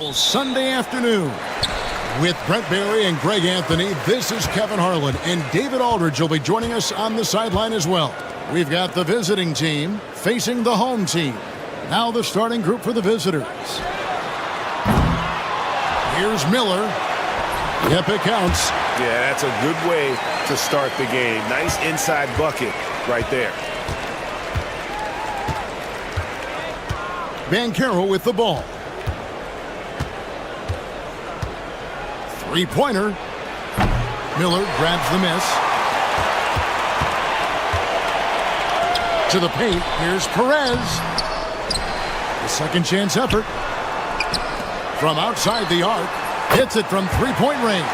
Sunday afternoon with Brent Barry and Greg Anthony. This is Kevin Harlan, and David Aldridge will be joining us on the sideline as well. We've got the visiting team facing the home team. Now the starting group for the visitors. Here's Miller. Yep, it counts. Yeah, that's a good way to start the game. Nice inside bucket right there. Banchero with the ball. Three-pointer. Miller grabs the miss. To the paint. Here's Perez. The second chance effort. From outside the arc. Hits it from three-point range.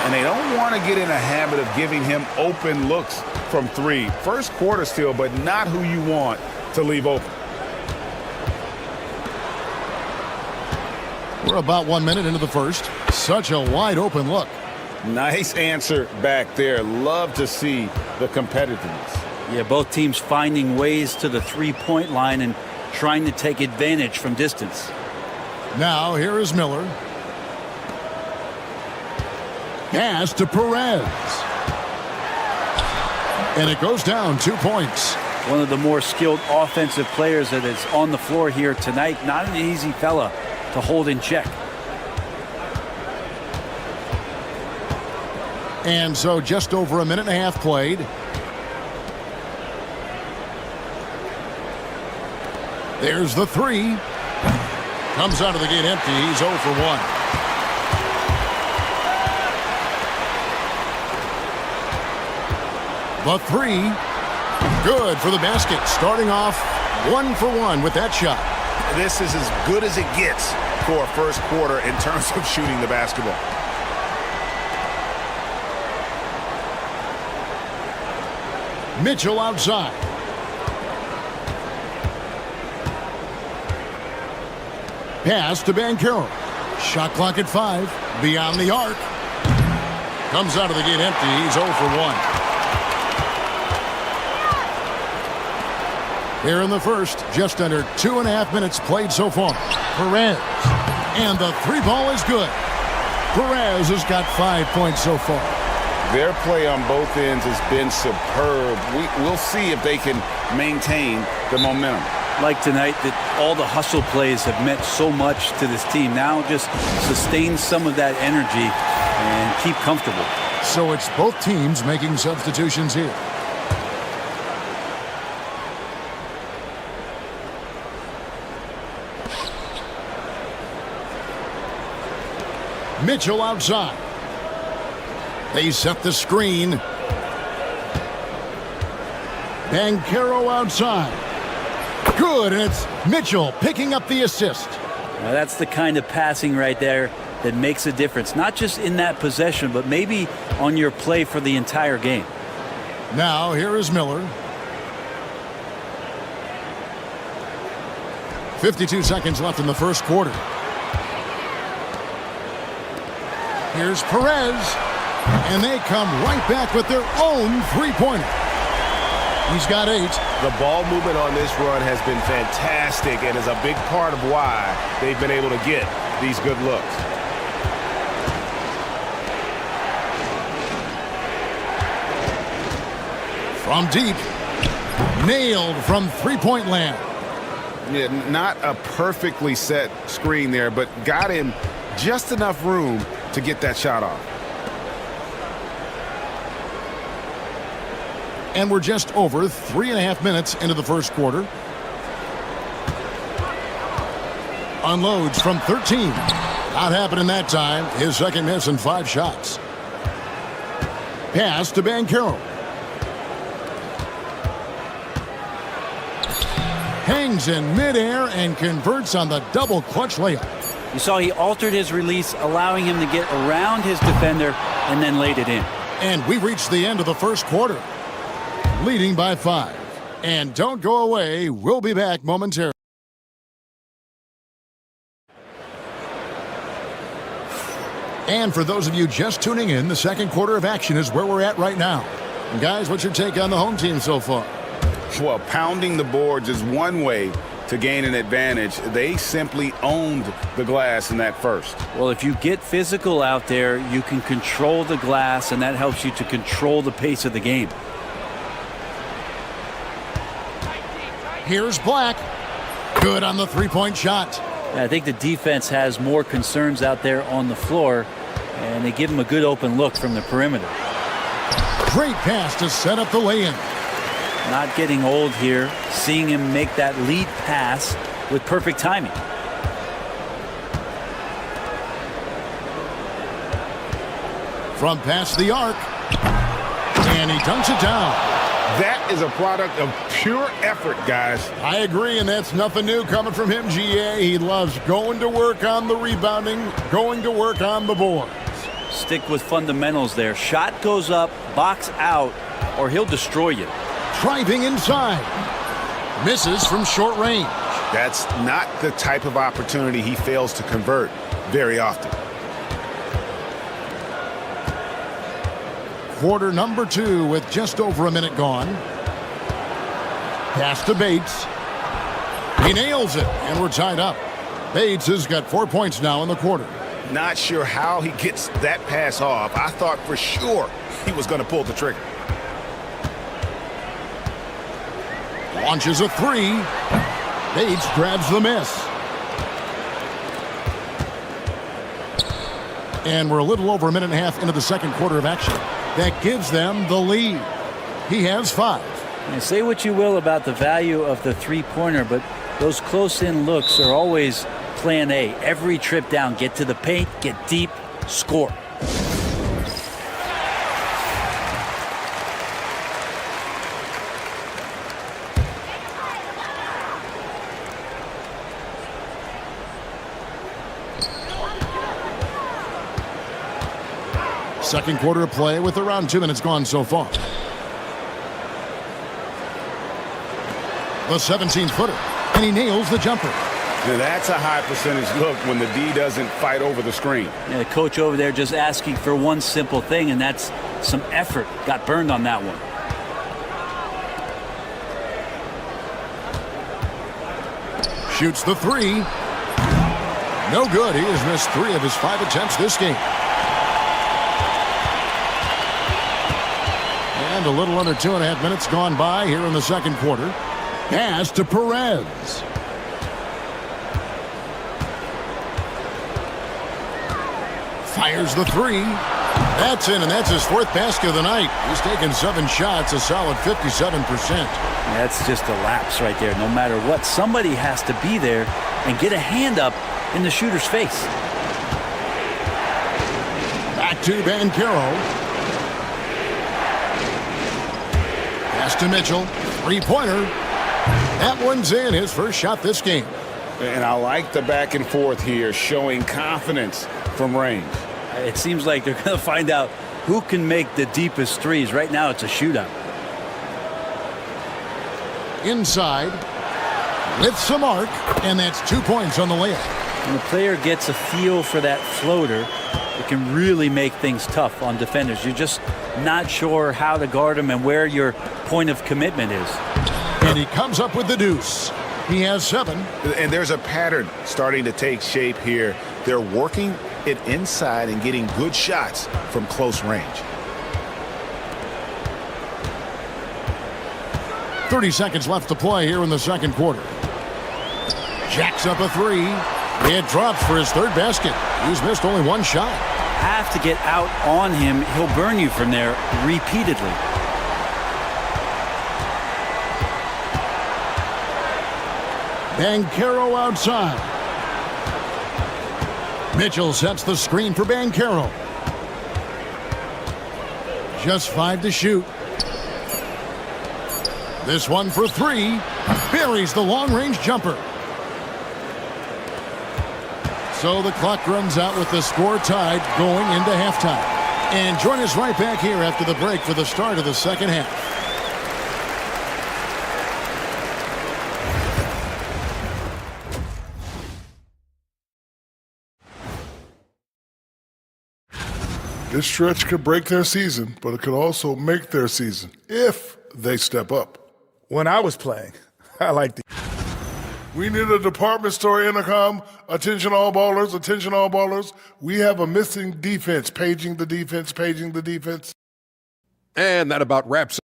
And they don't want to get in a habit of giving him open looks from three. First quarter still, but not who you want to leave open. We're about 1 minute into the first. Such a wide open look. Nice answer back there. Love to see the competitiveness. Yeah, both teams finding ways to the three-point line and trying to take advantage from distance. Now here is Miller. Pass to Perez. And it goes down 2 points. One of the more skilled offensive players that is on the floor here tonight. Not an easy fella to hold in check. And so just over a minute and a half played. There's the three. Comes out of the gate empty. He's 0 for 1. The three. Good for the basket. Starting off 1 for 1 with that shot. This is as good as it gets for a first quarter in terms of shooting the basketball. Mitchell outside. Pass to Banchero. Shot clock at 5. Beyond the arc. Comes out of the gate empty. He's 0 for 1. Here in the first, just under 2.5 minutes played so far. Perez. And the three ball is good. Perez has got 5 points so far. Their play on both ends has been superb. We'll see if they can maintain the momentum. Like tonight, that all the hustle plays have meant so much to this team. Now just sustain some of that energy and keep comfortable. So it's both teams making substitutions here. Mitchell outside. They set the screen. Banchero outside. Good, and it's Mitchell picking up the assist. Now that's the kind of passing right there that makes a difference. Not just in that possession, but maybe on your play for the entire game. Now here is Miller. 52 seconds left in the first quarter. Here's Perez. And they come right back with their own three-pointer. He's got 8. The ball movement on this run has been fantastic and is a big part of why they've been able to get these good looks. From deep. Nailed from three-point land. Yeah, not a perfectly set screen there, but got him just enough room to get that shot off. And we're just over 3.5 minutes into the first quarter. Unloads from 13. Not happening that time. His second miss and 5 shots. Pass to Banchero. Hangs in midair and converts on the double clutch layup. You saw he altered his release, allowing him to get around his defender and then laid it in. And we've reached the end of the first quarter. Leading by 5. And don't go away. We'll be back momentarily. And for those of you just tuning in, the second quarter of action is where we're at right now. And guys, what's your take on the home team so far? Well, pounding the boards is one way to gain an advantage. They simply owned the glass in that first. Well, if you get physical out there, you can control the glass, and that helps you to control the pace of the game. Here's Black. Good on the three-point shot. I think the defense has more concerns out there on the floor, and they give him a good open look from the perimeter. Great pass to set up the lay-in. Not getting old here, seeing him make that lead pass with perfect timing. From past the arc. And he dunks it down. That is a product of pure effort, guys. I agree, and that's nothing new coming from him, GA. He loves going to work on the rebounding, going to work on the boards. Stick with fundamentals there. Shot goes up, box out, or he'll destroy you. Driving inside. Misses from short range. That's not the type of opportunity he fails to convert very often. Quarter number 2 with just over a minute gone. Pass to Bates. He nails it, and we're tied up. Bates has got 4 points now in the quarter. Not sure how he gets that pass off. I thought for sure he was going to pull the trigger. Launches a three. Bates grabs the miss. And we're a little over a minute and a half into the second quarter of action. That gives them the lead. He has 5. And say what you will about the value of the three-pointer, but those close-in looks are always plan A. Every trip down, get to the paint, get deep, score. Second quarter of play with around 2 minutes gone so far. The 17-footer, and he nails the jumper. Now that's a high percentage look when the D doesn't fight over the screen. Yeah, the coach over there just asking for one simple thing, and that's some effort. Got burned on that one. Shoots the three. No good. He has missed 3 of his 5 attempts this game. And a little under 2.5 minutes gone by here in the second quarter. Pass to Perez. Fires the three. That's in, and that's his 4th basket of the night. He's taken 7 shots, a solid 57%. That's just a lapse right there. No matter what, somebody has to be there and get a hand up in the shooter's face. Back to Banchero. Pass to Mitchell. Three-pointer. That one's in. His first shot this game. And I like the back and forth here, showing confidence from range. It seems like they're going to find out who can make the deepest threes. Right now, it's a shootout. Inside. With some arc. And that's 2 points on the layup. When a player gets a feel for that floater, it can really make things tough on defenders. You're just not sure how to guard them and where your point of commitment is. And he comes up with the deuce. He has 7. And there's a pattern starting to take shape here. They're working it inside and getting good shots from close range. 30 seconds left to play here in the second quarter. Jacks up a three. It drops for his 3rd basket. He's missed only 1 shot. Have to get out on him. He'll burn you from there repeatedly. Banchero outside. Mitchell sets the screen for Banchero. Just 5 to shoot. This one for 3. Buries the long-range jumper. So the clock runs out with the score tied going into halftime. And join us right back here after the break for the start of the second half. This stretch could break their season, but it could also make their season if they step up. When I was playing, I liked it. We need a department store intercom. Attention all ballers, attention all ballers. We have a missing defense. Paging the defense, paging the defense. And that about wraps it.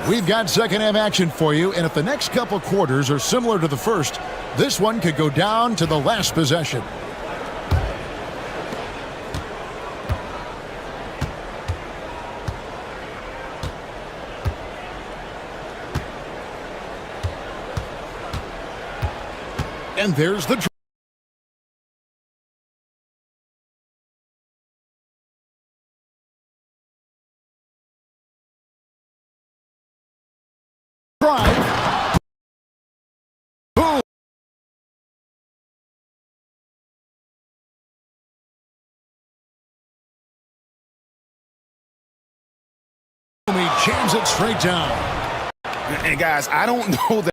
We've got second half action for you, and if the next couple quarters are similar to the first, this one could go down to the last possession. And there's the drive. Boom. He jams it straight down. And guys, I don't know that.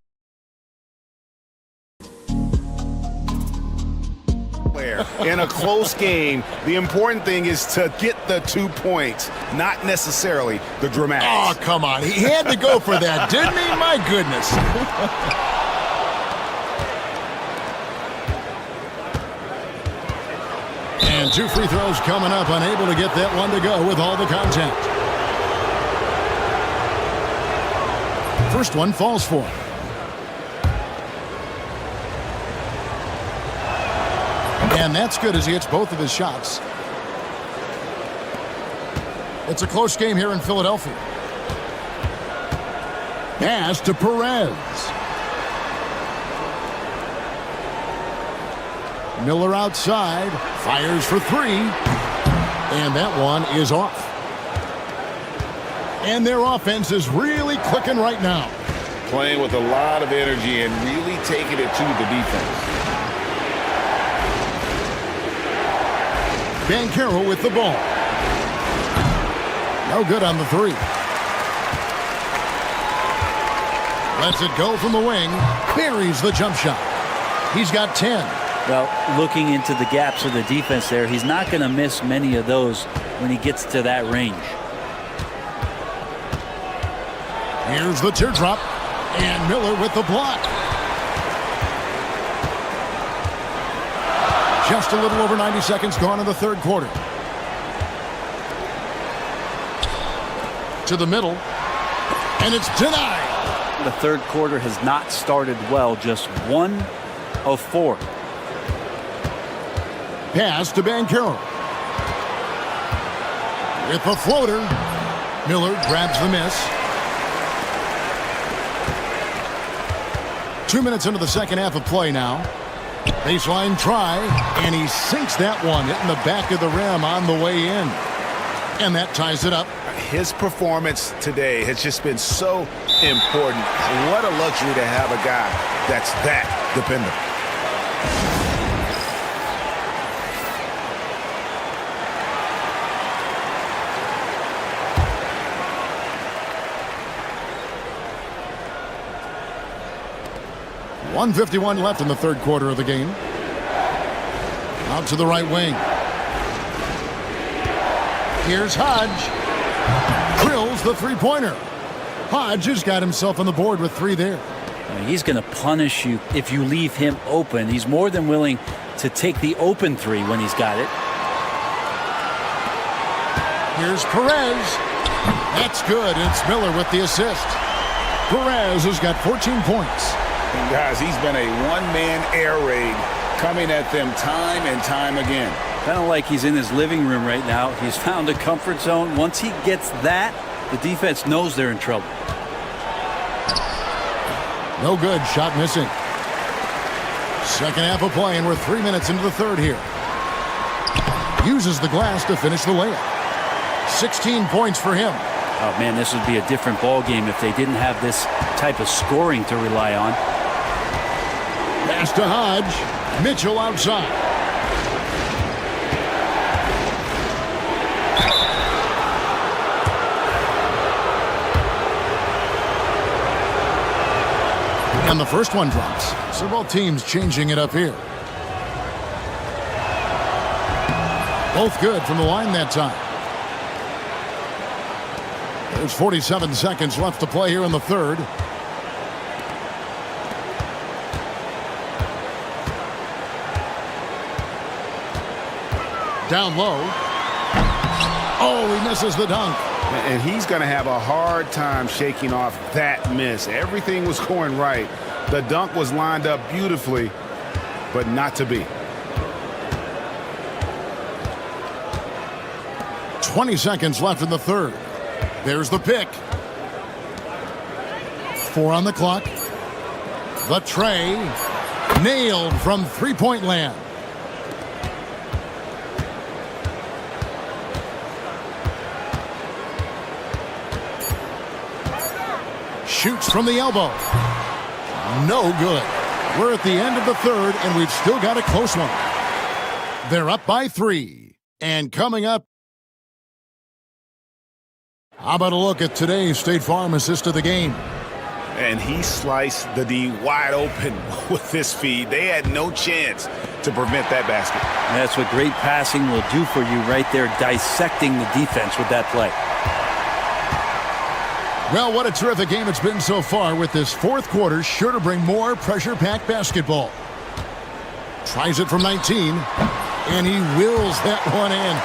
In a close game, the important thing is to get the 2 points, not necessarily the dramatics. Oh, come on. He had to go for that, didn't he? My goodness. And 2 free throws coming up, unable to get that one to go with all the contact. First one falls for him. And that's good as he hits both of his shots. It's a close game here in Philadelphia. Pass to Perez. Miller outside, fires for 3. And that one is off. And their offense is really clicking right now. Playing with a lot of energy and really taking it to the defense. Banchero with the ball. No good on the 3. Lets it go from the wing. Buries the jump shot. He's got 10. Well, looking into the gaps of the defense there, he's not going to miss many of those when he gets to that range. Here's the teardrop. And Miller with the block. Just a little over 90 seconds gone in the third quarter. To the middle. And it's denied. The third quarter has not started well. Just 1 of 4. Pass to Banchero. With the floater. Miller grabs the miss. 2 minutes into the second half of play now. Baseline try, and he sinks that one, hitting the back of the rim on the way in. And that ties it up. His performance today has just been so important. What a luxury to have a guy that's that dependable. .151 left in the third quarter of the game. Out to the right wing. Here's Hodge. Drills the three-pointer. Hodge has got himself on the board with 3 there. He's going to punish you if you leave him open. He's more than willing to take the open 3 when he's got it. Here's Perez. That's good. It's Miller with the assist. Perez has got 14 points. And guys, he's been a one-man air raid coming at them time and time again. Kind of like he's in his living room right now. He's found a comfort zone. Once he gets that, the defense knows they're in trouble. No good. Shot missing. Second half of play, and we're 3 minutes into the third here. Uses the glass to finish the layup. 16 points for him. Oh, man, this would be a different ball game if they didn't have this type of scoring to rely on. Pass to Hodge. Mitchell outside. And the first one drops. So both teams changing it up here. Both good from the line that time. There's 47 seconds left to play here in the third. Down low. Oh, he misses the dunk. And he's going to have a hard time shaking off that miss. Everything was going right. The dunk was lined up beautifully, but not to be. 20 seconds left in the third. There's the pick. 4 on the clock. The tray. Nailed from three-point land. Shoots from the elbow. No good. We're at the end of the third, and we've still got a close one. They're up by 3. And coming up, how about a look at today's State Farm assist of the game? And he sliced the D wide open with this feed. They had no chance to prevent that basket. And that's what great passing will do for you right there, dissecting the defense with that play. Well, what a terrific game it's been so far, with this fourth quarter sure to bring more pressure-packed basketball. Tries it from 19, and he wills that one in,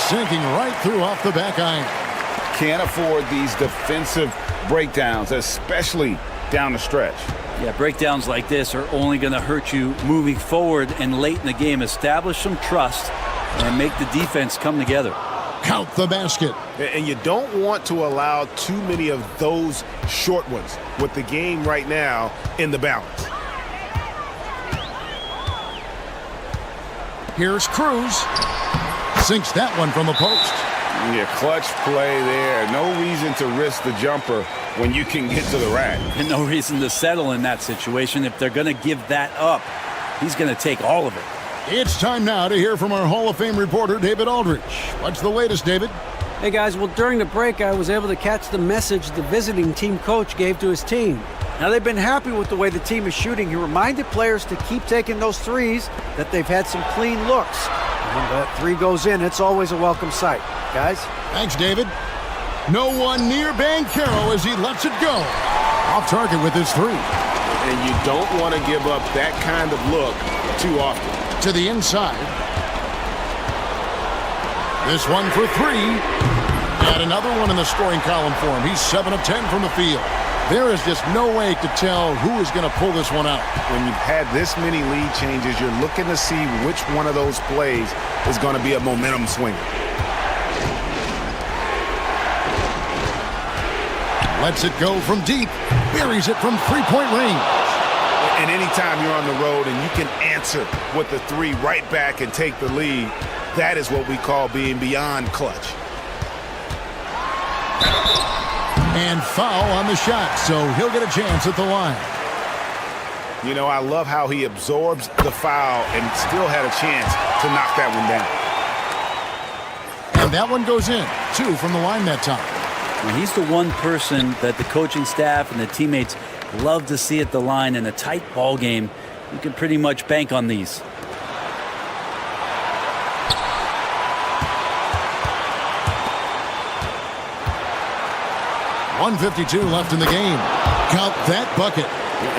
sinking right through off the back iron. Can't afford these defensive breakdowns, especially down the stretch. Yeah, breakdowns like this are only going to hurt you moving forward and late in the game. Establish some trust and make the defense come together. Count the basket. And you don't want to allow too many of those short ones with the game right now in the balance. Here's Cruz. Sinks that one from the post. Yeah, clutch play there. No reason to risk the jumper when you can get to the rack. And no reason to settle in that situation. If they're going to give that up, he's going to take all of it. It's time now to hear from our Hall of Fame reporter, David Aldridge. What's the latest, David? Hey, guys. Well, during the break, I was able to catch the message the visiting team coach gave to his team. Now, they've been happy with the way the team is shooting. He reminded players to keep taking those threes, that they've had some clean looks. And when that three goes in, it's always a welcome sight. Guys? Thanks, David. No one near Banchero as he lets it go. Off target with his three. And you don't want to give up that kind of look too often. To the inside. This one for 3. And another one in the scoring column for him. He's 7 of 10 from the field. There is just no way to tell who is going to pull this one out. When you've had this many lead changes, you're looking to see which one of those plays is going to be a momentum swinger. Lets it go from deep. Buries it from three-point range. And anytime you're on the road and you can answer with the three right back and take the lead, that is what we call being beyond clutch. And foul on the shot, so he'll get a chance at the line. You know, I love how he absorbs the foul and still had a chance to knock that one down. And that one goes in. 2 from the line that time. And he's the one person that the coaching staff and the teammates love to see at the line. In a tight ball game, you can pretty much bank on these. .152 left in the game. Count that bucket.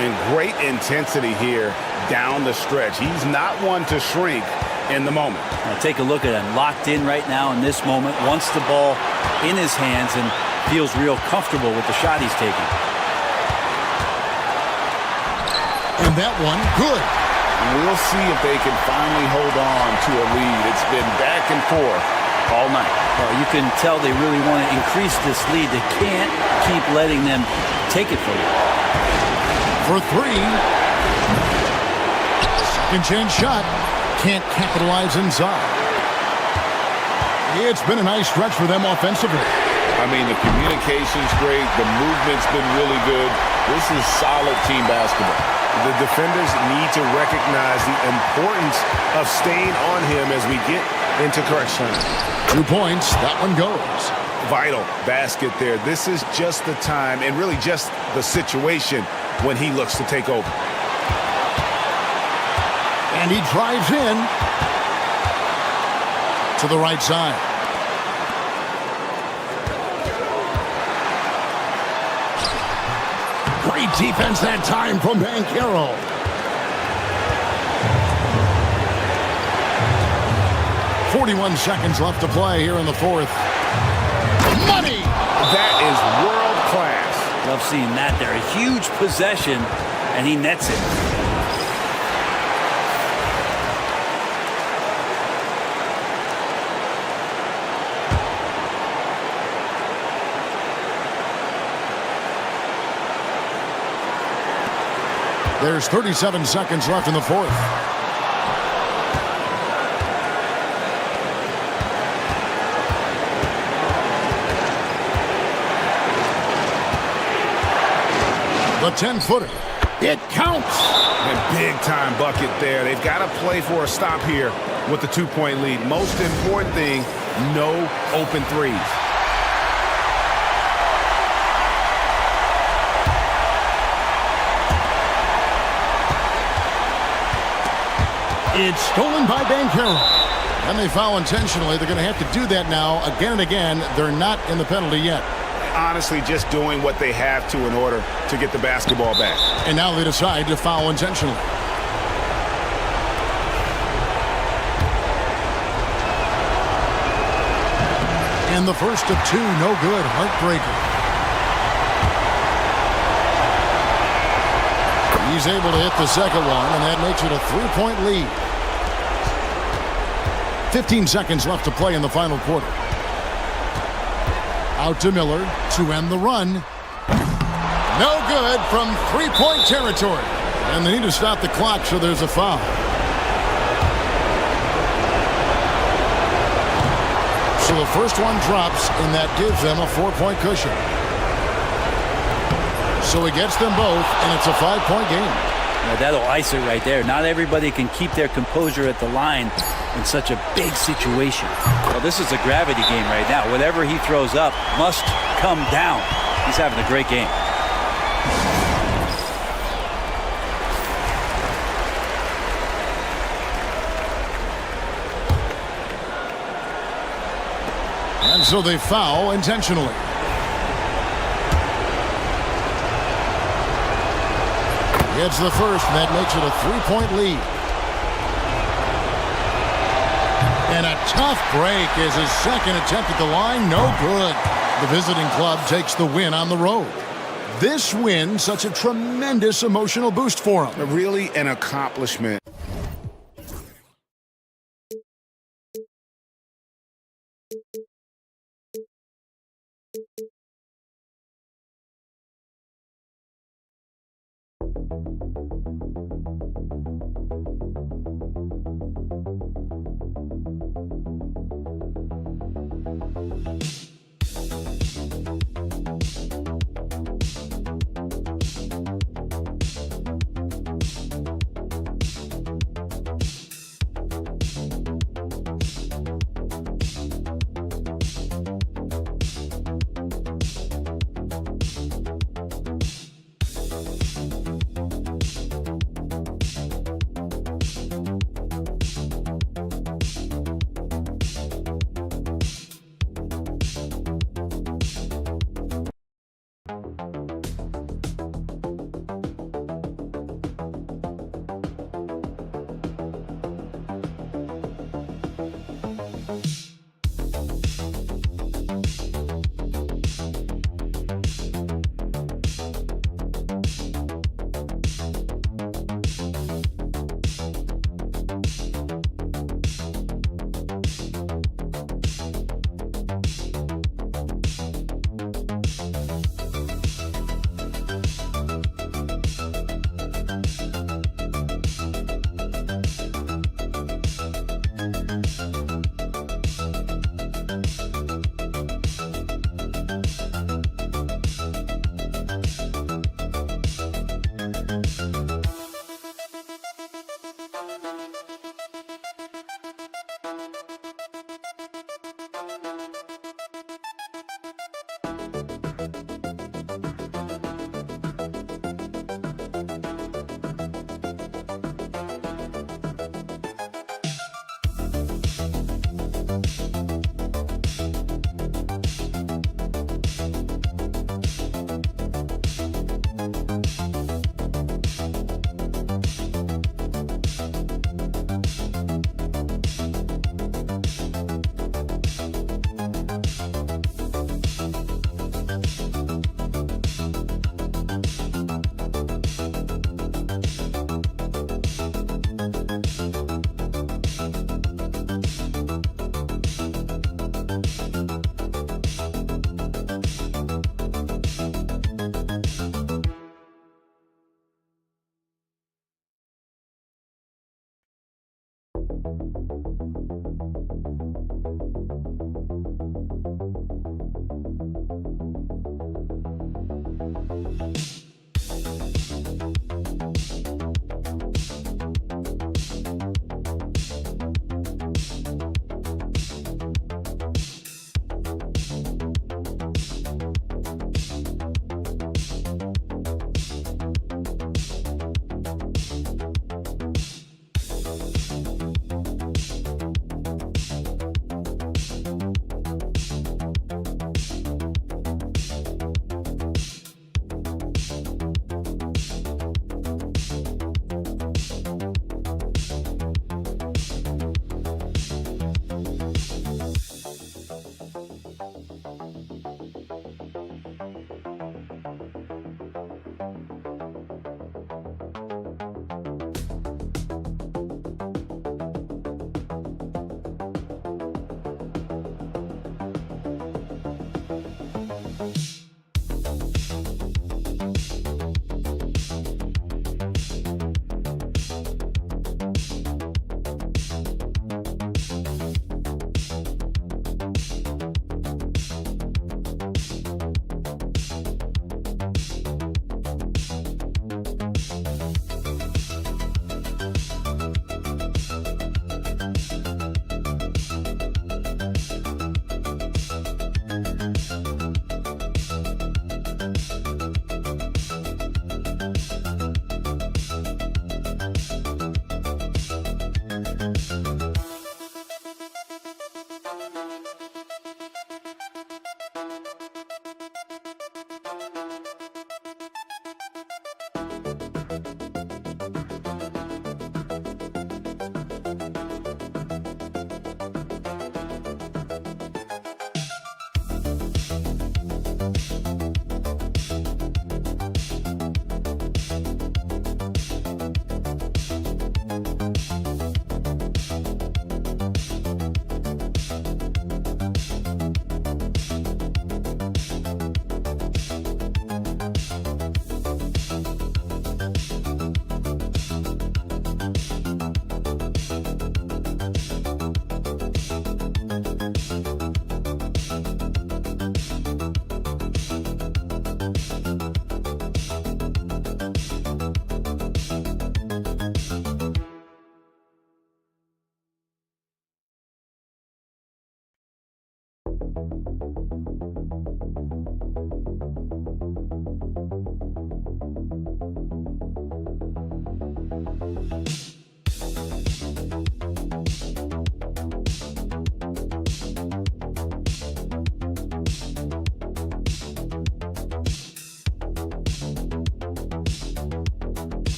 And great intensity here down the stretch. He's not one to shrink in the moment. Now take a look at him, locked in right now in this moment, wants the ball in his hands and feels real comfortable with the shot he's taking. And that one, good. And we'll see if they can finally hold on to a lead. It's been back and forth all night. Well, you can tell they really want to increase this lead. They can't keep letting them take it from you. For 3. Second chance shot. Can't capitalize inside. It's been a nice stretch for them offensively. I mean, the communication's great. The movement's been really good. This is solid team basketball. The defenders need to recognize the importance of staying on him as we get into crunch time. 2 points. That one goes. Vital basket there. This is just the time and really just the situation when he looks to take over. And he drives in. to the right side. Great defense that time from Banchero. .41 seconds left to play here in the fourth. Money! That is world class. Love seeing that there. A huge possession, and he nets it. There's 37 seconds left in the fourth. The 10-footer. It counts. And big-time bucket there. They've got to play for a stop here with the 2-point lead. Most important thing, no open threes. It's stolen by Banchero. And they foul intentionally. They're going to have to do that now again and again. They're not in the penalty yet. Honestly, just doing what they have to in order to get the basketball back. And now they decide to foul intentionally. And the first of two, no good. Heartbreaker. He's able to hit the second one, and that makes it a 3-point lead. 15 seconds left to play in the final quarter. Out to Miller to end the run. No good from 3-point territory. And they need to stop the clock, so there's a foul. So the first one drops, and that gives them a 4-point cushion. So he gets them both, and it's a 5-point game. Now that'll ice it right there. Not everybody can keep their composure at the line in such a big situation. Well, this is a gravity game right now. Whatever he throws up must come down. He's having a great game. And so they foul intentionally. It's the first, and that makes it a 3-point lead. And a tough break is his second attempt at the line. No good. The visiting club takes the win on the road. This win, such a tremendous emotional boost for him. Really an accomplishment.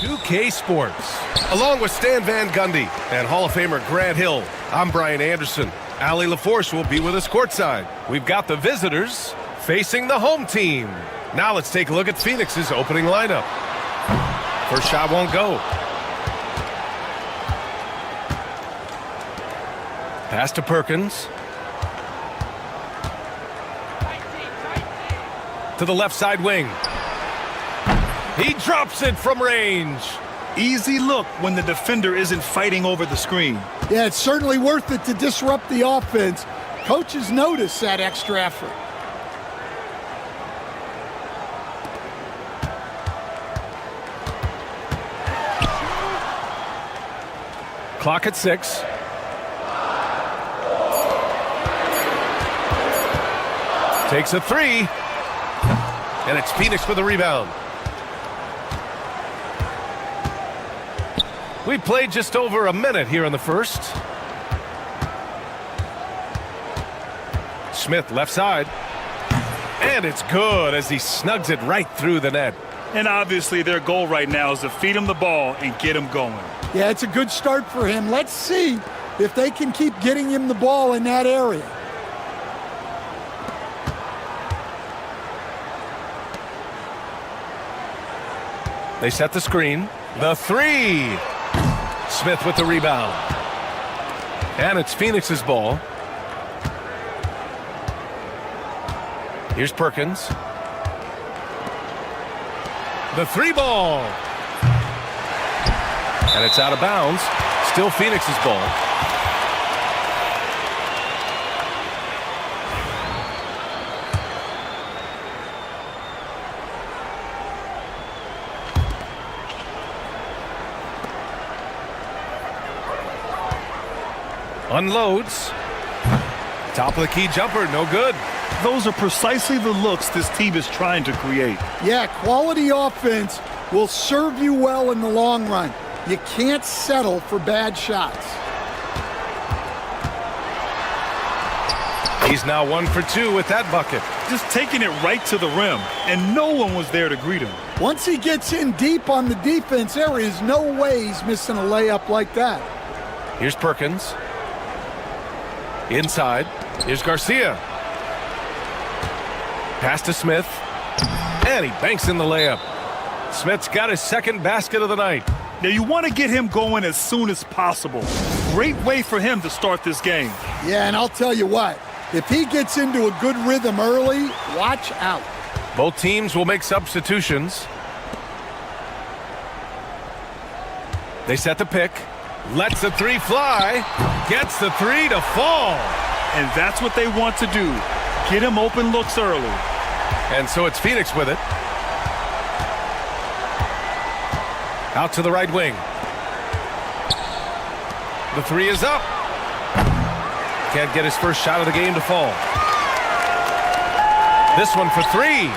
2K Sports. Along with Stan Van Gundy and Hall of Famer Grant Hill, I'm Brian Anderson. Allie LaForce will be with us courtside. We've got the visitors facing the home team. Now let's take a look at Phoenix's opening lineup. First shot won't go. Pass to Perkins. To the left side wing. He drops it from range. Easy look when the defender isn't fighting over the screen. Yeah, it's certainly worth it to disrupt the offense. Coaches notice that extra effort. Clock at 6. Takes a 3. And it's Phoenix for the rebound. We played just over a minute here in the first. Smith left side. And it's good as he snugs it right through the net. And obviously their goal right now is to feed him the ball and get him going. Yeah, it's a good start for him. Let's see if they can keep getting him the ball in that area. They set the screen. The 3. Smith with the rebound. And it's Phoenix's ball. Here's Perkins. The 3 ball. And it's out of bounds. Still Phoenix's ball. Unloads. Top of the key jumper, no good. Those are precisely the looks this team is trying to create. Yeah, quality offense will serve you well in the long run. You can't settle for bad shots. He's now 1 for 2 with that bucket. Just taking it right to the rim, and no one was there to greet him. Once he gets in deep on the defense, there is no way he's missing a layup like that. Here's Perkins. Inside. Here's Garcia. Pass to Smith. And he banks in the layup. Smith's got his second basket of the night. Now, you want to get him going as soon as possible. Great way for him to start this game. Yeah, and I'll tell you what, if he gets into a good rhythm early, watch out. Both teams will make substitutions. They set the pick. Lets the three fly. Gets the three to fall. And that's what they want to do. Get him open looks early. And so it's Phoenix with it. Out to the right wing. The three is up. Can't get his first shot of the game to fall. This one for three.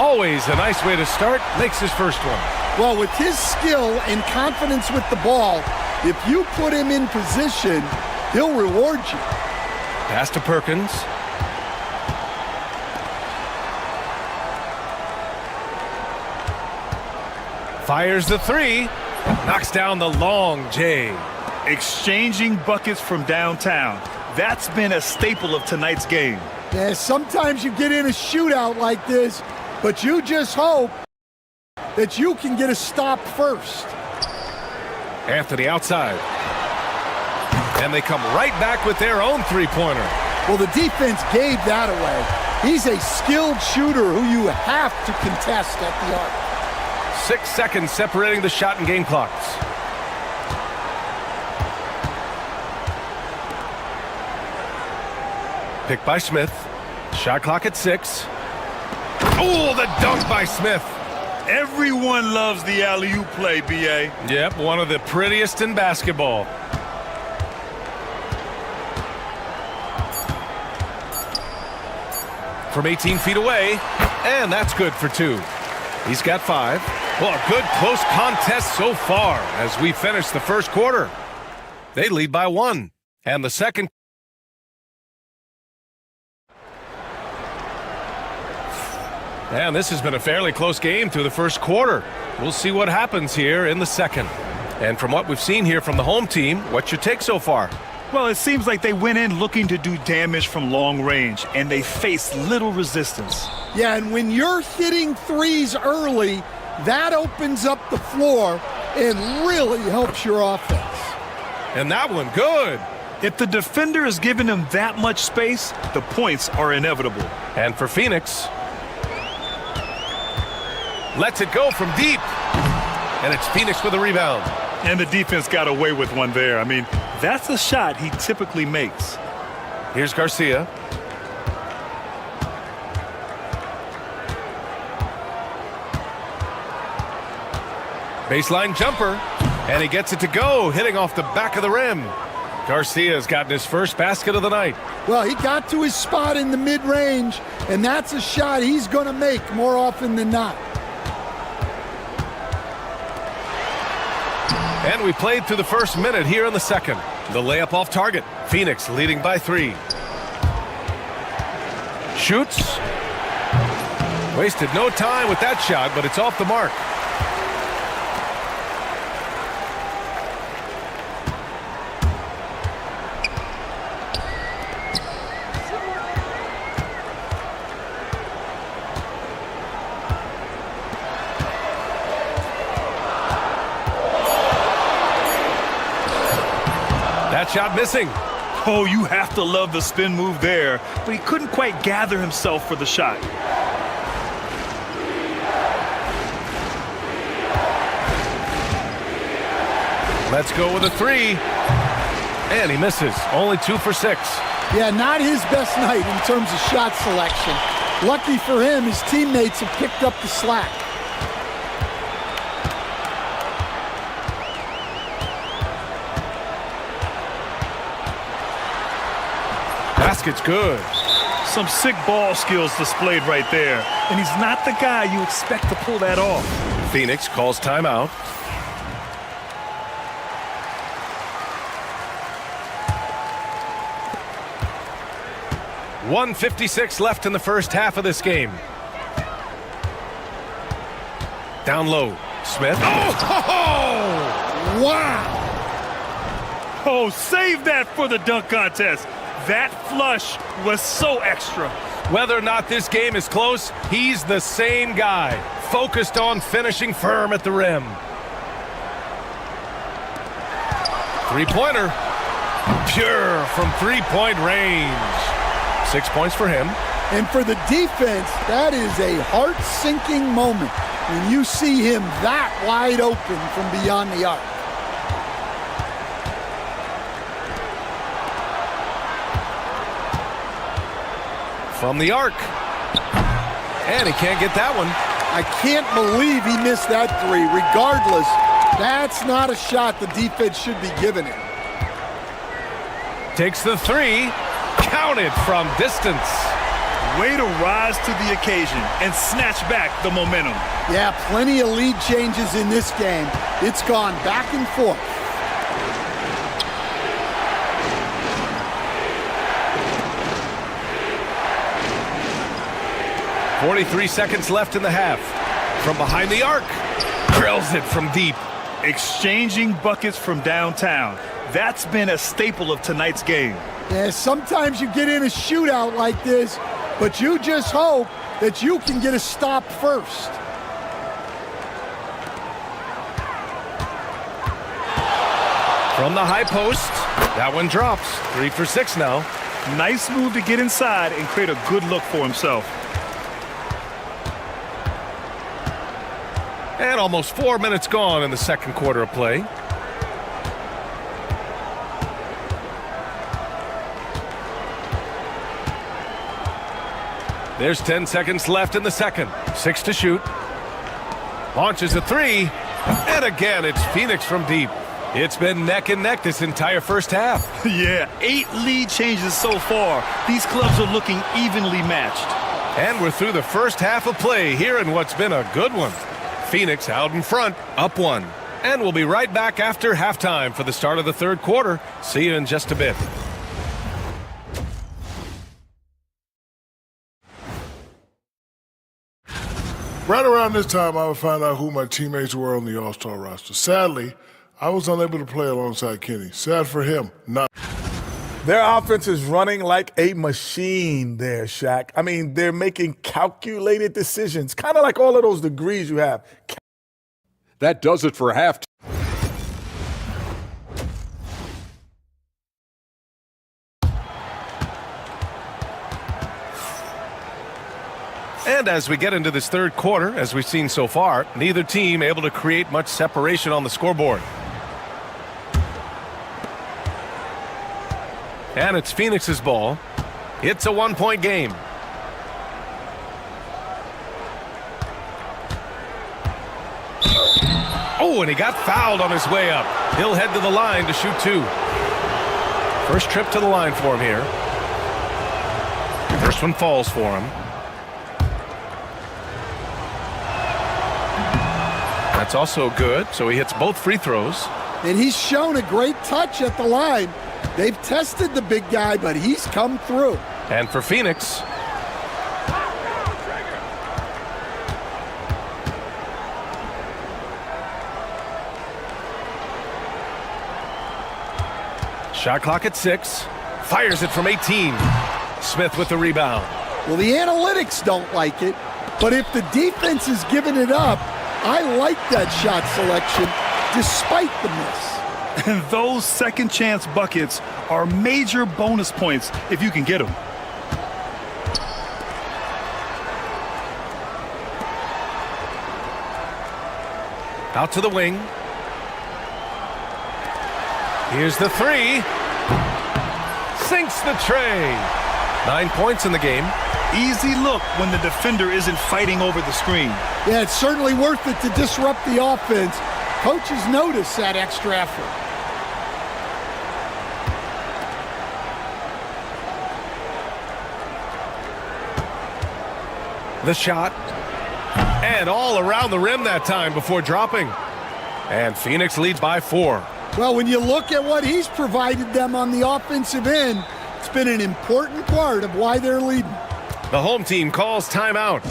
Always a nice way to start. Makes his first one. Well, with his skill and confidence with the ball, if you put him in position, he'll reward you. Pass to Perkins. Fires the three. Knocks down the long J. Exchanging buckets from downtown. That's been a staple of tonight's game. Yeah, sometimes you get in a shootout like this, but you just hope that you can get a stop first. Anthony outside. And they come right back with their own three-pointer. Well, the defense gave that away. He's a skilled shooter who you have to contest at the arc. 6 seconds separating the shot and game clocks. Pick by Smith. Shot clock at 6. Oh, the dunk by Smith. Everyone loves the alley-oop play, B.A. Yep, one of the prettiest in basketball. From 18 feet away, and that's good for 2. He's got 5. Well, a good close contest so far as we finish the first quarter. They lead by 1. And the second. And this has been a fairly close game through the first quarter. We'll see what happens here in the second. And from what we've seen here from the home team, what's your take so far? Well, it seems like they went in looking to do damage from long range, and they faced little resistance. Yeah, and when you're hitting threes early, that opens up the floor and really helps your offense. And that one, good. If the defender is giving them that much space, the points are inevitable. And for Phoenix, lets it go from deep. And it's Phoenix with a rebound. And the defense got away with one there. I mean, that's a shot he typically makes. Here's Garcia. Baseline jumper. And he gets it to go, hitting off the back of the rim. Garcia's gotten his first basket of the night. Well, he got to his spot in the mid-range, and that's a shot he's going to make more often than not. And we played through the first minute here in the second. The layup off target. Phoenix leading by 3. Shoots. Wasted no time with that shot, but it's off the mark. That shot missing. Oh, you have to love the spin move there, but he couldn't quite gather himself for the shot. Let's go with a 3. And he misses. Only 2 for 6. Yeah, not his best night in terms of shot selection. Lucky for him, his teammates have picked up the slack. Basket's good. Some sick ball skills displayed right there. And he's not the guy you expect to pull that off. Phoenix calls timeout. .156 left in the first half of this game. Down low. Smith. Oh! Wow! Oh, save that for the dunk contest. That flush was so extra. Whether or not this game is close, he's the same guy, focused on finishing firm at the rim. Three-pointer. Pure from three-point range. 6 points for him. And for the defense, that is a heart-sinking moment when you see him that wide open from beyond the arc. From the arc. And he can't get that one. I can't believe he missed that three. Regardless, that's not a shot the defense should be giving him. Takes the three. Counted from distance. Way to rise to the occasion and snatch back the momentum. Yeah, plenty of lead changes in this game. It's gone back and forth. .43 seconds left in the half. From behind the arc. Drills it from deep. Exchanging buckets from downtown. That's been a staple of tonight's game. Yeah, sometimes you get in a shootout like this, but you just hope that you can get a stop first. From the high post. That one drops. 3 for 6 now. Nice move to get inside and create a good look for himself. And almost 4 minutes gone in the second quarter of play. There's 10 seconds left in the second. 6 to shoot. Launches a three. And again, it's Phoenix from deep. It's been neck and neck this entire first half. Yeah, 8 lead changes so far. These clubs are looking evenly matched. And we're through the first half of play here in what's been a good one. Phoenix out in front, up 1. And we'll be right back after halftime for the start of the third quarter. See you in just a bit. Right around this time, I would find out who my teammates were on the All-Star roster. Sadly, I was unable to play alongside Kenny. Sad for him, not. Their offense is running like a machine there, Shaq. I mean, they're making calculated decisions, kind of like all of those degrees you have. That does it for halftime. And as we get into this third quarter, as we've seen so far, neither team able to create much separation on the scoreboard. And it's Phoenix's ball. It's a one-point game. Oh, and he got fouled on his way up. He'll head to the line to shoot 2. First trip to the line for him here. First one falls for him. That's also good, so he hits both free throws. And he's shown a great touch at the line. They've tested the big guy, but he's come through. And for Phoenix, shot clock at 6. Fires it from 18. Smith with the rebound. Well, the analytics don't like it, but if the defense is giving it up, I like that shot selection despite the miss. And those second chance buckets are major bonus points if you can get them. Out to the wing. Here's the three. Sinks the tray. 9 points in the game. Easy look when the defender isn't fighting over the screen. Yeah, it's certainly worth it to disrupt the offense. Coaches notice that extra effort. The shot. And all around the rim that time before dropping. And Phoenix leads by 4. Well, when you look at what he's provided them on the offensive end, it's been an important part of why they're leading. The home team calls timeout.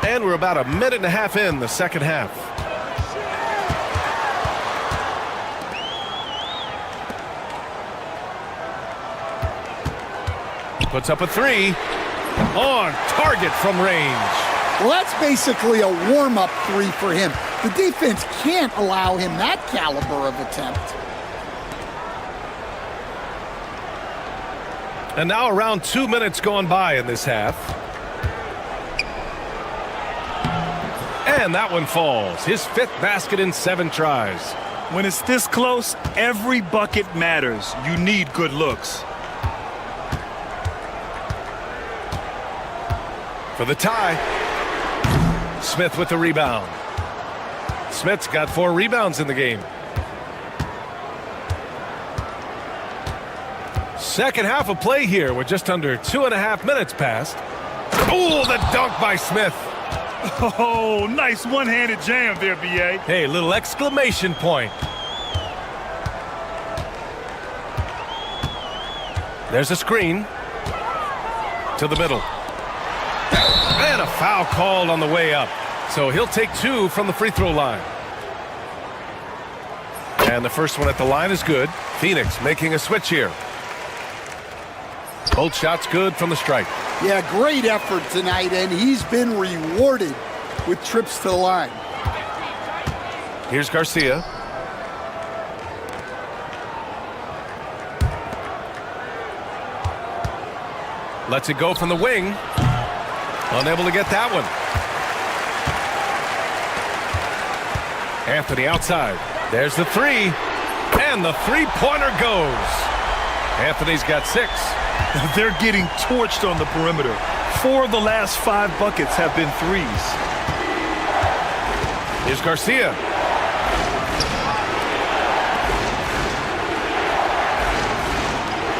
And we're about a minute and a half in the second half. Puts up a three. On target from range. Well, that's basically a warm-up three for him. The defense can't allow him that caliber of attempt. And now around 2 minutes gone by in this half. And that one falls. His 5th basket in 7 tries. When it's this close, every bucket matters. You need good looks. For the tie. Smith with the rebound. Smith's got 4 rebounds in the game. Second half of play here with just under 2.5 minutes passed. Oh, the dunk by Smith. Oh, nice one-handed jam there, B.A. Hey, little exclamation point. There's a screen. To the middle. And a foul called on the way up. So he'll take 2 from the free throw line. And the first one at the line is good. Phoenix making a switch here. Both shots good from the stripe. Yeah, great effort tonight, and he's been rewarded with trips to the line. Here's Garcia. Lets it go from the wing. Unable to get that one. Anthony outside. There's the three. And the three-pointer goes. Anthony's got 6. They're getting torched on the perimeter. 4 of the last 5 buckets have been threes. Here's Garcia.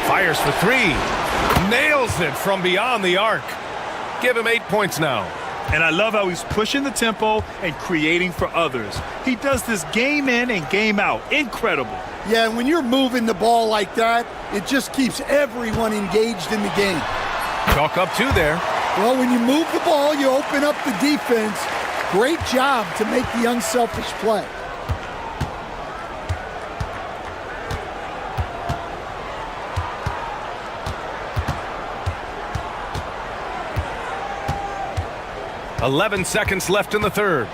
Fires for 3. Nails it from beyond the arc. Give him 8 points now. And I love how he's pushing the tempo and creating for others. He does this game in and game out. Incredible. Yeah, when you're moving the ball like that, it just keeps everyone engaged in the game. Chalk up 2 there. Well, when you move the ball, you open up the defense. Great job to make the unselfish play. .11 seconds left in the third.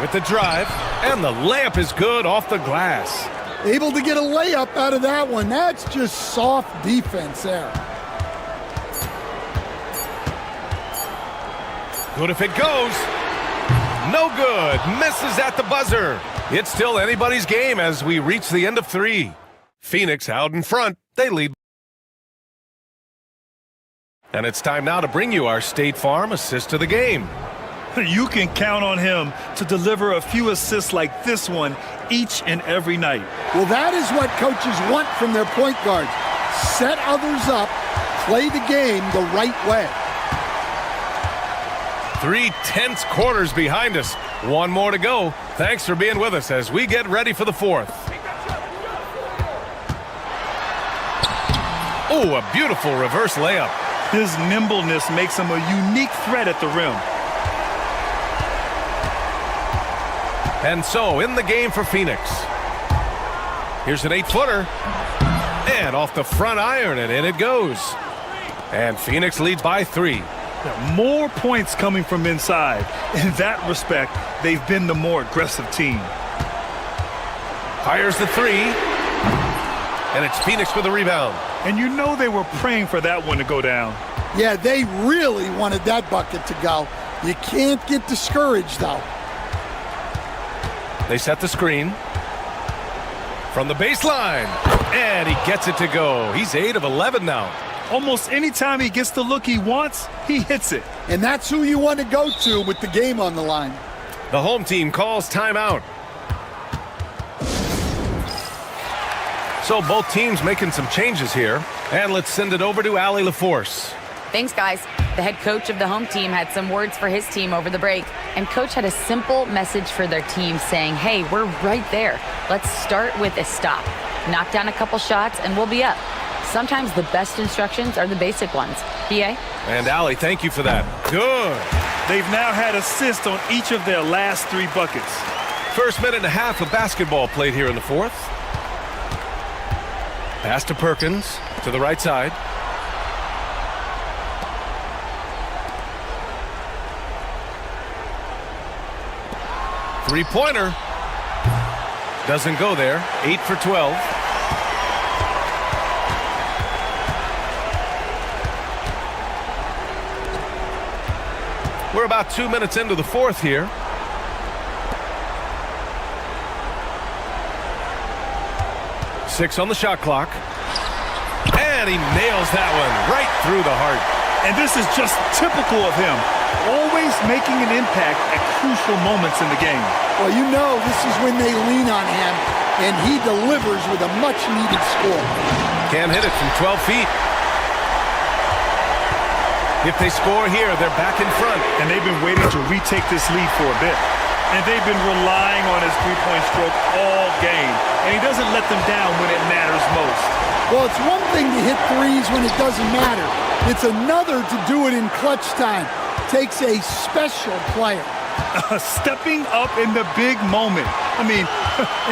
With the drive, and the layup is good off the glass. Able to get a layup out of that one. That's just soft defense there. Good if it goes. No good. Misses at the buzzer. It's still anybody's game as we reach the end of 3. Phoenix out in front. They lead. And it's time now to bring you our State Farm assist of the game. You can count on him to deliver a few assists like this one each and every night. Well, that is what coaches want from their point guards. Set others up, play the game the right way. 3 tense quarters behind us. 1 more to go. Thanks for being with us as we get ready for the 4th. Oh, a beautiful reverse layup. His nimbleness makes him a unique threat at the rim. And so, in the game for Phoenix. Here's an 8-footer. And off the front iron, and in it goes. And Phoenix leads by 3. More points coming from inside. In that respect, they've been the more aggressive team. Fires the 3. And it's Phoenix with the rebound. And you know they were praying for that one to go down. Yeah, they really wanted that bucket to go. You can't get discouraged, though. They set the screen. From the baseline. And he gets it to go. He's 8 of 11 now. Almost any time he gets the look he wants, he hits it. And that's who you want to go to with the game on the line. The home team calls timeout. So both teams making some changes here. And let's send it over to Allie LaForce. Thanks, guys. The head coach of the home team had some words for his team over the break. And coach had a simple message for their team saying, hey, we're right there. Let's start with a stop. Knock down a couple shots and we'll be up. Sometimes the best instructions are the basic ones. B.A.? And Allie, thank you for that. Good. They've now had assists on each of their last 3 buckets. First minute and a half of basketball played here in the fourth. Pass to Perkins to the right side. Three-pointer. Doesn't go there. 8 for 12. We're about 2 minutes into the fourth here. Six on the shot clock. And he nails that one right through the heart. And this is just typical of him. Always making an impact at crucial moments in the game. Well, you know this is when they lean on him, and he delivers with a much-needed score. Can't hit it from 12 feet. If they score here, they're back in front. And they've been waiting to retake this lead for a bit. And they've been relying on his three-point stroke all game. And he doesn't let them down when it matters most. Well, it's one thing to hit threes when it doesn't matter. It's another to do it in clutch time. Takes a special player. Stepping up in the big moment. I mean,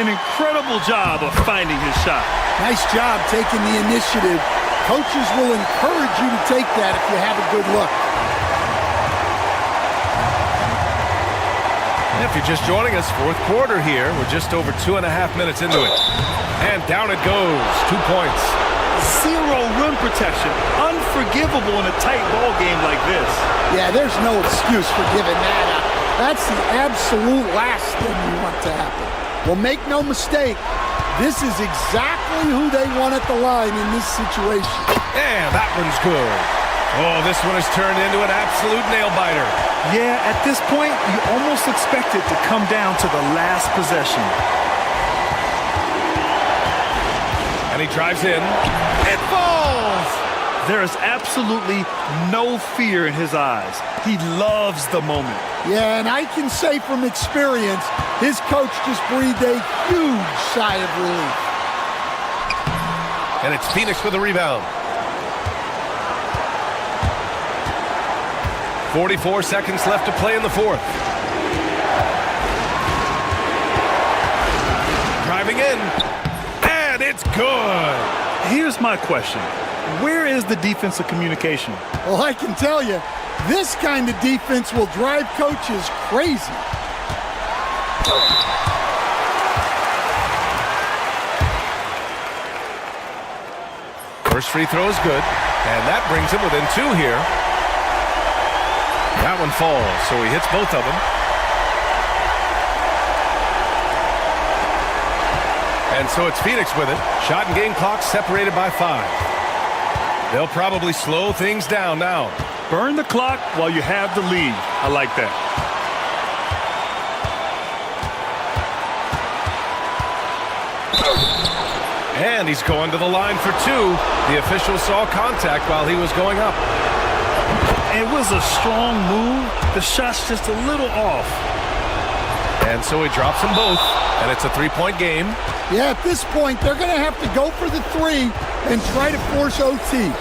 an incredible job of finding his shot. Nice job taking the initiative. Coaches will encourage you to take that if you have a good look. If you're just joining us, fourth quarter here. We're just over 2.5 minutes into it. And down it goes. 2 points. Zero rim protection. Unforgivable in a tight ball game like this. Yeah, there's no excuse for giving that up. That's the absolute last thing you want to happen. Well, make no mistake, this is exactly who they want at the line in this situation. And that one's good. Oh, this one has turned into an absolute nail-biter. Yeah, at this point, you almost expect it to come down to the last possession. And he drives in. It falls! There is absolutely no fear in his eyes. He loves the moment. Yeah, and I can say from experience, his coach just breathed a huge sigh of relief. And it's Phoenix with a rebound. 44 seconds left to play in the fourth. Driving in. And it's good. Here's my question. Where is the defensive communication? Well, I can tell you, this kind of defense will drive coaches crazy. First free throw is good. And that brings him within 2 here. That one falls, so he hits both of them. And so it's Phoenix with it. Shot and game clock separated by 5. They'll probably slow things down now. Burn the clock while you have the lead. I like that. And he's going to the line for 2. The official saw contact while he was going up. It was a strong move. The shot's just a little off. And so he drops them both. And it's a 3-point game. Yeah, at this point, they're going to have to go for the 3 and try to force OT.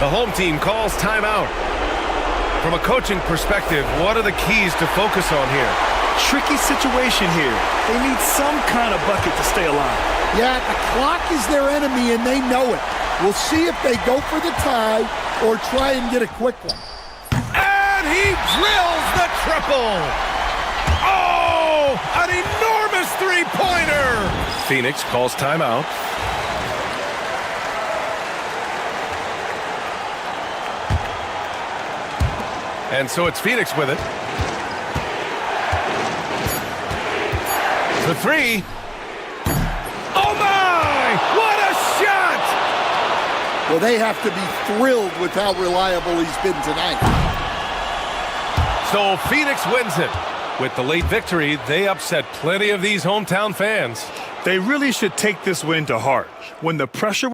The home team calls timeout. From a coaching perspective, what are the keys to focus on here? Tricky situation here. They need some kind of bucket to stay alive. Yeah, the clock is their enemy, and they know it. We'll see if they go for the tie or try and get a quick one. And he drills the triple! Oh, an enormous three-pointer! Phoenix calls timeout. And so it's Phoenix with it. The 3. Oh my! What a shot! Well, they have to be thrilled with how reliable he's been tonight. So Phoenix wins it. With the late victory, they upset plenty of these hometown fans. They really should take this win to heart. When the pressure...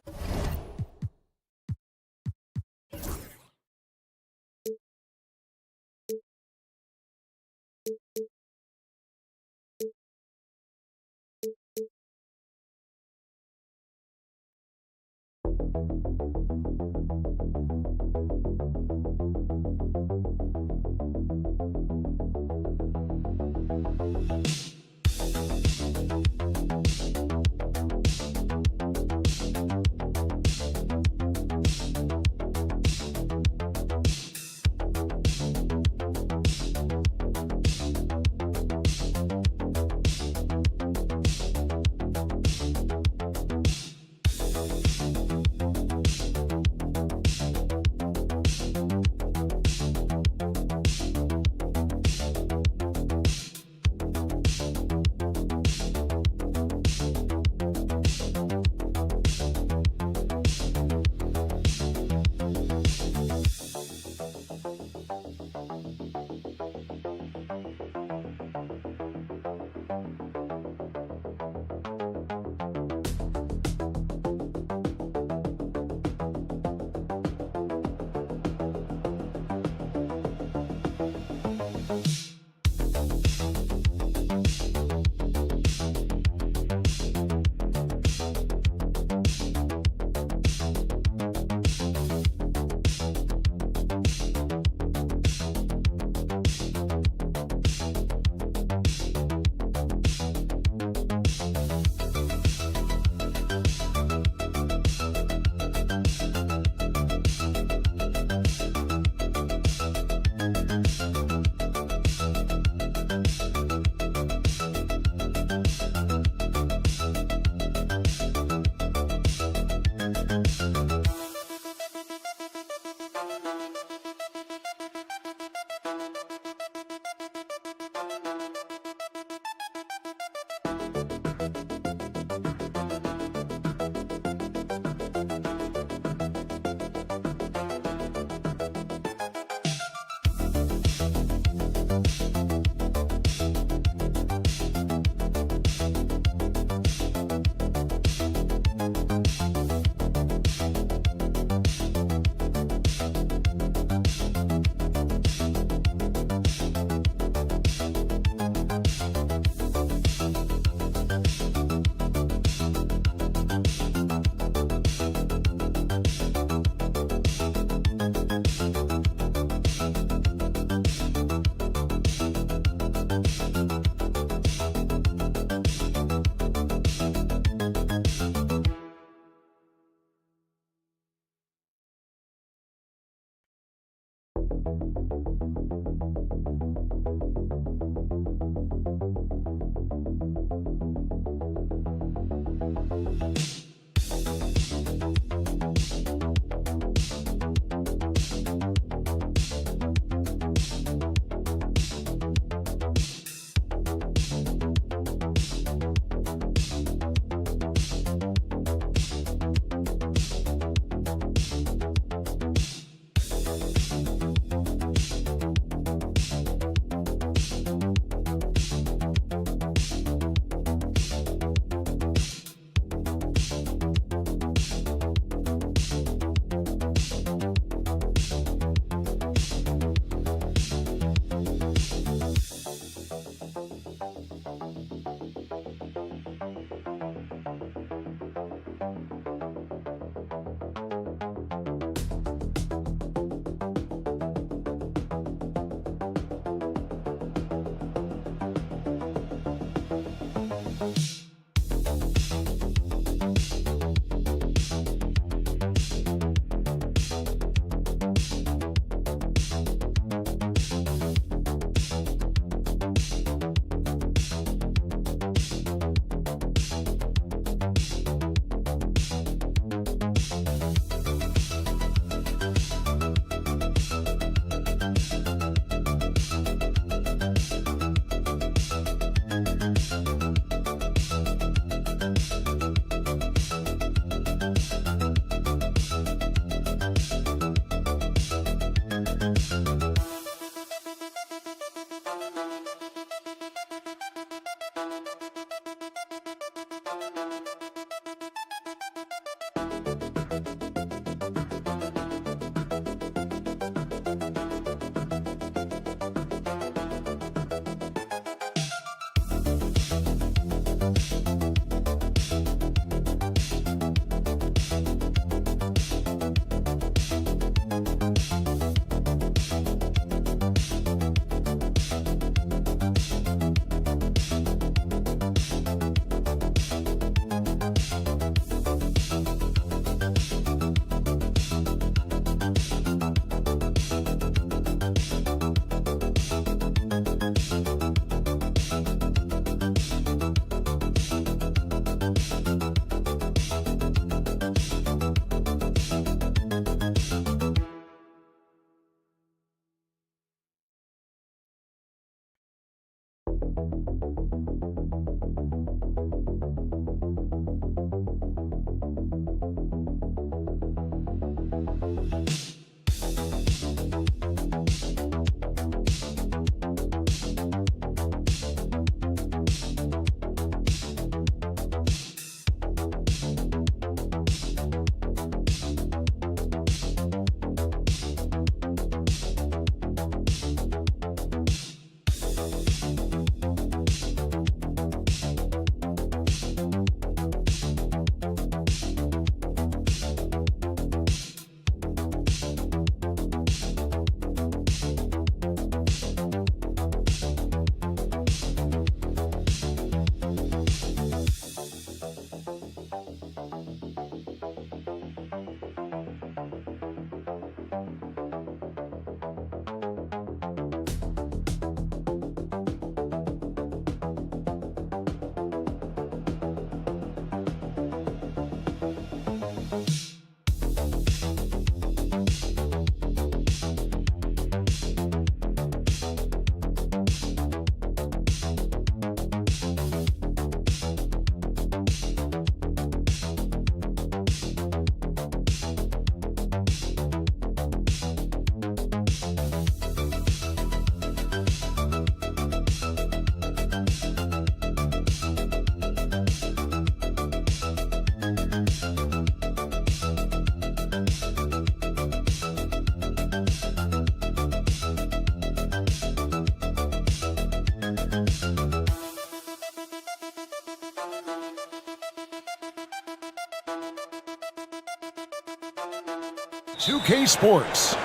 2K Sports.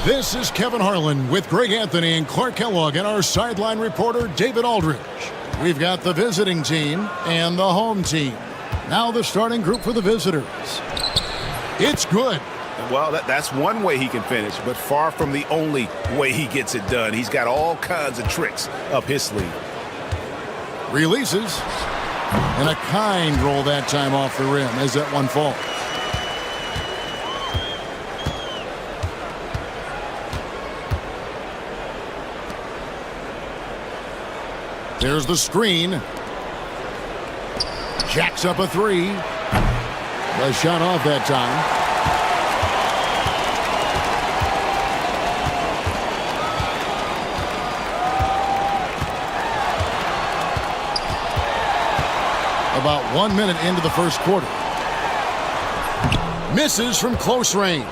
This is Kevin Harlan with Greg Anthony and Clark Kellogg and our sideline reporter David Aldridge. We've got the visiting team and the home team. Now the starting group for the visitors. It's good. Well, that's one way he can finish, but far from the only way he gets it done. He's got all kinds of tricks up his sleeve. Releases. And a kind roll that time off the rim as that one falls. There's the screen. Jacks up a three. The shot off that time. About 1 minute into the first quarter. Misses from close range.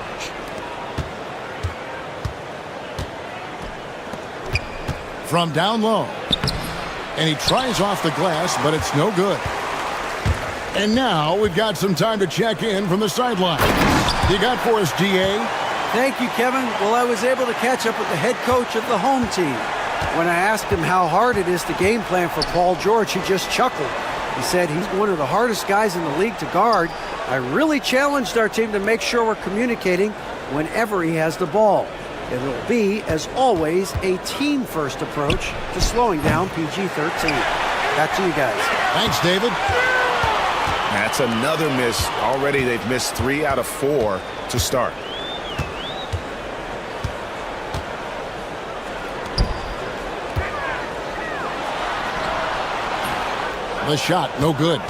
From down low. And he tries off the glass, but it's no good. And now we've got some time to check in from the sideline. You got for us, GA? Thank you, Kevin. Well, I was able to catch up with the head coach of the home team. When I asked him how hard it is to game plan for Paul George, he just chuckled. He said he's one of the hardest guys in the league to guard. I really challenged our team to make sure we're communicating whenever he has the ball. It'll be, as always, a team-first approach to slowing down PG-13. Back to you guys. Thanks, David. That's another miss. Already they've missed 3 out of 4 to start. The shot, no good.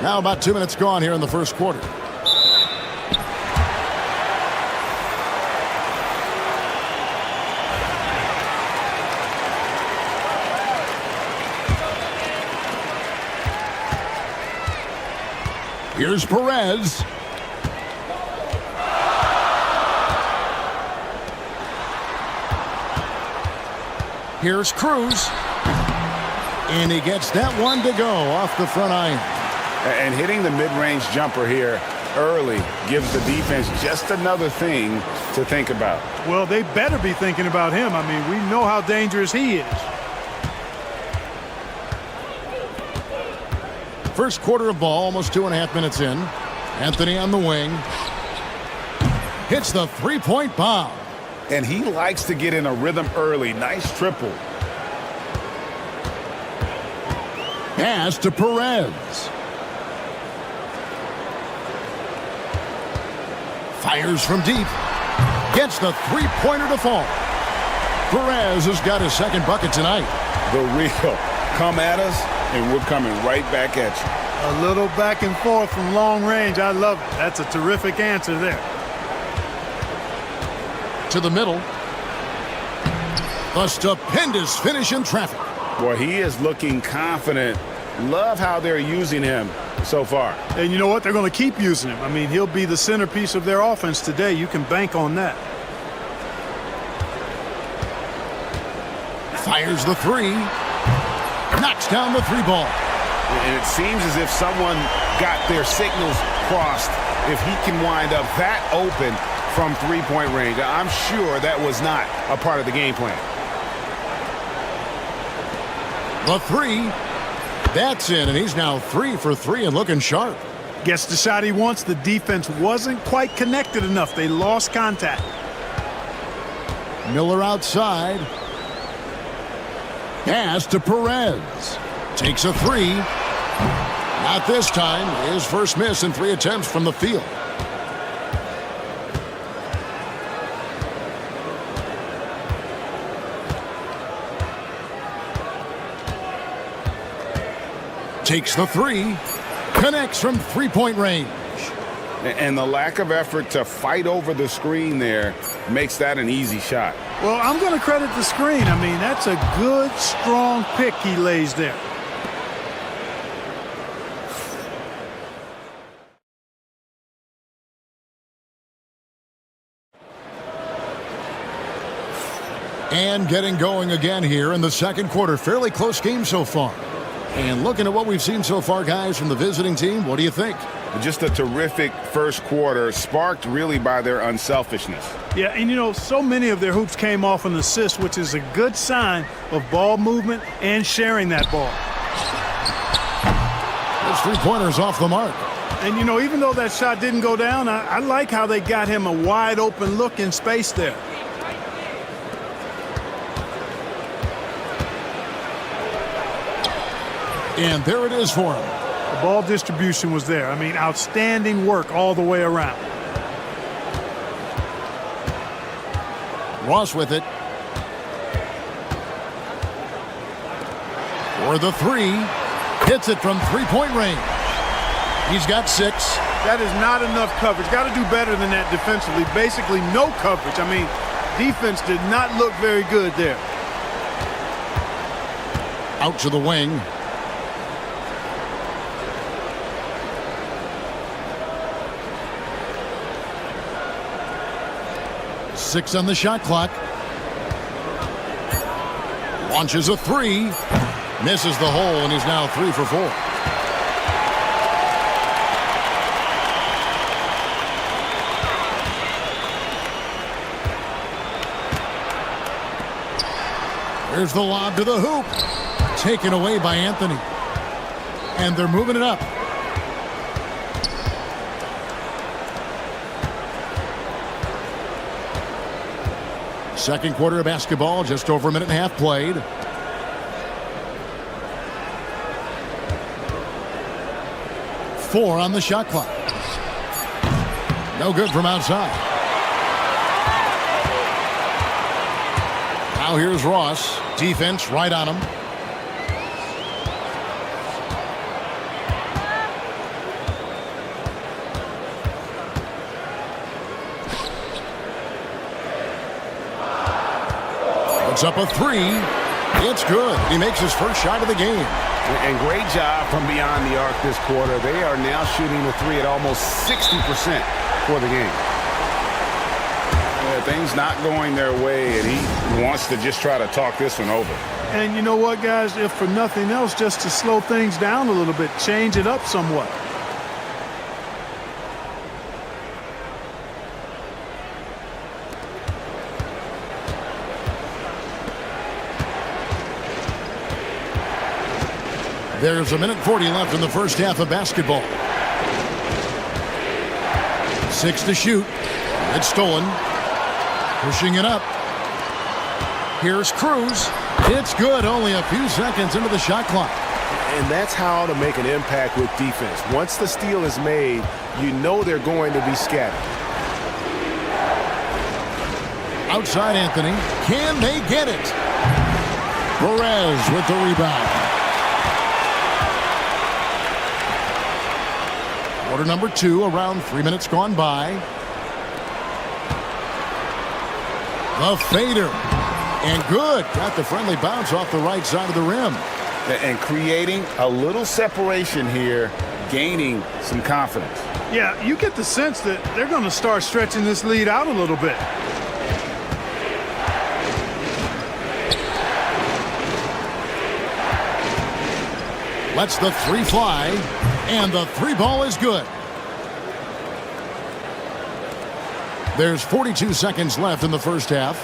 Now about 2 minutes gone here in the first quarter. Here's Perez. Here's Cruz. And he gets that one to go off the front iron. And hitting the mid-range jumper here early gives the defense just another thing to think about. Well, they better be thinking about him. I mean, we know how dangerous he is. First quarter of ball, almost 2.5 minutes in. Anthony on the wing. Hits the three-point bomb. And he likes to get in a rhythm early. Nice triple. Pass to Perez. Fires from deep. Gets the three-pointer to fall. Perez has got his second bucket tonight. The real. Come at us, and we're coming right back at you. A little back and forth from long range. I love it. That's a terrific answer there. To the middle. A stupendous finish in traffic. Boy, he is looking confident. Love how they're using him so far. And you know what? They're going to keep using him. I mean, he'll be the centerpiece of their offense today. You can bank on that. Fires the three. Knocks down the three ball. And it seems as if someone got their signals crossed. If he can wind up that open from three-point range, I'm sure that was not a part of the game plan. The three. That's in, and he's now 3 for 3 and looking sharp. Gets the shot he wants. The defense wasn't quite connected enough. They lost contact. Miller outside. Pass to Perez. Takes a three. Not this time. His first miss in 3 attempts from the field. Takes the three. Connects from three-point range. And the lack of effort to fight over the screen there makes that an easy shot. Well, I'm going to credit the screen. I mean, that's a good, strong pick he lays there. And getting going again here in the second quarter. Fairly close game so far. And looking at what we've seen so far, guys, from the visiting team, what do you think? Just a terrific first quarter, sparked really by their unselfishness. Yeah, and so many of their hoops came off an assist, which is a good sign of ball movement and sharing that ball. Those three-pointers off the mark. And, even though that shot didn't go down, I like how they got him a wide-open look in space there. And there it is for him. The ball distribution was there. I mean, outstanding work all the way around. Ross with it. For the three. Hits it from three-point range. He's got 6. That is not enough coverage. Got to do better than that defensively. Basically no coverage. I mean, defense did not look very good there. Out to the wing. Six on the shot clock. Launches a three. Misses the hole, and he's now 3 for 4. There's the lob to the hoop. Taken away by Anthony. And they're moving it up. Second quarter of basketball, just over a minute and a half played. Four on the shot clock. No good from outside. Now here's Ross. Defense right on him. Puts up a three. It's good. He makes his first shot of the game. And great job from beyond the arc this quarter. They are now shooting the three at almost 60% for the game. Yeah, things not going their way, and he wants to just try to talk this one over. And you know what, guys? If for nothing else, just to slow things down a little bit, change it up somewhat. There's a minute 40 left in the first half of basketball. 6 to shoot. It's stolen. Pushing it up. Here's Cruz. It's good. Only a few seconds into the shot clock. And that's how to make an impact with defense. Once the steal is made, you know they're going to be scattered. Outside Anthony. Can they get it? Perez with the rebound. Quarter number 2, around 3 minutes gone by. The fader. And good. Got the friendly bounce off the right side of the rim. And creating a little separation here, gaining some confidence. Yeah, you get the sense that they're going to start stretching this lead out a little bit. Lets the three fly, and the three ball is good. There's 42 seconds left in the first half.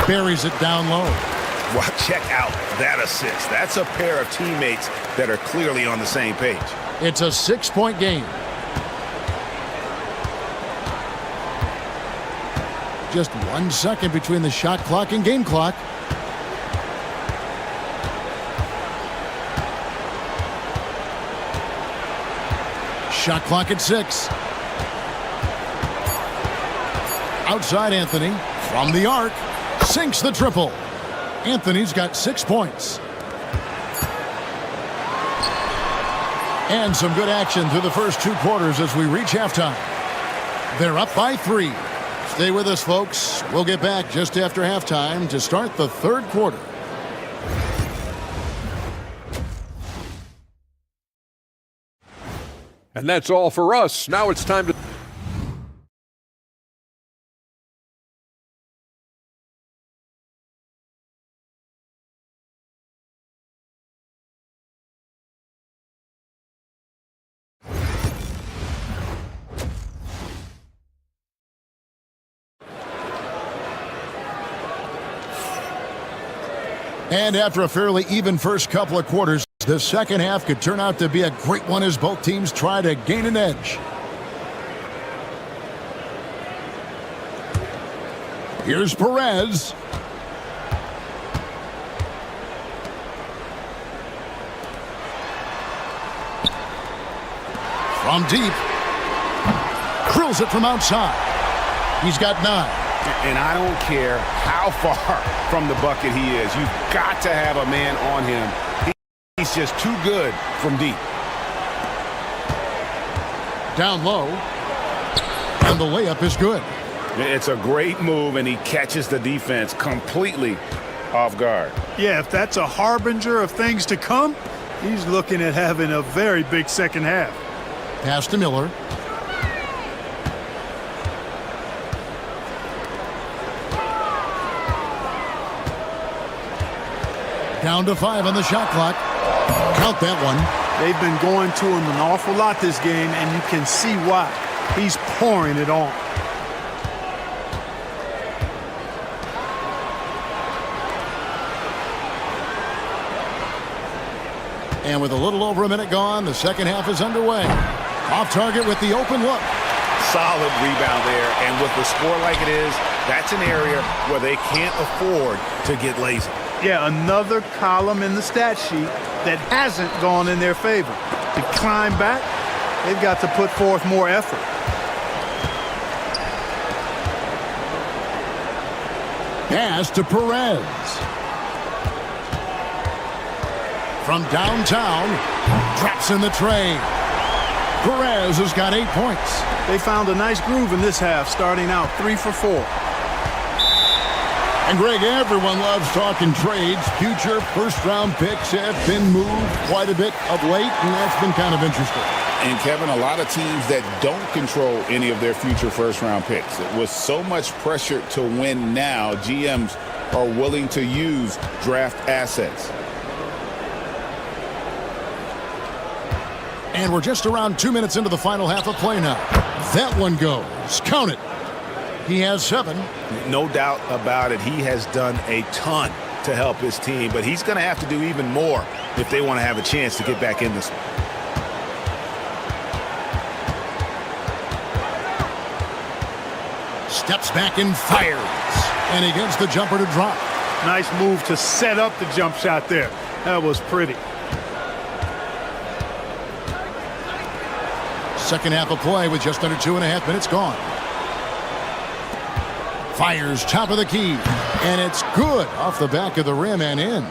Buries it down low. Well, check out that assist. That's a pair of teammates that are clearly on the same page. It's a 6-point game. Just 1 second between the shot clock and game clock. Shot clock at 6. Outside Anthony from the arc. Sinks the triple. Anthony's got 6 points. And some good action through the first 2 quarters as we reach halftime. They're up by 3. Stay with us, folks. We'll get back just after halftime to start the third quarter. And that's all for us. Now it's time to... And after a fairly even first couple of quarters, the second half could turn out to be a great one as both teams try to gain an edge. Here's Perez. From deep. Drills it from outside. He's got 9. And I don't care how far from the bucket he is. You've got to have a man on him. He's just too good from deep. Down low. And the layup is good. It's a great move, and he catches the defense completely off guard. Yeah, if that's a harbinger of things to come, he's looking at having a very big second half. Pass to Miller. Down to 5 on the shot clock. Count that one. They've been going to him an awful lot this game, and you can see why. He's pouring it on. And with a little over a minute gone, the second half is underway. Off target with the open look. Solid rebound there, and with the score like it is, that's an area where they can't afford to get lazy. Yeah, another column in the stat sheet that hasn't gone in their favor. To climb back, they've got to put forth more effort. Pass to Perez. From downtown, drops in the tray. Perez has got 8 points. They found a nice groove in this half, starting out 3 for 4. And Greg, everyone loves talking trades. Future first-round picks have been moved quite a bit of late, and that's been kind of interesting. And, Kevin, a lot of teams that don't control any of their future first-round picks. With so much pressure to win now, GMs are willing to use draft assets. And we're just around 2 minutes into the final half of play now. That one goes. Count it. He has 7. No doubt about it. He has done a ton to help his team, but he's going to have to do even more if they want to have a chance to get back in this one. Steps back and fires. And he gets the jumper to drop. Nice move to set up the jump shot there. That was pretty. Second half of play with just under 2.5 minutes gone. Fires top of the key. And it's good off the back of the rim and in.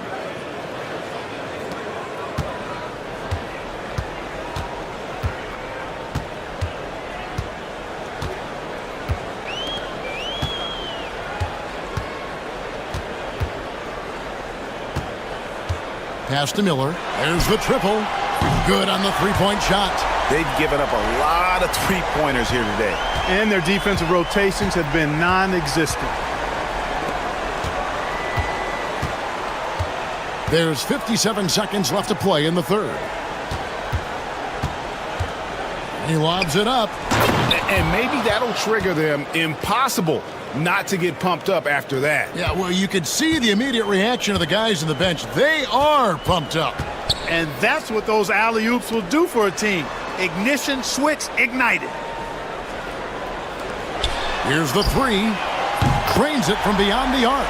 Pass to Miller. There's the triple. Good on the three-point shot. They've given up a lot of three-pointers here today. And their defensive rotations have been non-existent. There's 57 seconds left to play in the third. He lobs it up. And maybe that'll trigger them. Impossible not to get pumped up after that. Yeah, well, you could see the immediate reaction of the guys on the bench. They are pumped up. And that's what those alley-oops will do for a team. Ignition, switch, ignited. Here's the three. Drains it from beyond the arc.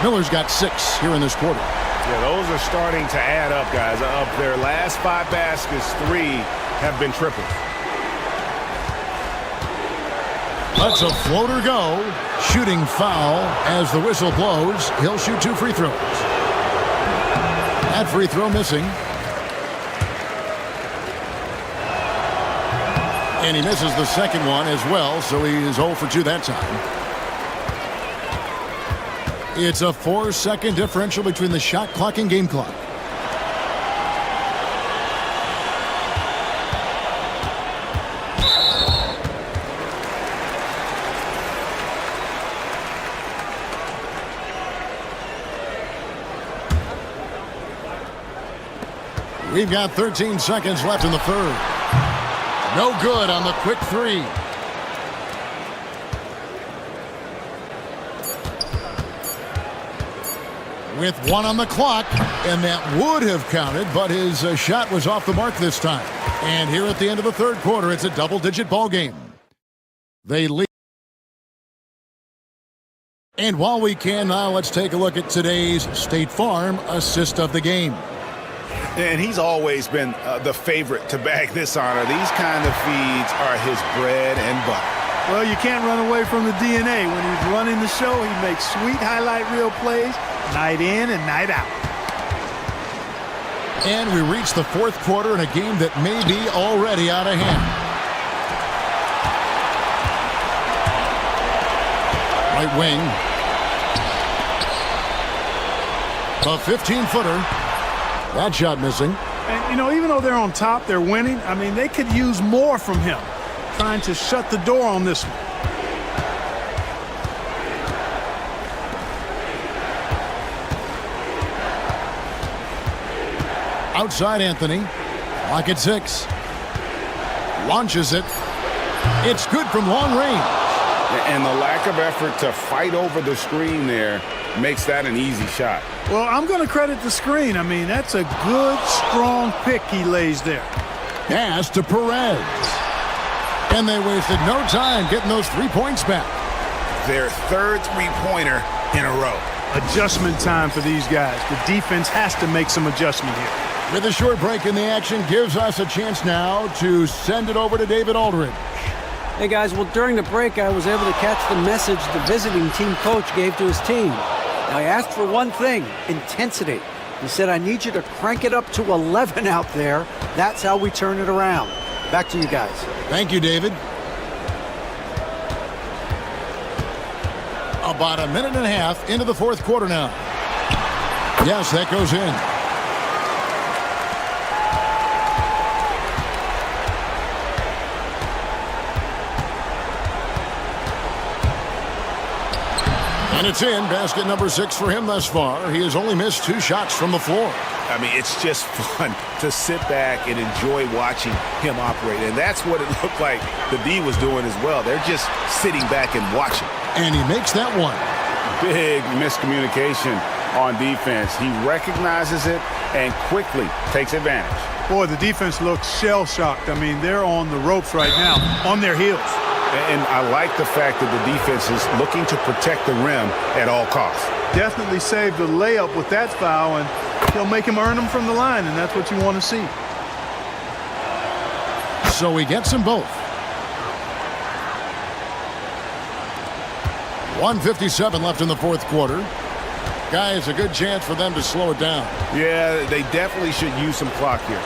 Miller's got 6 here in this quarter. Yeah, those are starting to add up, guys. Of their last 5 baskets, 3 have been triples. Lets a floater go. Shooting foul as the whistle blows. He'll shoot 2 free throws. That free throw missing. And he misses the second one as well, so he is 0 for 2 that time. It's a 4-second differential between the shot clock and game clock. We've got 13 seconds left in the third. No good on the quick three. With 1 on the clock, and that would have counted, but his shot was off the mark this time. And here at the end of the third quarter, it's a double-digit ball game. They lead. And while we can now, let's take a look at today's State Farm assist of the game. And he's always been the favorite to bag this honor. These kind of feeds are his bread and butter. Well, you can't run away from the DNA. When he's running the show, he makes sweet highlight reel plays night in and night out. And we reach the fourth quarter in a game that may be already out of hand. Right wing. A 15-footer. That shot missing. And, you know, even though they're on top, they're winning. I mean, they could use more from him. Trying to shut the door on this one. Outside Anthony. Lock at 6. Launches it. It's good from long range. And the lack of effort to fight over the screen there makes that an easy shot. Well, I'm going to credit the screen. I mean, that's a good, strong pick he lays there. Pass to Perez. And they wasted no time getting those 3 points back. Their third three-pointer in a row. Adjustment time for these guys. The defense has to make some adjustment here. With a short break in the action, gives us a chance now to send it over to David Aldridge. Hey guys, well during the break I was able to catch the message the visiting team coach gave to his team. Now, I asked for one thing, intensity. He said, I need you to crank it up to 11 out there. That's how we turn it around. Back to you guys. Thank you, David. About a minute and a half into the fourth quarter now. Yes, that goes in. And it's in. Basket number 6 for him thus far. He has only missed 2 shots from the floor. I mean, it's just fun to sit back and enjoy watching him operate. And that's what it looked like the D was doing as well. They're just sitting back and watching. And he makes that one. Big miscommunication on defense. He recognizes it and quickly takes advantage. Boy, the defense looks shell-shocked. I mean, they're on the ropes right now, on their heels. And I like the fact that the defense is looking to protect the rim at all costs. Definitely saved the layup with that foul, and he'll make him earn them from the line, and that's what you want to see. So he gets them both. 1:57 left in the fourth quarter. Guys, a good chance for them to slow it down. Yeah, they definitely should use some clock here.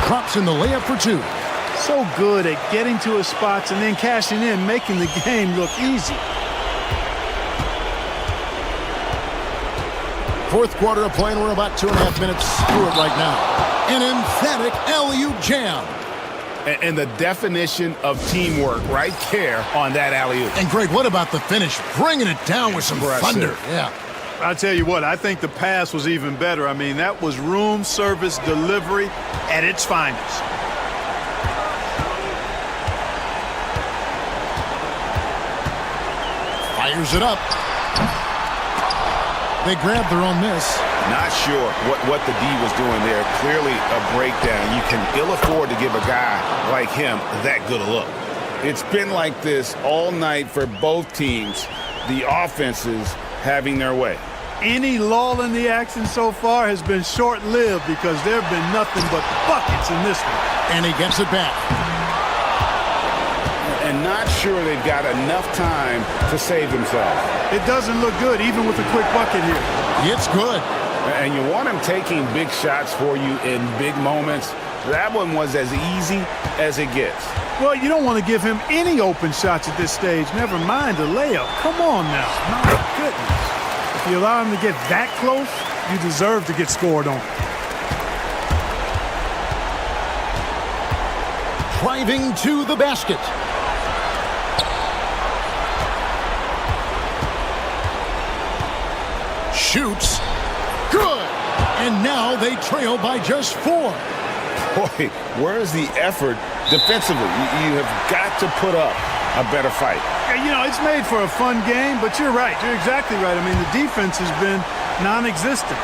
Drops in the layup for 2. So good at getting to his spots and then cashing in, making the game look easy. Fourth quarter of play, and we're about 2.5 minutes through it right now. An emphatic alley-oop jam. And the definition of teamwork right there on that alley-oop. And Greg, what about the finish? Bringing it down with some thunder. Yeah. I'll tell you what, I think the pass was even better. I mean, that was room service delivery at its finest. Fires it up. They grabbed their own miss. Not sure what the D was doing there. Clearly a breakdown. You can ill afford to give a guy like him that good a look. It's been like this all night for both teams. The offenses having their way. Any lull in the action so far has been short-lived because there have been nothing but buckets in this one. And he gets it back. And not sure they've got enough time to save themselves. It doesn't look good even with a quick bucket here. It's good. And you want him taking big shots for you in big moments. That one was as easy as it gets. Well, you don't want to give him any open shots at this stage. Never mind a layup. Come on now. My goodness. If you allow him to get that close, you deserve to get scored on. Driving to the basket. shoots. Good. And now they trail by just 4. Boy, where's the effort defensively? You have got to put up a better fight. Yeah, you know, it's made for a fun game, but you're right. You're exactly right. I mean, the defense has been non-existent.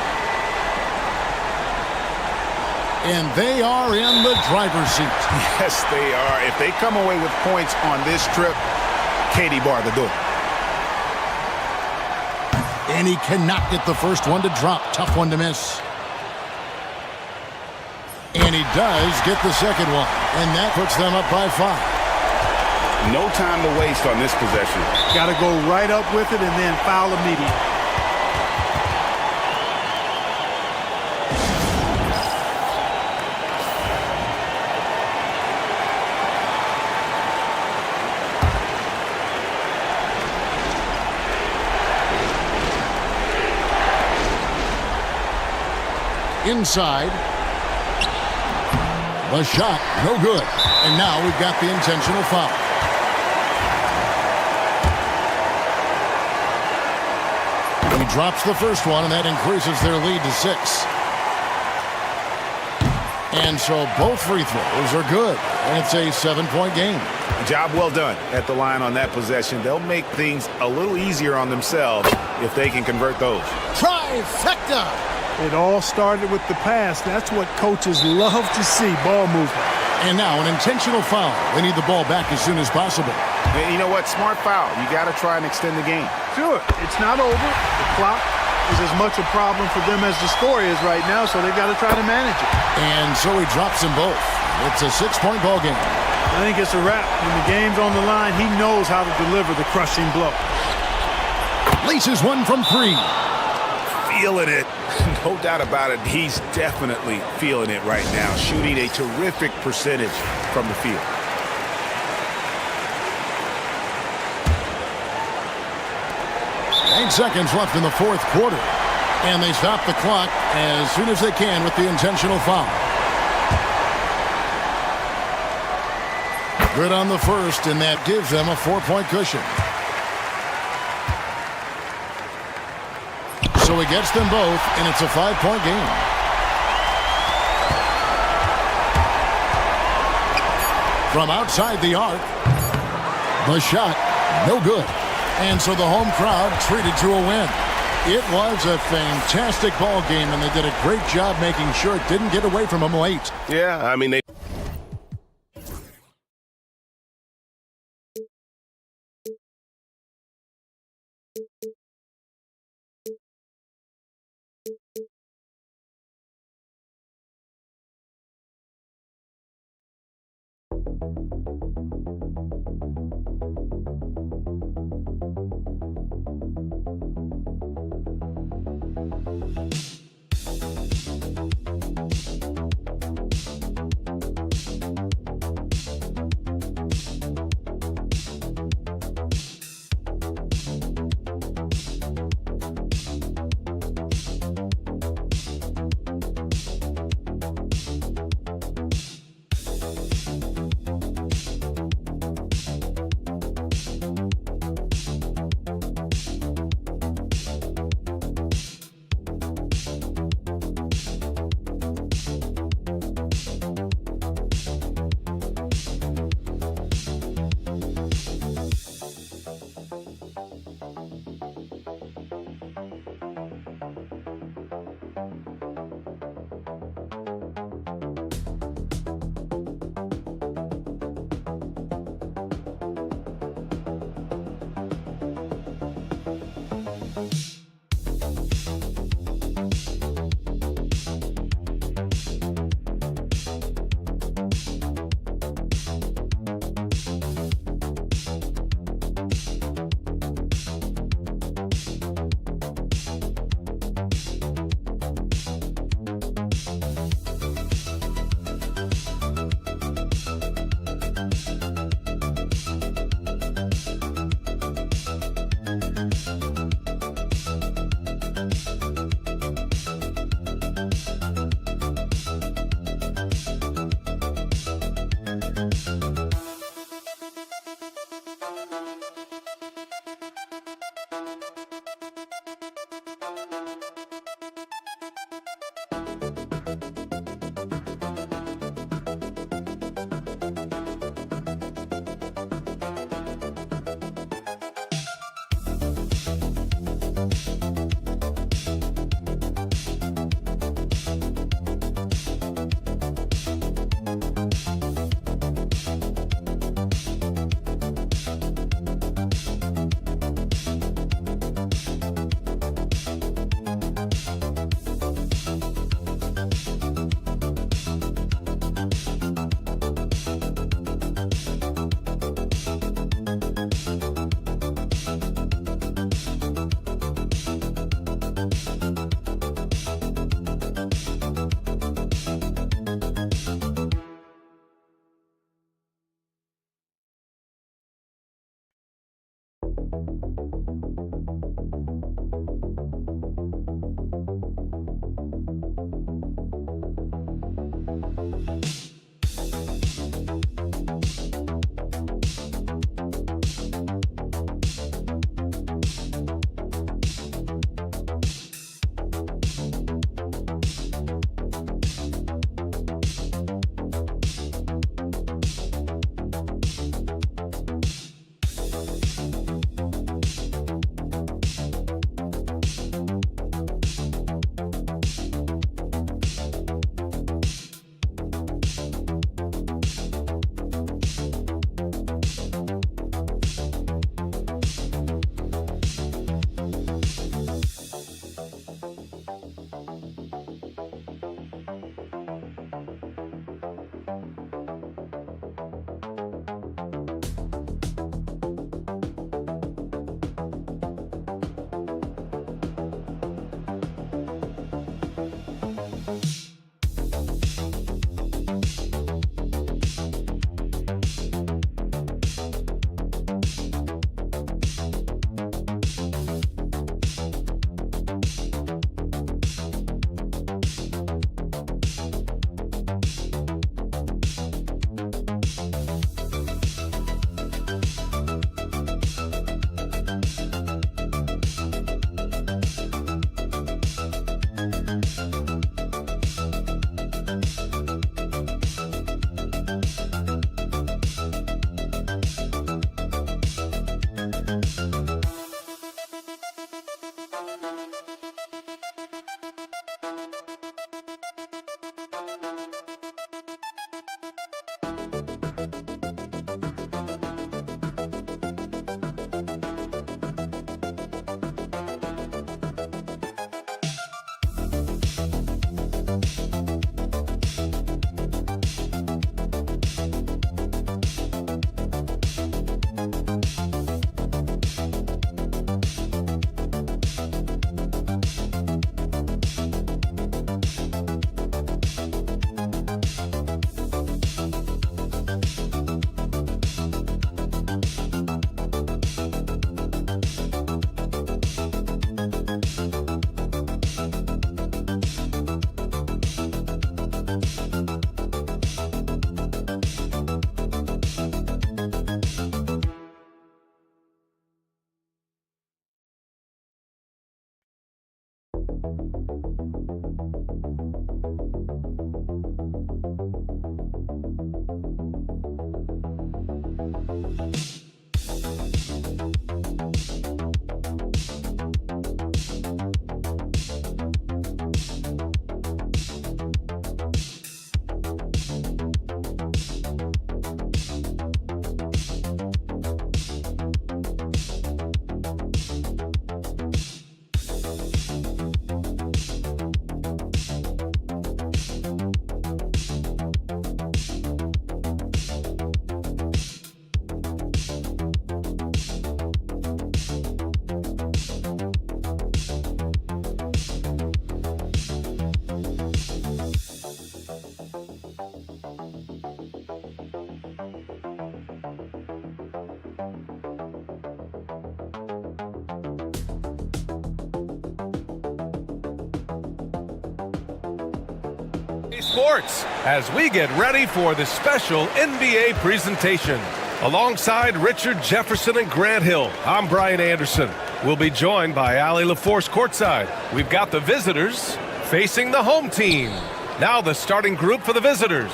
And they are in the driver's seat. Yes, they are. If they come away with points on this trip, Katie bar the door. And he cannot get the first one to drop. Tough one to miss. And he does get the second one. And that puts them up by 5. No time to waste on this possession. Got to go right up with it and then foul immediately. Inside. The shot, no good. And now we've got the intentional foul. He drops the first one, and that increases their lead to 6. And so both free throws are good. And it's a 7-point game. Job well done at the line on that possession. They'll make things a little easier on themselves if they can convert those. Trifecta! It all started with the pass. That's what coaches love to see, ball movement. And now an intentional foul. They need the ball back as soon as possible. And you know what? Smart foul. You got to try and extend the game. Sure, it's not over. The clock is as much a problem for them as the score is right now, so they've got to try to manage it. And so he drops them both. It's a 6-point ball game. I think it's a wrap. When the game's on the line, he knows how to deliver the crushing blow. Laces one from 3. Feeling it. No doubt about it. He's definitely feeling it right now. Shooting a terrific percentage from the field. Eight seconds left in the fourth quarter. And they stop the clock as soon as they can with the intentional foul. Good on the first, and that gives them a 4-point cushion. So he gets them both, and it's a 5-point game. From outside the arc, the shot, no good. And so the home crowd treated to a win. It was a fantastic ball game, and they did a great job making sure it didn't get away from them late. Yeah, I mean, they Sports as we get ready for the special NBA presentation. Alongside Richard Jefferson and Grant Hill, I'm Brian Anderson. We'll be joined by Allie LaForce courtside. We've got the visitors facing the home team. Now the starting group for the visitors.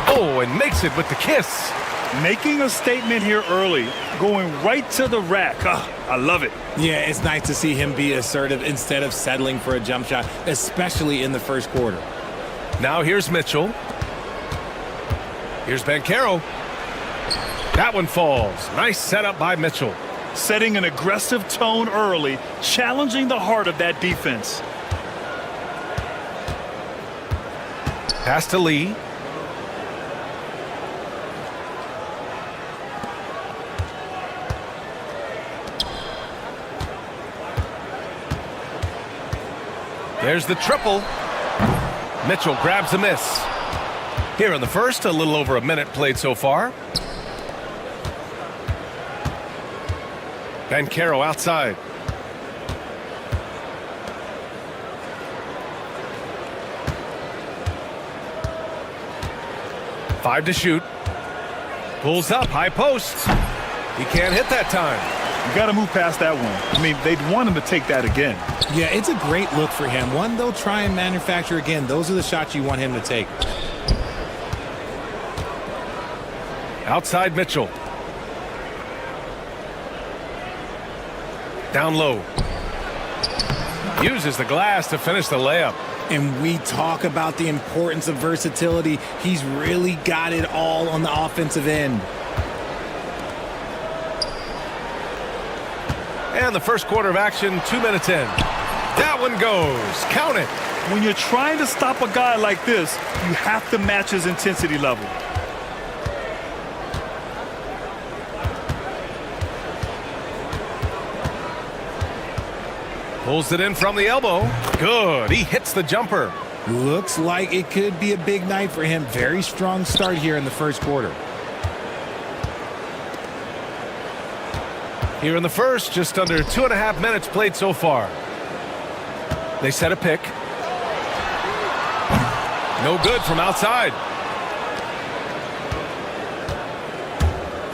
Oh, and makes it with the kiss. Making a statement here early, going right to the rack. I love it. Yeah, it's nice to see him be assertive instead of settling for a jump shot, especially in the first quarter. Now here's Mitchell. Here's Banchero. That one falls. Nice setup by Mitchell. Setting an aggressive tone early, challenging the heart of that defense. Pass to Lee. There's the triple. Mitchell grabs a miss. Here in the first, a little over a minute played so far. Bancaro outside. Five to shoot. Pulls up, high post. He can't hit that time. You got to move past that one. I mean, they'd want him to take that again. Yeah, it's a great look for him. One they'll try and manufacture again. Those are the shots you want him to take. Outside Mitchell. Down low. Uses the glass to finish the layup. And we talk about the importance of versatility. He's really got it all on the offensive end. And the first quarter of action, 2 minutes in. That one goes. Count it. When you're trying to stop a guy like this, you have to match his intensity level. Pulls it in from the elbow. Good. He hits the jumper. Looks like it could be a big night for him. Very strong start here in the first quarter. Here in the first, just under 2.5 minutes played so far. They set a pick. No good from outside.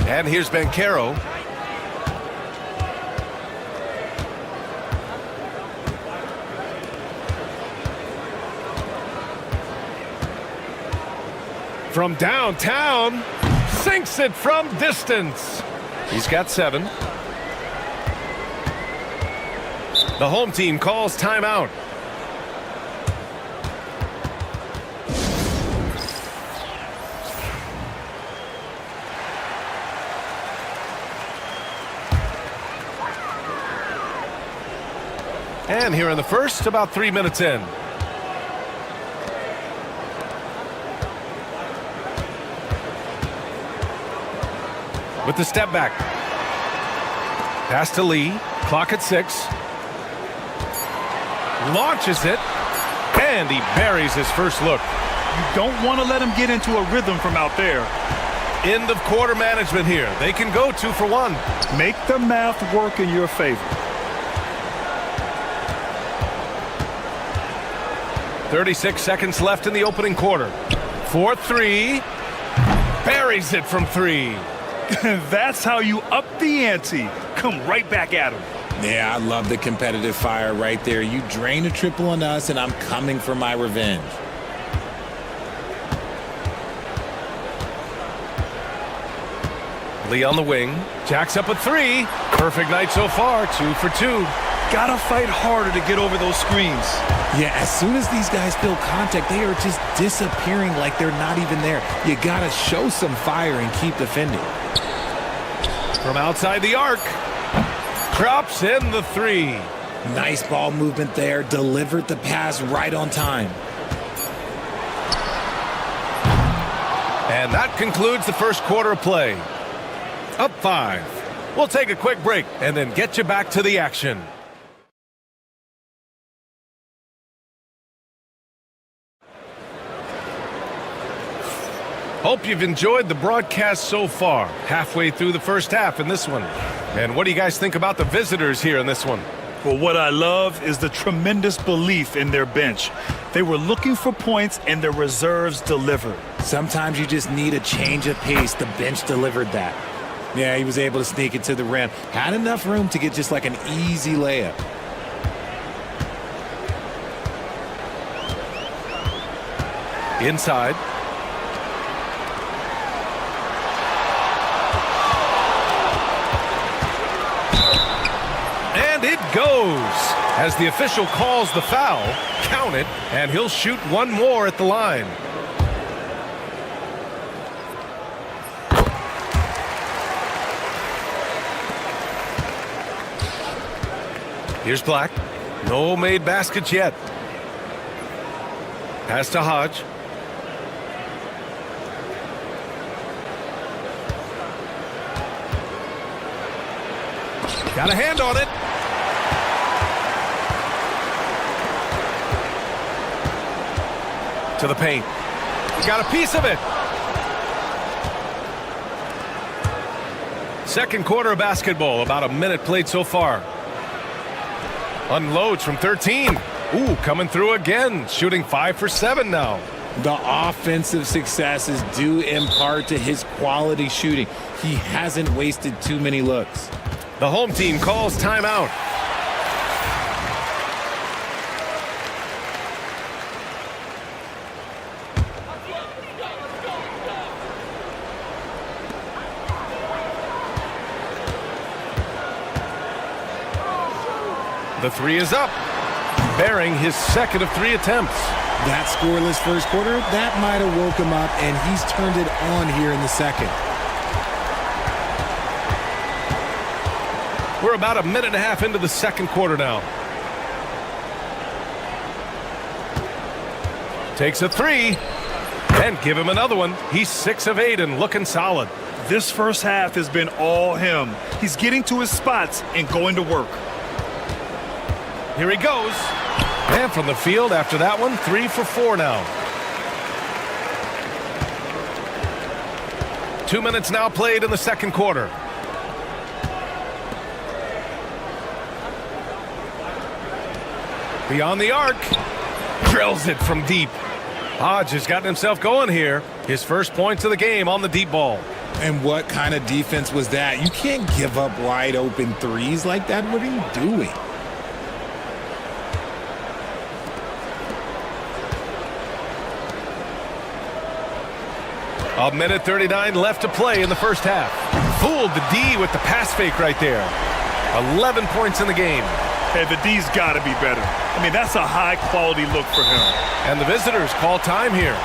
And here's Bancaro. From downtown, sinks it from distance. He's got 7. The home team calls timeout. And here in the first, about 3 minutes in. With the step back. Pass to Lee. Clock at 6. Launches it. And he buries his first look. You don't want to let him get into a rhythm from out there. End of quarter management here. They can go 2 for 1. Make the math work in your favor. 36 seconds left in the opening quarter. 4-3. Buries it from 3. That's how you up the ante. Come right back at him. Yeah, I love the competitive fire right there. You drain a triple on us, and I'm coming for my revenge. Lee on the wing. Jacks up a 3. Perfect night so far. 2 for 2. Gotta fight harder to get over those screens. Yeah, as soon as these guys feel contact, they are just disappearing like they're not even there. You gotta show some fire and keep defending. From outside the arc. Drops in the 3. Nice ball movement there. Delivered the pass right on time. And that concludes the first quarter of play. Up 5. We'll take a quick break and then get you back to the action. Hope you've enjoyed the broadcast so far. Halfway through the first half in this one. And what do you guys think about the visitors here in this one? Well, what I love is the tremendous belief in their bench. They were looking for points, and their reserves delivered. Sometimes you just need a change of pace. The bench delivered that. Yeah, he was able to sneak it to the rim. Had enough room to get just like an easy layup. Inside. And it goes. As the official calls the foul, count it, and he'll shoot one more at the line. Here's Black. No made baskets yet. Pass to Hodge. Got a hand on it. To the paint. Got a piece of it. Second quarter of basketball, about a minute played so far. Unloads from 13. Ooh, coming through again, shooting 5 for 7 now. The offensive success is due in part to his quality shooting. He hasn't wasted too many looks. The home team calls timeout. The three is up, bearing his second of 3 attempts. That scoreless first quarter, that might have woke him up, and he's turned it on here in the second. We're about a minute and a half into the second quarter now. Takes a 3, and give him another one. He's 6 of 8 and looking solid. This first half has been all him. He's getting to his spots and going to work. Here he goes. And from the field after that one, 3 for 4 now. 2 minutes now played in the second quarter. Beyond the arc. Drills it from deep. Hodge has gotten himself going here. His first points of the game on the deep ball. And what kind of defense was that? You can't give up wide open threes like that. What are you doing? A minute 39 left to play in the first half. Fooled the D with the pass fake right there. 11 points in the game. Hey, the D's got to be better. I mean, that's a high-quality look for him. And the visitors call time here.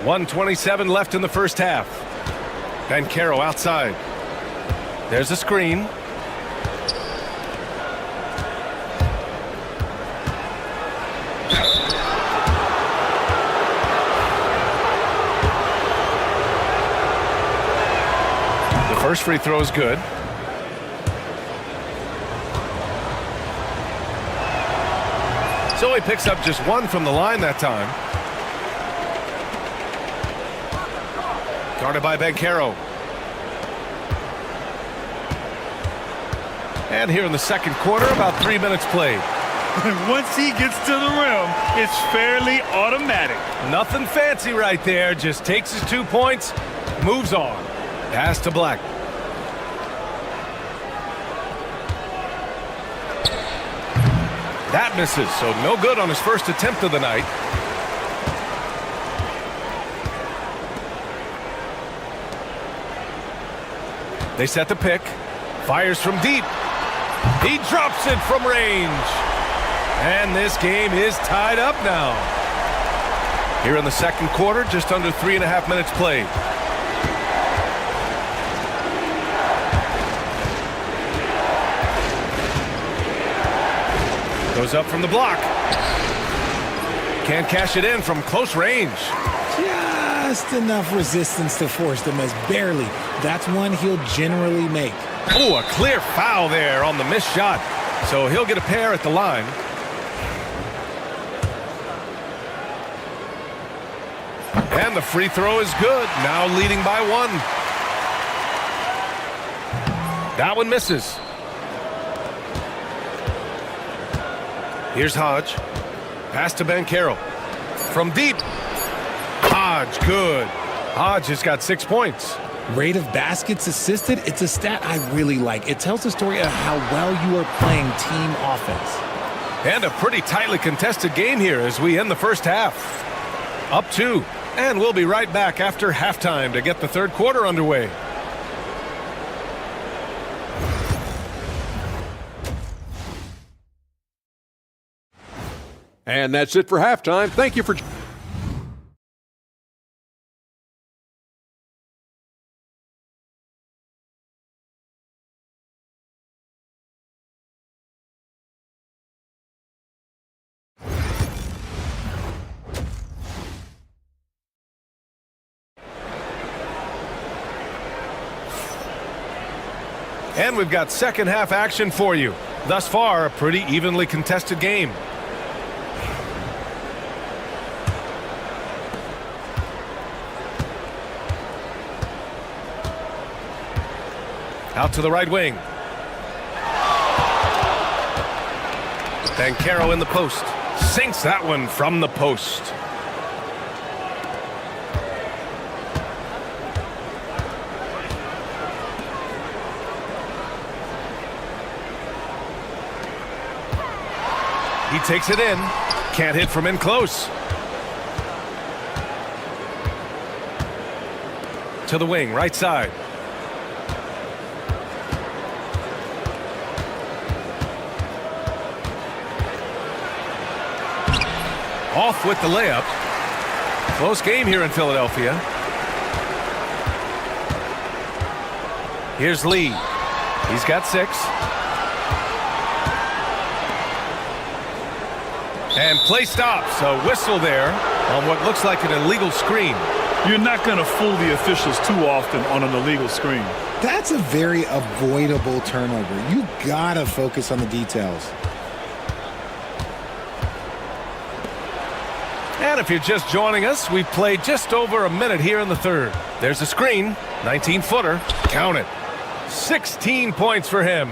.127 left in the first half. Bancaro outside. There's a screen. The first free throw is good. So he picks up just 1 from the line that time. Guarded by Bancaro. And here in the second quarter, about 3 minutes played. Once he gets to the rim, it's fairly automatic. Nothing fancy right there. Just takes his 2 points, moves on. Pass to Black. That misses, so no good on his first attempt of the night. They set the pick. Fires from deep. He drops it from range. And this game is tied up now. Here in the second quarter, just under 3.5 minutes played. Goes up from the block. Can't cash it in from close range. Just enough resistance to force them as barely. That's one he'll generally make. Oh, a clear foul there on the missed shot. So he'll get a pair at the line. And the free throw is good. Now leading by 1. That one misses. Here's Hodge. Pass to Bancaro. From deep. Hodge, good. Hodge has got 6 points. Rate of baskets assisted, it's a stat I really like. It tells the story of how well you are playing team offense. And a pretty tightly contested game here as we end the first half. Up 2. And we'll be right back after halftime to get the third quarter underway. And that's it for halftime. Thank you for... And we've got second half action for you. Thus far, a pretty evenly contested game. Out to the right wing. Bancaro in the post. Sinks that one from the post. He takes it in. Can't hit from in close. To the wing, right side. Off with the layup. Close game here in Philadelphia. Here's Lee. He's got 6. And play stops. A whistle there on what looks like an illegal screen. You're not going to fool the officials too often on an illegal screen. That's a very avoidable turnover. You gotta focus on the details. And if you're just joining us, we've played just over a minute here in the third. There's a screen, 19-footer. Count it. 16 points for him.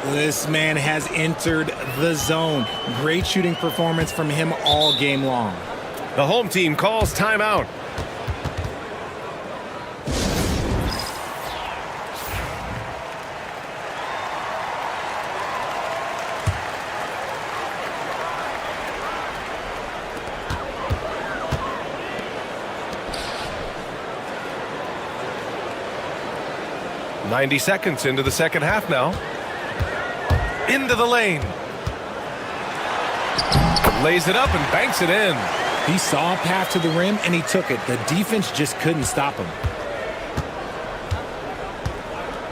This man has entered the zone. Great shooting performance from him all game long. The home team calls timeout. .90 seconds into the second half now. Into the lane. Lays it up and banks it in. He saw a path to the rim and he took it. The defense just couldn't stop him.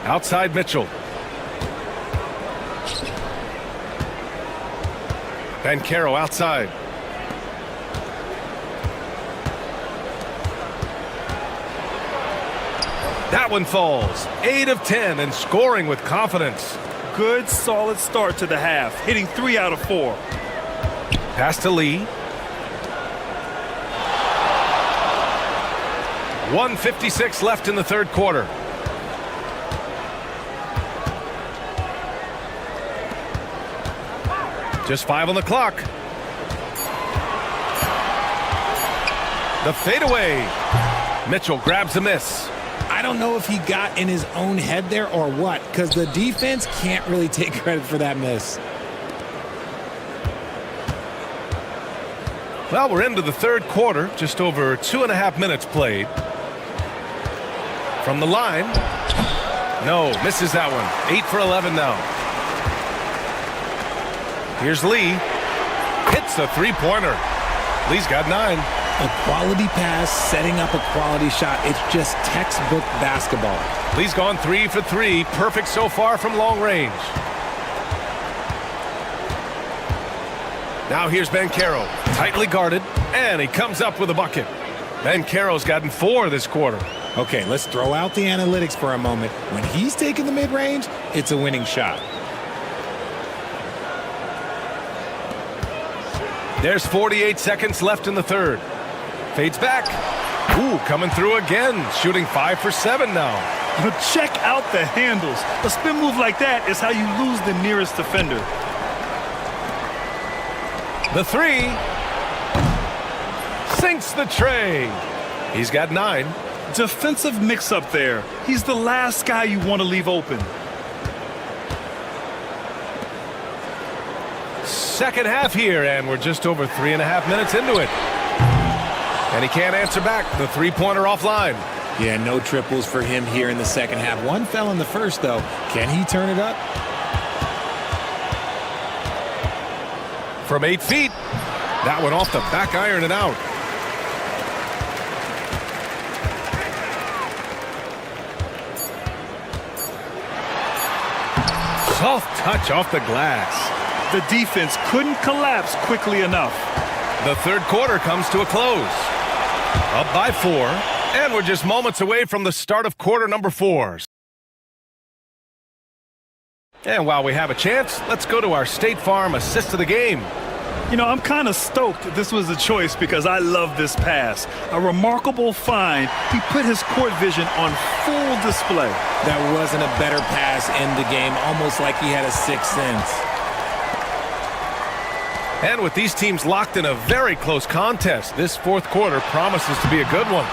Outside Mitchell. Bancaro outside. That one falls. 8 of 10 and scoring with confidence. Good, solid start to the half, hitting 3 out of 4. Pass to Lee. 1:56 left in the third quarter. Just 5 on the clock. The fadeaway. Mitchell grabs a miss. I don't know if he got in his own head there or what, because the defense can't really take credit for that miss. Well, we're into the third quarter, just over 2.5 minutes played. From the line. No, misses that one. 8 for 11 now. Here's Lee. Hits a three-pointer. Lee's got 9. A quality pass, setting up a quality shot. It's just textbook basketball. Lee's gone 3 for 3. Perfect so far from long range. Now here's Bancaro. Tightly guarded, and he comes up with a bucket. Bancaro's gotten 4 this quarter. Okay, let's throw out the analytics for a moment. When he's taking the mid-range, it's a winning shot. There's 48 seconds left in the third. Fades back. Ooh, coming through again. Shooting 5 for 7 now. Check out the handles. A spin move like that is how you lose the nearest defender. The 3. Sinks the tray. He's got 9. Defensive mix-up there. He's the last guy you want to leave open. Second half here, and we're just over 3.5 minutes into it. And he can't answer back. The three-pointer offline. Yeah, no triples for him here in the second half. One fell in the first, though. Can he turn it up? From 8 feet. That one off the back iron and out. Soft touch off the glass. The defense couldn't collapse quickly enough. The third quarter comes to a close. Up by 4, and we're just moments away from the start of quarter number 4. And while we have a chance, let's go to our State Farm assist of the game. You know, I'm kind of stoked this was a choice because I love this pass. A remarkable find. He put his court vision on full display. That wasn't a better pass in the game, almost like he had a sixth sense. And with these teams locked in a very close contest, this fourth quarter promises to be a good one.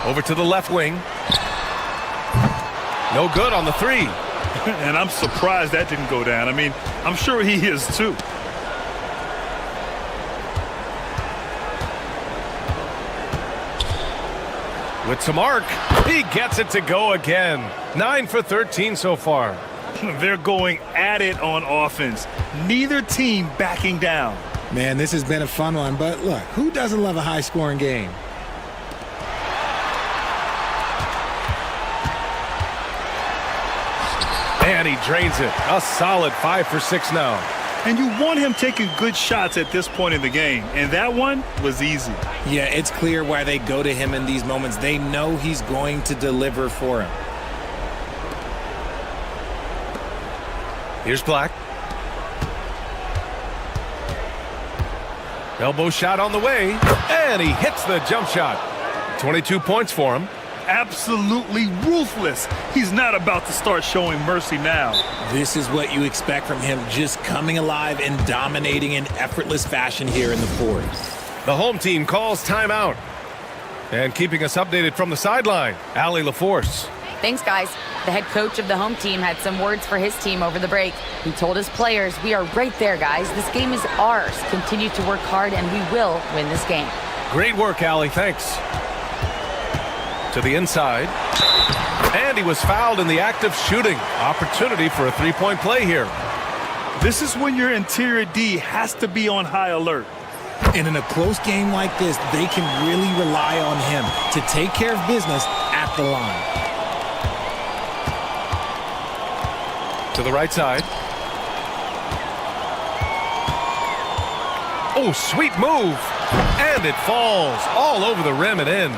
Over to the left wing. No good on the three. And I'm surprised that didn't go down. I mean, I'm sure he is too. With some arc, he gets it to go again. 9 for 13 so far. They're going at it on offense. Neither team backing down. Man, this has been a fun one, but look, who doesn't love a high-scoring game? And he drains it. A solid 5 for 6 now. And you want him taking good shots at this point in the game. And that one was easy. Yeah, it's clear why they go to him in these moments. They know he's going to deliver for him. Here's Black. Elbow shot on the way. And he hits the jump shot. 22 points for him. Absolutely ruthless. He's not about to start showing mercy now. This is what you expect from him, just coming alive and dominating in effortless fashion here in the fourth. The home team calls timeout. And keeping us updated from the sideline, Allie LaForce. Thanks, guys. The head coach of the home team had some words for his team over the break. He told his players, "We are right there, guys. This game is ours. Continue to work hard, and we will win this game." Great work, Allie. Thanks. To the inside. And he was fouled in the act of shooting. Opportunity for a three-point play here. This is when your interior D has to be on high alert. And in a close game like this, they can really rely on him to take care of business at the line. To the right side. Oh, sweet move. And it falls all over the rim and in.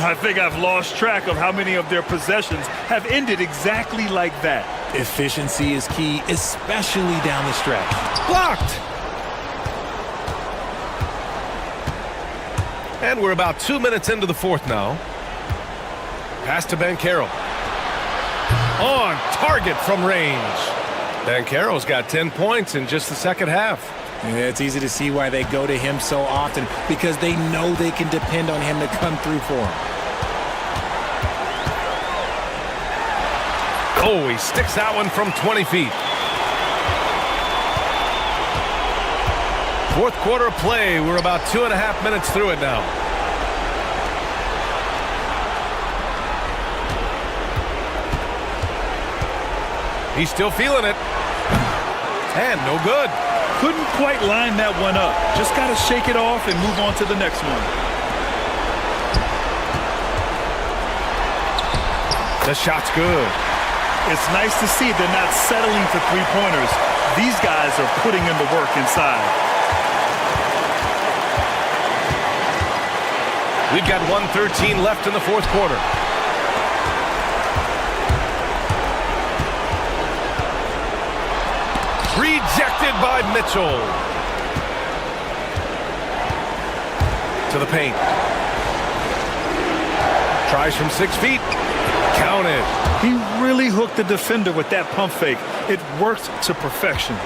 I think I've lost track of how many of their possessions have ended exactly like that. Efficiency is key, especially down the stretch. Blocked. And we're about 2 minutes into the fourth now. Pass to Banchero. On target from range. Banchero's got 10 points in just the second half. Yeah, it's easy to see why they go to him so often, because they know they can depend on him to come through for them. Oh, he sticks that one from 20 feet. Fourth quarter play. We're about 2.5 minutes through it now. He's still feeling it. And no good. Couldn't quite line that one up. Just got to shake it off and move on to the next one. The shot's good. It's nice to see they're not settling for three-pointers. These guys are putting in the work inside. We've got 1:13 left in the fourth quarter. Rejected by Mitchell. To the paint. Tries from 6 feet. Counted. He really hooked the defender with that pump fake. It worked to perfection.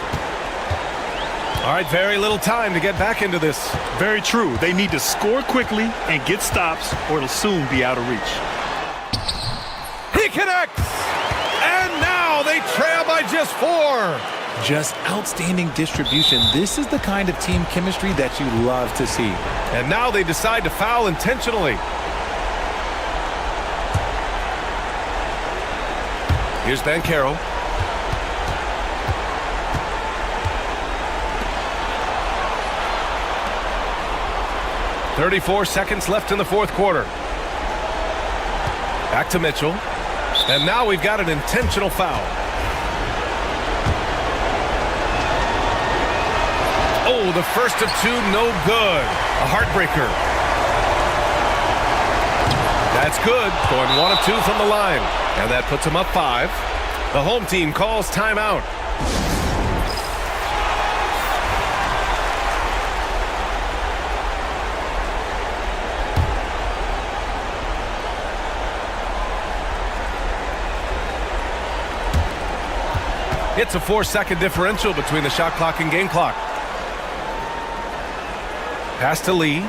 All right, very little time to get back into this. Very true. They need to score quickly and get stops, or it'll soon be out of reach. He connects! And now they trail by just 4. Just outstanding distribution. This is the kind of team chemistry that you love to see. And now they decide to foul intentionally. Here's Banchero. .34 seconds left in the fourth quarter. Back to Mitchell. And now we've got an intentional foul. Oh, the first of 2, no good. A heartbreaker. That's good. Going 1 of 2 from the line. And that puts him up 5. The home team calls timeout. It's a 4-second differential between the shot clock and game clock. Pass to Lee.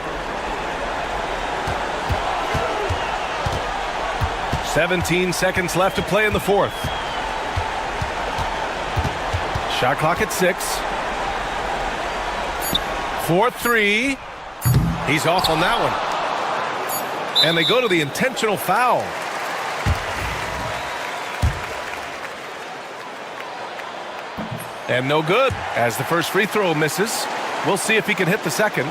17 seconds left to play in the fourth. Shot clock at 6. 4-3. He's off on that one. And they go to the intentional foul. And no good, as the first free throw misses. We'll see if he can hit the second.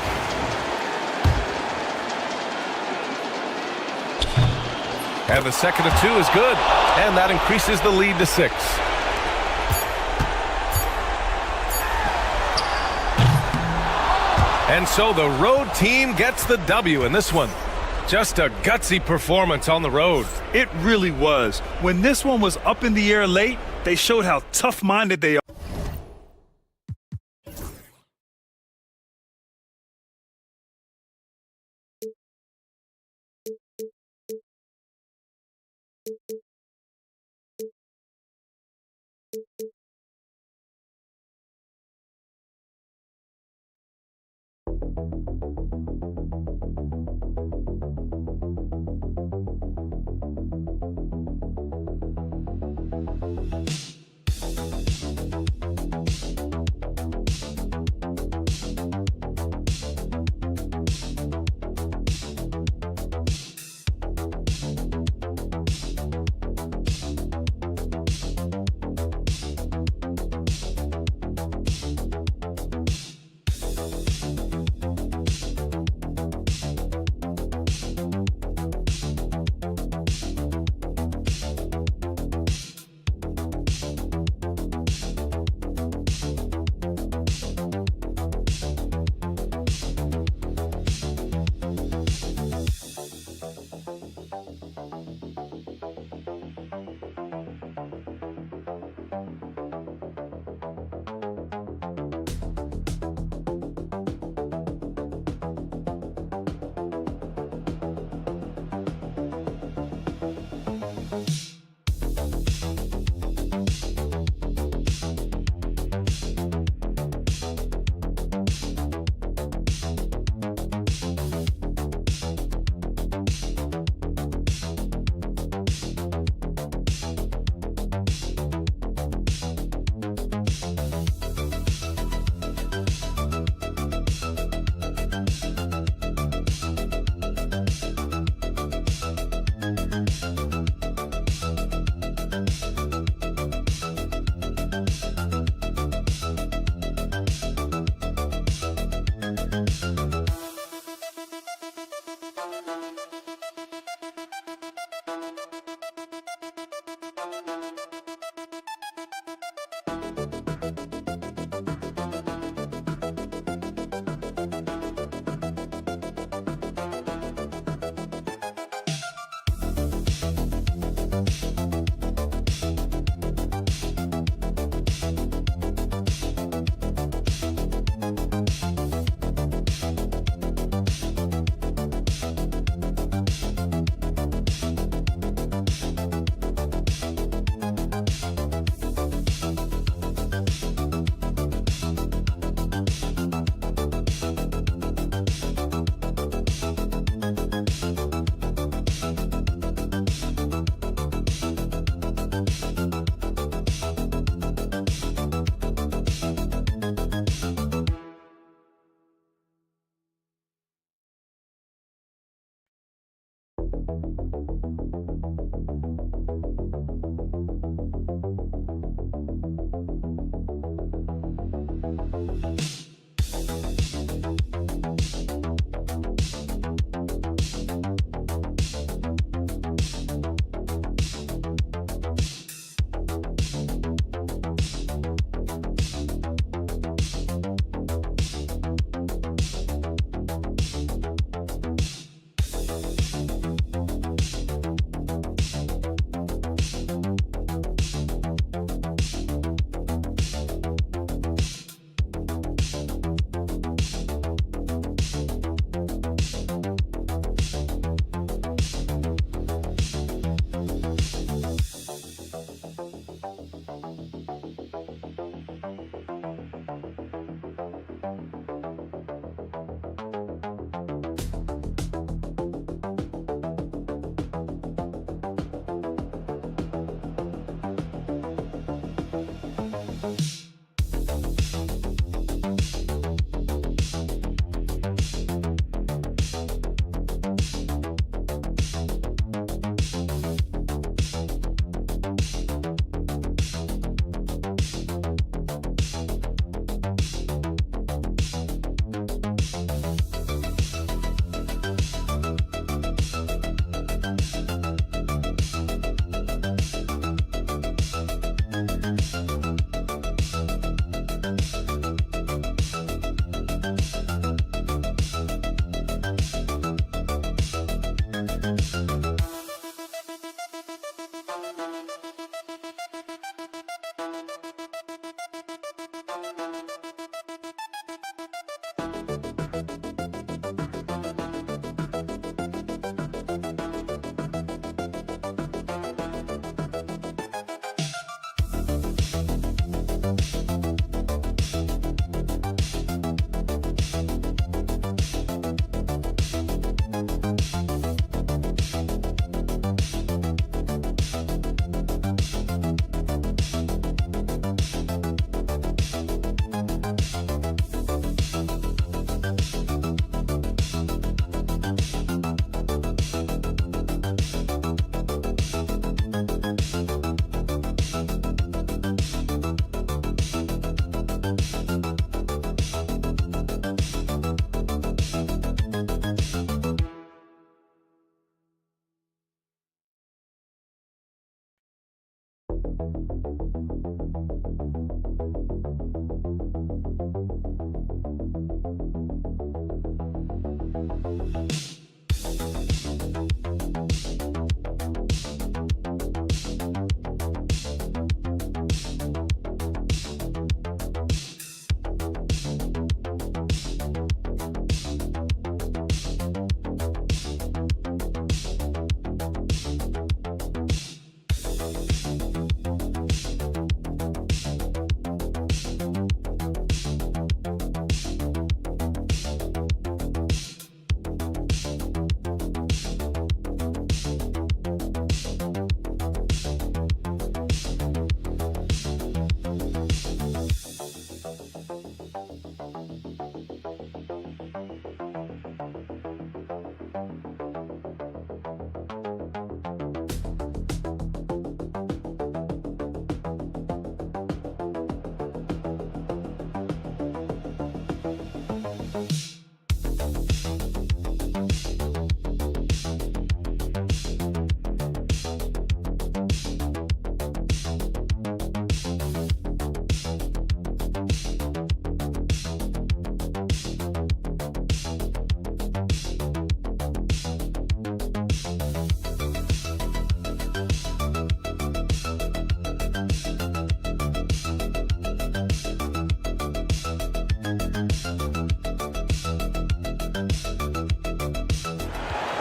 And the second of 2 is good. And that increases the lead to 6. And so the road team gets the W in this one. Just a gutsy performance on the road. It really was. When this one was up in the air late, they showed how tough-minded they are.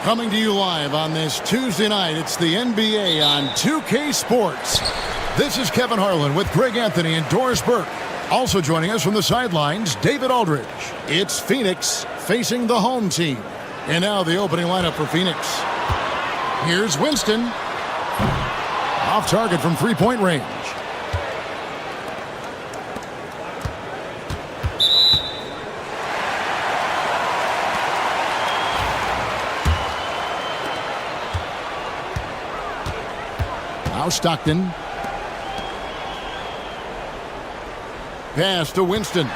Coming to you live on this Tuesday night, it's the NBA on 2K Sports. This is Kevin Harlan with Greg Anthony and Doris Burke. Also joining us from the sidelines, David Aldridge. It's Phoenix facing the home team. And now the opening lineup for Phoenix. Here's Winston. Off target from three-point range. Now Stockton. Pass to Winston.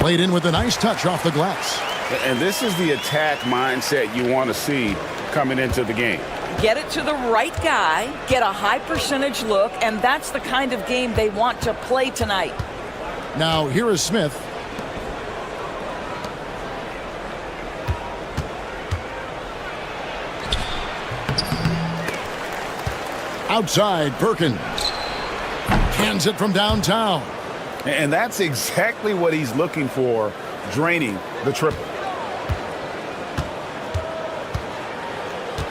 Played in with a nice touch off the glass. And this is the attack mindset you want to see coming into the game. Get it to the right guy, get a high percentage look, and that's the kind of game they want to play tonight. Now here is Smith. Outside, Perkins. Cans it from downtown. And that's exactly what he's looking for, draining the triple.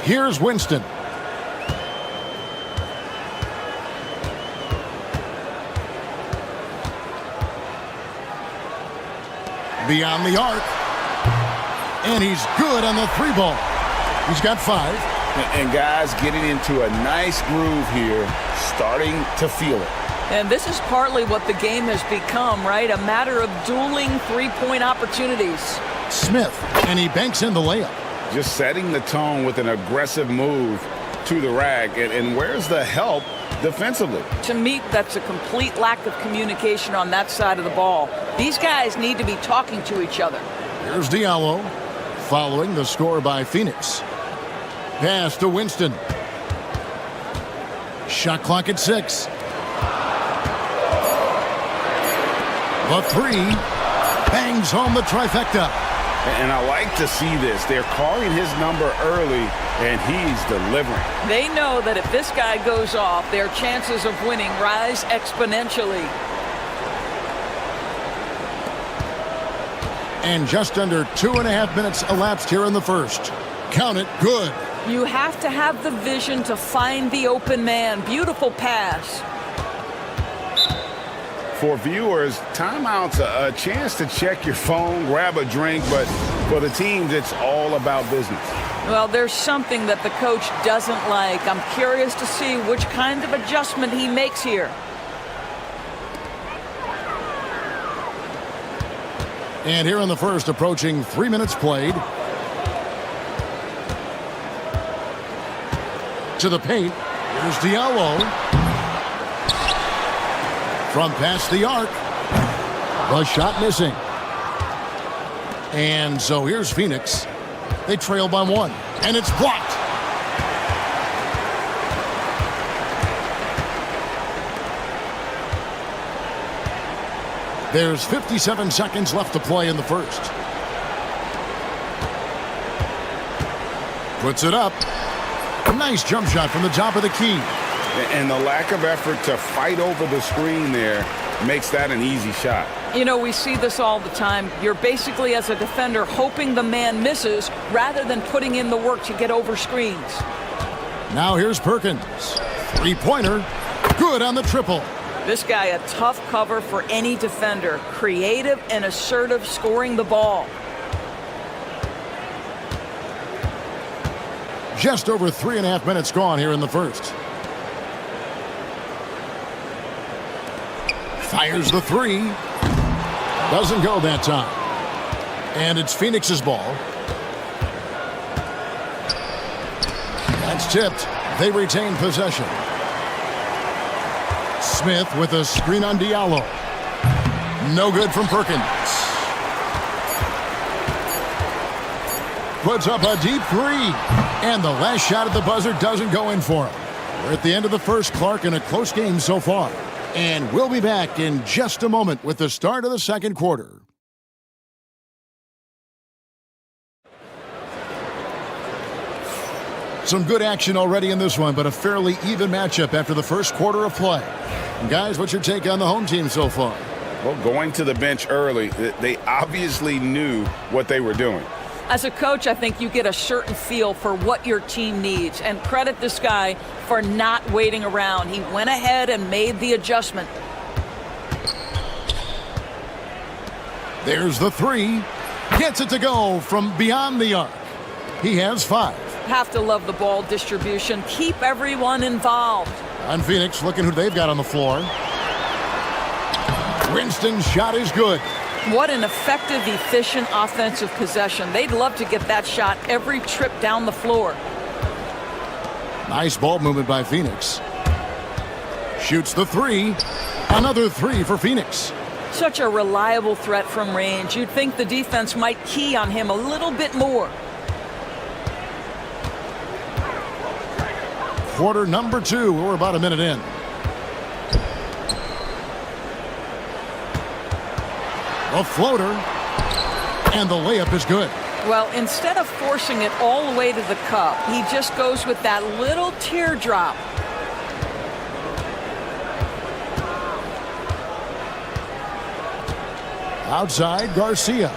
Here's Winston. Beyond the arc. And he's good on the three ball. He's got 5. And guys getting into a nice groove here, starting to feel it. And this is partly what the game has become, right? A matter of dueling three-point opportunities. Smith, and he banks in the layup. Just setting the tone with an aggressive move to the rack. And where's the help defensively? To me, that's a complete lack of communication on that side of the ball. These guys need to be talking to each other. Here's Diallo, following the score by Phoenix. Pass to Winston. Shot clock at 6. The 3 bangs home the trifecta. And I like to see this. They're calling his number early, and he's delivering. They know that if this guy goes off, their chances of winning rise exponentially. And just under 2.5 minutes elapsed here in the first. Count it, good. You have to have the vision to find the open man. Beautiful pass. For viewers, timeout's a chance to check your phone, grab a drink, but for the teams, it's all about business. Well, there's something that the coach doesn't like. I'm curious to see which kind of adjustment he makes here. And here in the first, approaching 3 minutes played. To the paint. Here's Diallo. From past the arc. The shot missing. And so here's Phoenix. They trail by 1. And it's blocked. There's 57 seconds left to play in the first. Puts it up. Nice jump shot from the top of the key. And the lack of effort to fight over the screen there makes that an easy shot. You know, we see this all the time. You're basically, as a defender, hoping the man misses rather than putting in the work to get over screens. Now here's Perkins. Three-pointer. Good on the triple. This guy, a tough cover for any defender. Creative and assertive scoring the ball. Just over 3.5 minutes gone here in the first. Fires the 3. Doesn't go that time. And it's Phoenix's ball. That's tipped. They retain possession. Smith with a screen on Diallo. No good from Perkins. Puts up a deep 3. And the last shot at the buzzer doesn't go in for him. We're at the end of the first, Clark, in a close game so far. And we'll be back in just a moment with the start of the second quarter. Some good action already in this one, but a fairly even matchup after the first quarter of play. And guys, what's your take on the home team so far? Well, going to the bench early, they obviously knew what they were doing. As a coach, I think you get a certain feel for what your team needs. And credit this guy for not waiting around. He went ahead and made the adjustment. There's the 3. Gets it to go from beyond the arc. He has 5. Have to love the ball distribution. Keep everyone involved. On Phoenix, looking who they've got on the floor. Winston's shot is good. What an effective, efficient offensive possession. They'd love to get that shot every trip down the floor. Nice ball movement by Phoenix. Shoots the 3. Another 3 for Phoenix. Such a reliable threat from range. You'd think the defense might key on him a little bit more. Quarter number 2. We're about a minute in. A floater, and the layup is good. Well, instead of forcing it all the way to the cup, he just goes with that little teardrop. Outside, Garcia.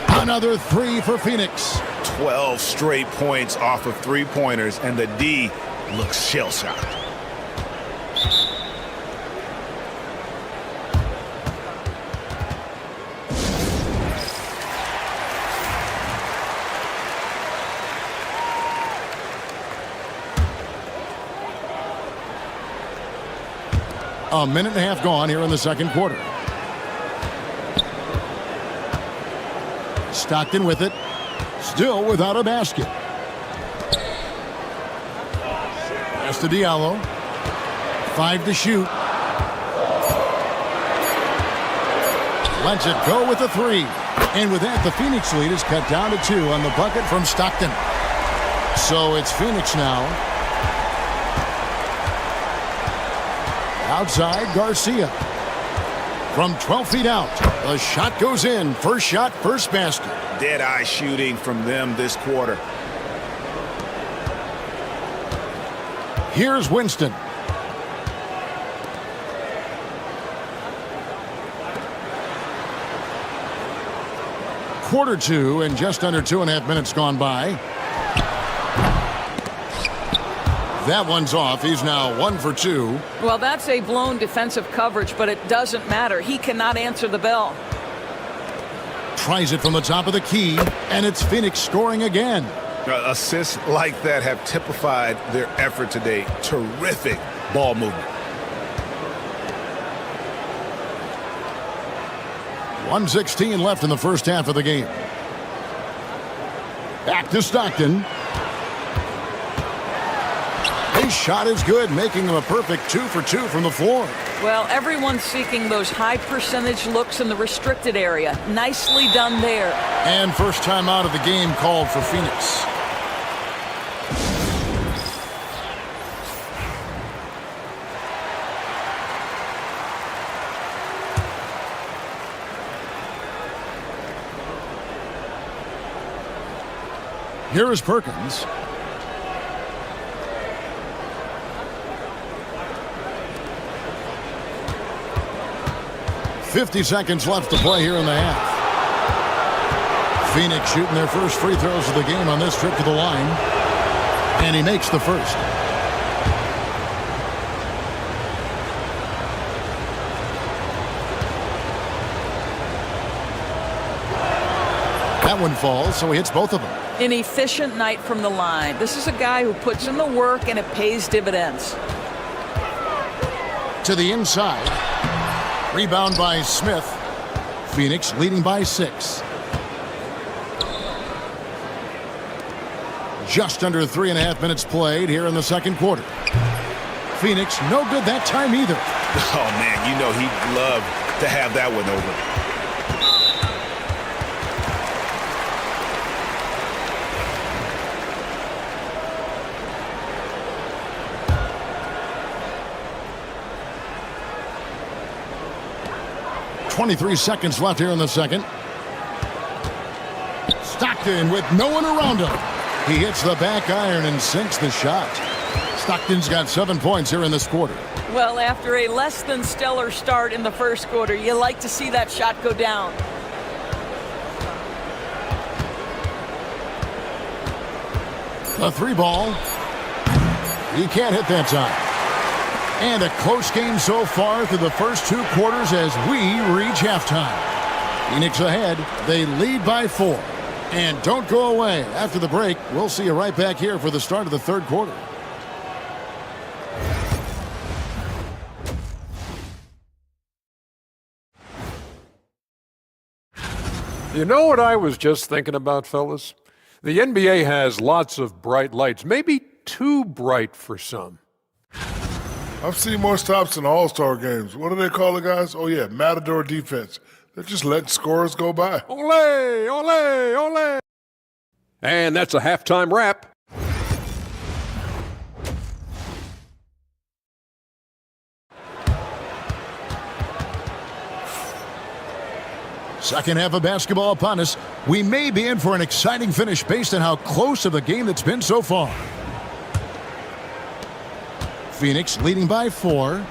Another 3 for Phoenix. 12 straight points off of three-pointers, and the D looks shell-shocked. A minute and a half gone here in the second quarter. Stockton with it. Still without a basket. Pass to Diallo. 5 to shoot. Lets it go with the 3. And with that, the Phoenix lead is cut down to 2 on the bucket from Stockton. So it's Phoenix now. Outside, Garcia. From 12 feet out, the shot goes in. First shot, first basket. Dead-eye shooting from them this quarter. Here's Winston. Quarter 2 and just under 2.5 minutes gone by. That one's off. He's now 1 for 2. Well, that's a blown defensive coverage, but it doesn't matter. He cannot answer the bell. Tries it from the top of the key, and it's Phoenix scoring again. Assists like that have typified their effort today. Terrific ball movement. 1:16 left in the first half of the game. Back to Stockton. His shot is good, making him a perfect 2 for 2 from the floor. Well, everyone's seeking those high percentage looks in the restricted area. Nicely done there. And first time out of the game called for Phoenix. Here is Perkins. .50 seconds left to play here in the half. Phoenix shooting their first free throws of the game on this trip to the line. And he makes the first. That one falls, so he hits both of them. An efficient night from the line. This is a guy who puts in the work and it pays dividends. To the inside. Rebound by Smith. Phoenix leading by 6. Just under 3.5 minutes played here in the second quarter. Phoenix no good that time either. Oh, man, you know he'd love to have that one over. .23 seconds left here in the second. Stockton with no one around him. He hits the back iron and sinks the shot. Stockton's got 7 points here in this quarter. Well, after a less than stellar start in the first quarter, you like to see that shot go down. A 3 ball. He can't hit that time. And a close game so far through the first 2 quarters as we reach halftime. Phoenix ahead. They lead by 4. And don't go away. After the break, we'll see you right back here for the start of the third quarter. You know what I was just thinking about, fellas? The NBA has lots of bright lights, maybe too bright for some. I've seen more stops in All-Star games. What do they call it, guys? Oh, yeah, Matador defense. They're just letting scorers go by. Ole, ole, ole. And that's a halftime wrap. Second half of basketball upon us. We may be in for an exciting finish based on how close of a game that's been so far. Phoenix leading by 4.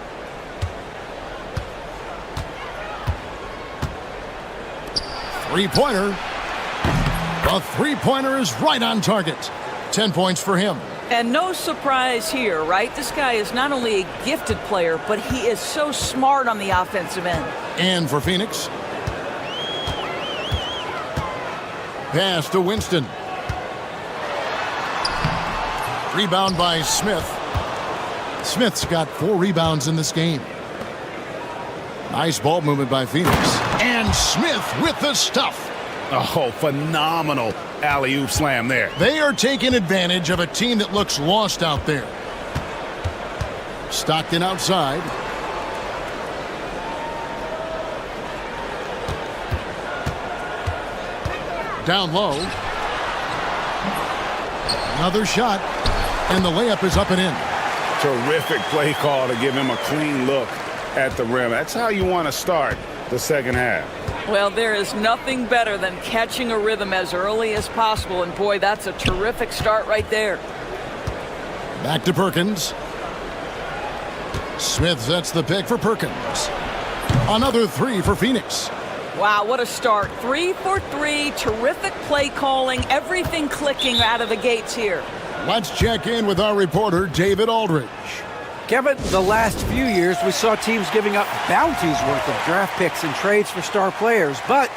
Three-pointer. The three-pointer is right on target. 10 points for him. And no surprise here, right? This guy is not only a gifted player, but he is so smart on the offensive end. And for Phoenix. Pass to Winston. Rebound by Smith. Smith's got 4 rebounds in this game. Nice ball movement by Phoenix. And Smith with the stuff. Oh, phenomenal alley-oop slam there. They are taking advantage of a team that looks lost out there. Stockton outside. Down low. Another shot. And the layup is up and in. Terrific play call to give him a clean look at the rim. That's how you want to start the second half. Well, there is nothing better than catching a rhythm as early as possible. And boy, that's a terrific start right there. Back to Perkins. Smith sets the pick for Perkins. Another three for Phoenix. Wow, what a start. 3 for 3. Terrific play calling. Everything clicking out of the gates here. Let's check in with our reporter, David Aldridge. Kevin, the last few years we saw teams giving up bounties worth of draft picks and trades for star players. But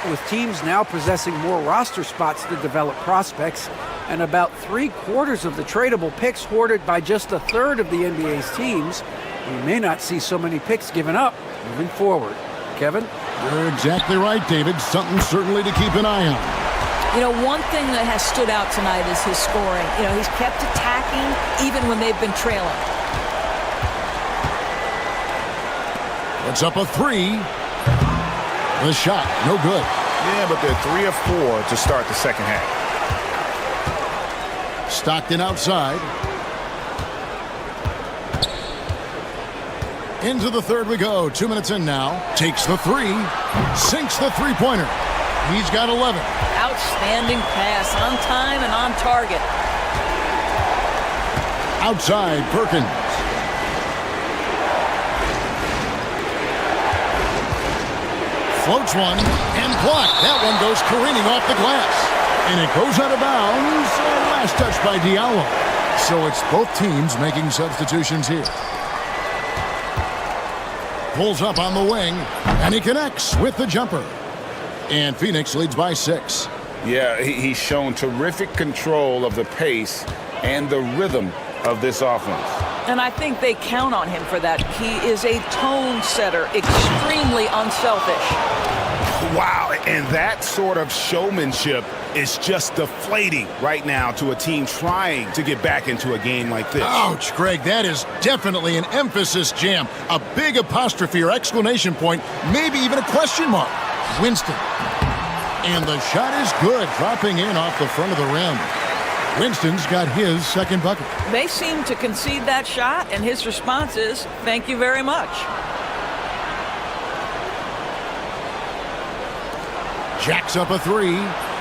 with teams now possessing more roster spots to develop prospects and about 3/4 of the tradable picks hoarded by just a third of the NBA's teams, we may not see so many picks given up moving forward. Kevin? You're exactly right, David. Something certainly to keep an eye on. You know, one thing that has stood out tonight is his scoring. You know, he's kept attacking even when they've been trailing. It's up a three. The shot, no good. Yeah, but they're 3 of 4 to start the second half. Stockton outside. Into the third we go. 2 minutes in now. Takes the three. Sinks the three-pointer. He's got 11. Outstanding pass, on time and on target. Outside, Perkins. Floats one and blocked. That one goes careening off the glass. And it goes out of bounds. Last touch by Diallo. So it's both teams making substitutions here. Pulls up on the wing, and he connects with the jumper. And Phoenix leads by 6. Yeah, he's shown terrific control of the pace and the rhythm of this offense. And I think they count on him for that. He is a tone setter, extremely unselfish. Wow, and that sort of showmanship is just deflating right now to a team trying to get back into a game like this. Ouch, Greg, that is definitely an emphasis jam. A big apostrophe or exclamation point, maybe even a question mark. Winston. And the shot is good, dropping in off the front of the rim. Winston's got his second bucket. They seem to concede that shot, and his response is, thank you very much. Jacks up a three.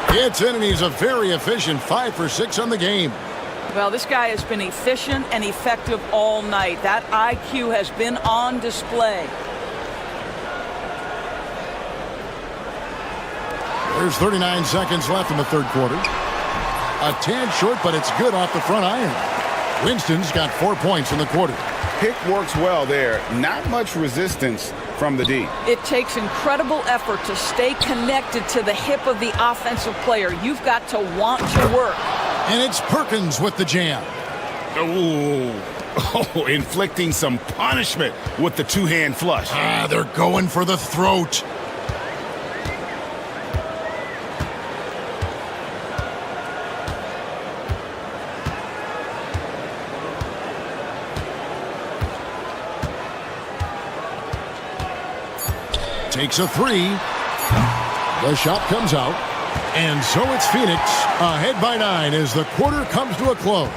It's in, and he's a very efficient 5 for 6 on the game. Well, this guy has been efficient and effective all night. That IQ has been on display. There's 39 seconds left in the third quarter. A tad short, but it's good off the front iron. Winston's got 4 points in the quarter. Pick works well there. Not much resistance from the D. It takes incredible effort to stay connected to the hip of the offensive player. You've got to want to work. And it's Perkins with the jam. Ooh. Oh, inflicting some punishment with the two-hand flush. They're going for the throat. Takes a three. The shot comes out. And so it's Phoenix ahead by 9 as the quarter comes to a close.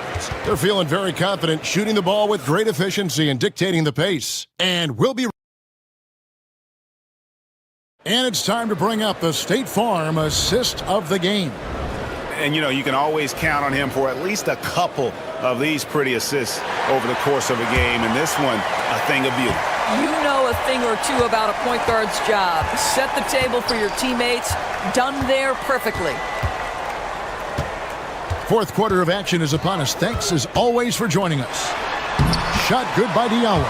They're feeling very confident, shooting the ball with great efficiency and dictating the pace. And it's time to bring up the State Farm assist of the game. And, you know, you can always count on him for at least a couple of these pretty assists over the course of a game. And this one, a thing of beauty. You know a thing or two about a point guard's job. Set the table for your teammates. Done there perfectly. Fourth quarter of action is upon us. Thanks, as always, for joining us. Shot good by Diallo.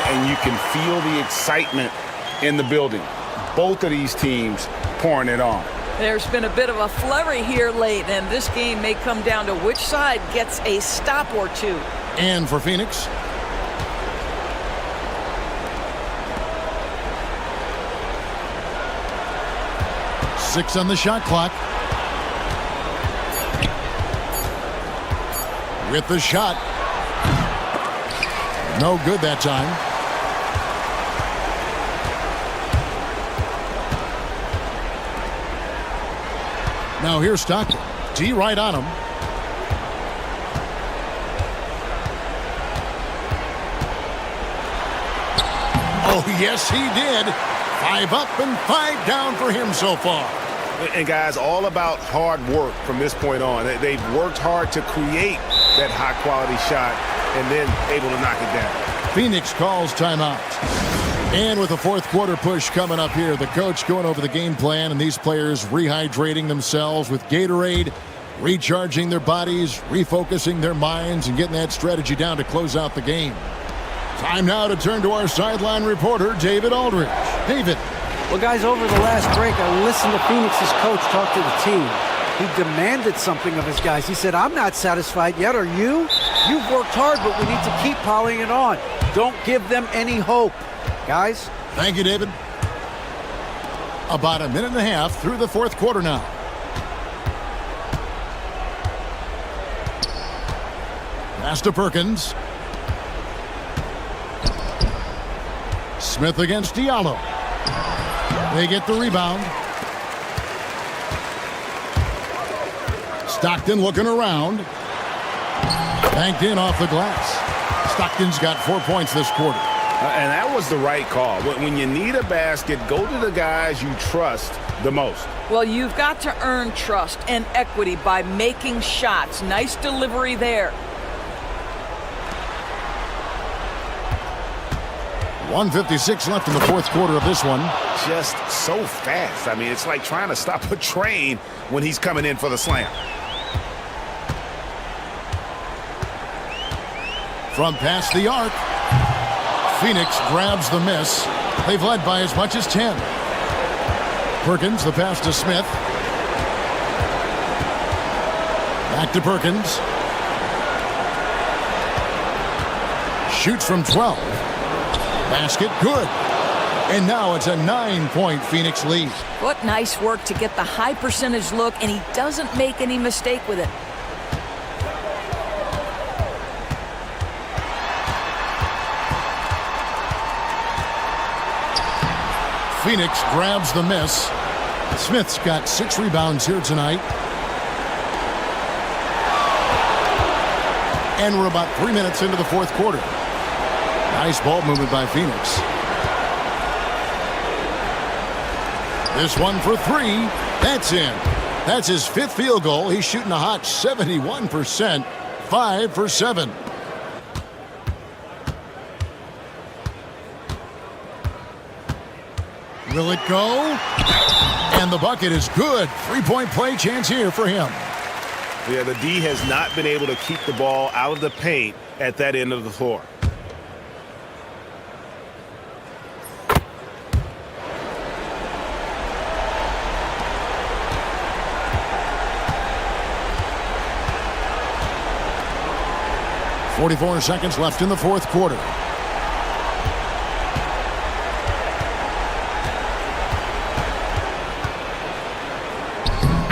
And you can feel the excitement in the building. Both of these teams pouring it on. There's been a bit of a flurry here late, and this game may come down to which side gets a stop or two. And for Phoenix, 6 on the shot clock. With the shot. No good that time. Now here's Stockton. D right on him. Oh, yes, he did. 5 up and 5 down for him so far. And guys, all about hard work from this point on. They've worked hard to create that high-quality shot and then able to knock it down. Phoenix calls timeout. And with the fourth quarter push coming up here, the coach going over the game plan and these players rehydrating themselves with Gatorade, recharging their bodies, refocusing their minds, and getting that strategy down to close out the game. Time now to turn to our sideline reporter, David Aldridge. David. Well, guys, over the last break, I listened to Phoenix's coach talk to the team. He demanded something of his guys. He said, I'm not satisfied yet. Are you? You've worked hard, but we need to keep piling it on. Don't give them any hope. Guys? Thank you, David. About a minute and a half through the fourth quarter now. Pass to Perkins. Smith against Diallo. They get the rebound. Stockton looking around. Banked in off the glass. Stockton's got 4 points this quarter. And that was the right call. When you need a basket, go to the guys you trust the most. Well, you've got to earn trust and equity by making shots. Nice delivery there. 1:56 left in the fourth quarter of this one. Just so fast. I mean, it's like trying to stop a train when he's coming in for the slam. From past the arc. Phoenix grabs the miss. They've led by as much as 10. Perkins, the pass to Smith. Back to Perkins. Shoots from 12. Basket good. And now it's a 9-point Phoenix lead. What nice work to get the high percentage look, and he doesn't make any mistake with it. Phoenix grabs the miss. Smith's got 6 rebounds here tonight. And we're about 3 minutes into the fourth quarter. Nice ball movement by Phoenix. This one for 3. That's in. That's his 5th field goal. He's shooting a hot 71%. 5 for 7. Will it go? And the bucket is good. 3-point play chance here for him. Yeah, the D has not been able to keep the ball out of the paint at that end of the floor. .44 seconds left in the fourth quarter.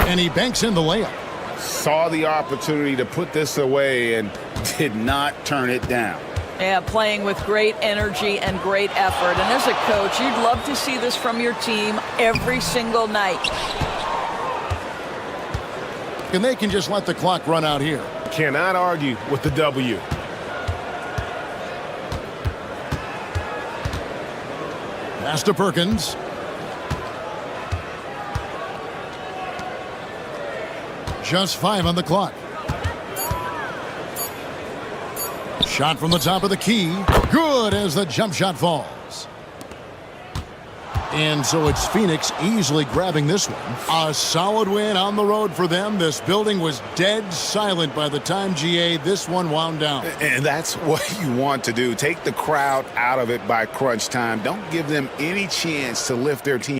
And he banks in the layup. Saw the opportunity to put this away and did not turn it down. Yeah, playing with great energy and great effort. And as a coach, you'd love to see this from your team every single night. And they can just let the clock run out here. Cannot argue with the W. Pass to Perkins. Just 5 on the clock. Shot from the top of the key. Good as the jump shot falls. And so it's Phoenix easily grabbing this one. A solid win on the road for them. This building was dead silent by the time GA this one wound down. And that's what you want to do. Take the crowd out of it by crunch time. Don't give them any chance to lift their team.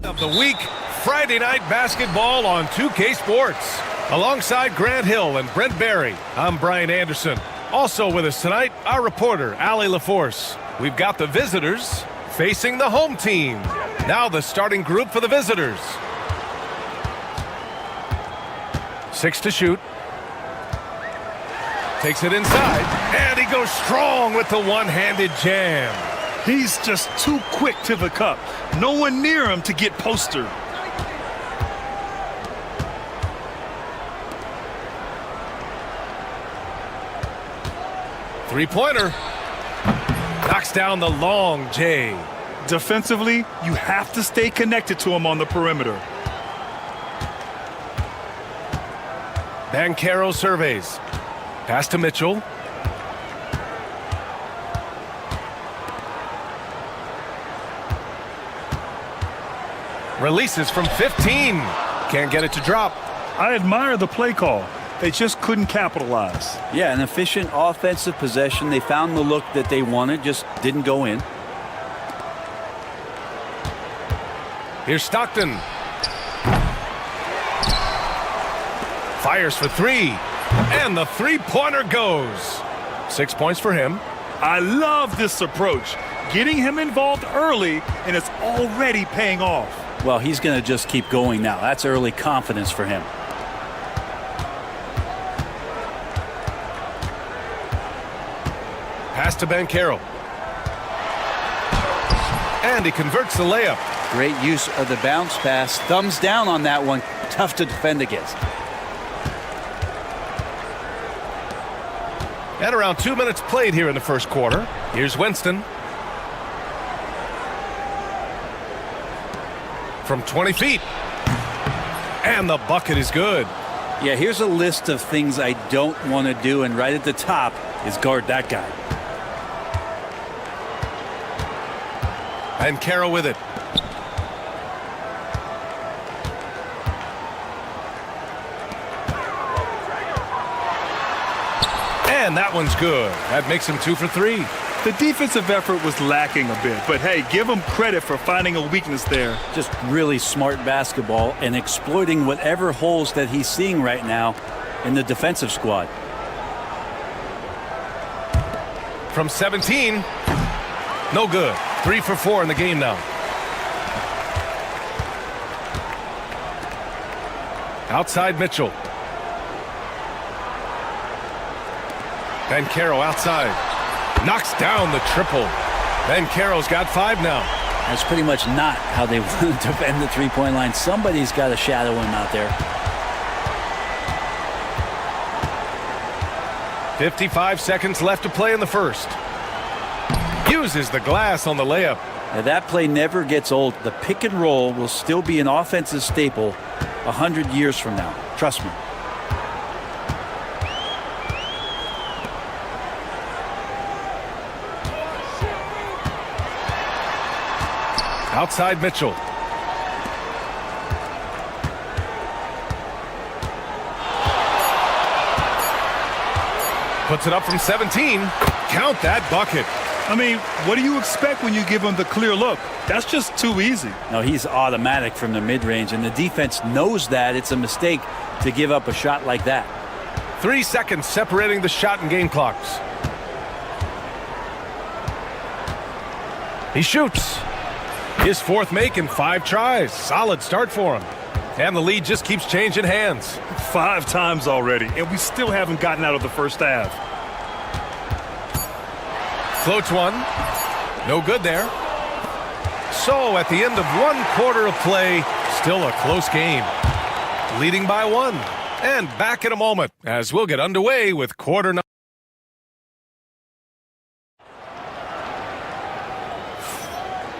Of the week, Friday night basketball on 2K Sports. Alongside Grant Hill and Brent Barry, I'm Brian Anderson. Also with us tonight, our reporter, Allie LaForce. We've got the visitors facing the home team. Now the starting group for the visitors. 6 to shoot. Takes it inside, and he goes strong with the one-handed jam. He's just too quick to the cup. No one near him to get postered. Three-pointer. Knocks down the long J. Defensively, you have to stay connected to him on the perimeter. Banchero surveys. Pass to Mitchell. Releases from 15. Can't get it to drop. I admire the play call. They just couldn't capitalize. Yeah, an efficient offensive possession. They found the look that they wanted, just didn't go in. Here's Stockton. Fires for 3. And the three-pointer goes. 6 points for him. I love this approach. Getting him involved early, and it's already paying off. Well, he's going to just keep going now. That's early confidence for him. Pass to Banchero. And he converts the layup. Great use of the bounce pass. Thumbs down on that one. Tough to defend against. And around 2 minutes played here in the first quarter. Here's Winston. From 20 feet. And the bucket is good. Yeah, here's a list of things I don't want to do, and right at the top is guard that guy. And Banchero with it. And that one's good. That makes him 2 for 3. The defensive effort was lacking a bit, but hey, give him credit for finding a weakness there. Just really smart basketball and exploiting whatever holes that he's seeing right now in the defensive squad. From 17, no good. 3 for 4 in the game now. Outside Mitchell. Banchero outside. Knocks down the triple. Banchero's got 5 now. That's pretty much not how they want to defend the three-point line. Somebody's got to shadow him out there. 55 seconds left to play in the first. Uses the glass on the layup. Now that play never gets old. The pick and roll will still be an offensive staple 100 years from now. Trust me. Outside Mitchell. Puts it up from 17. Count that bucket. I mean, what do you expect when you give him the clear look? That's just too easy. No, he's automatic from the mid-range, and the defense knows that it's a mistake to give up a shot like that. 3 seconds separating the shot and game clocks. He shoots. His 4th make in 5 tries. Solid start for him. And the lead just keeps changing hands. 5 times already, and we still haven't gotten out of the first half. Floats one. No good there. So at the end of 1 quarter of play, still a close game. Leading by 1. And back in a moment as we'll get underway with quarter number.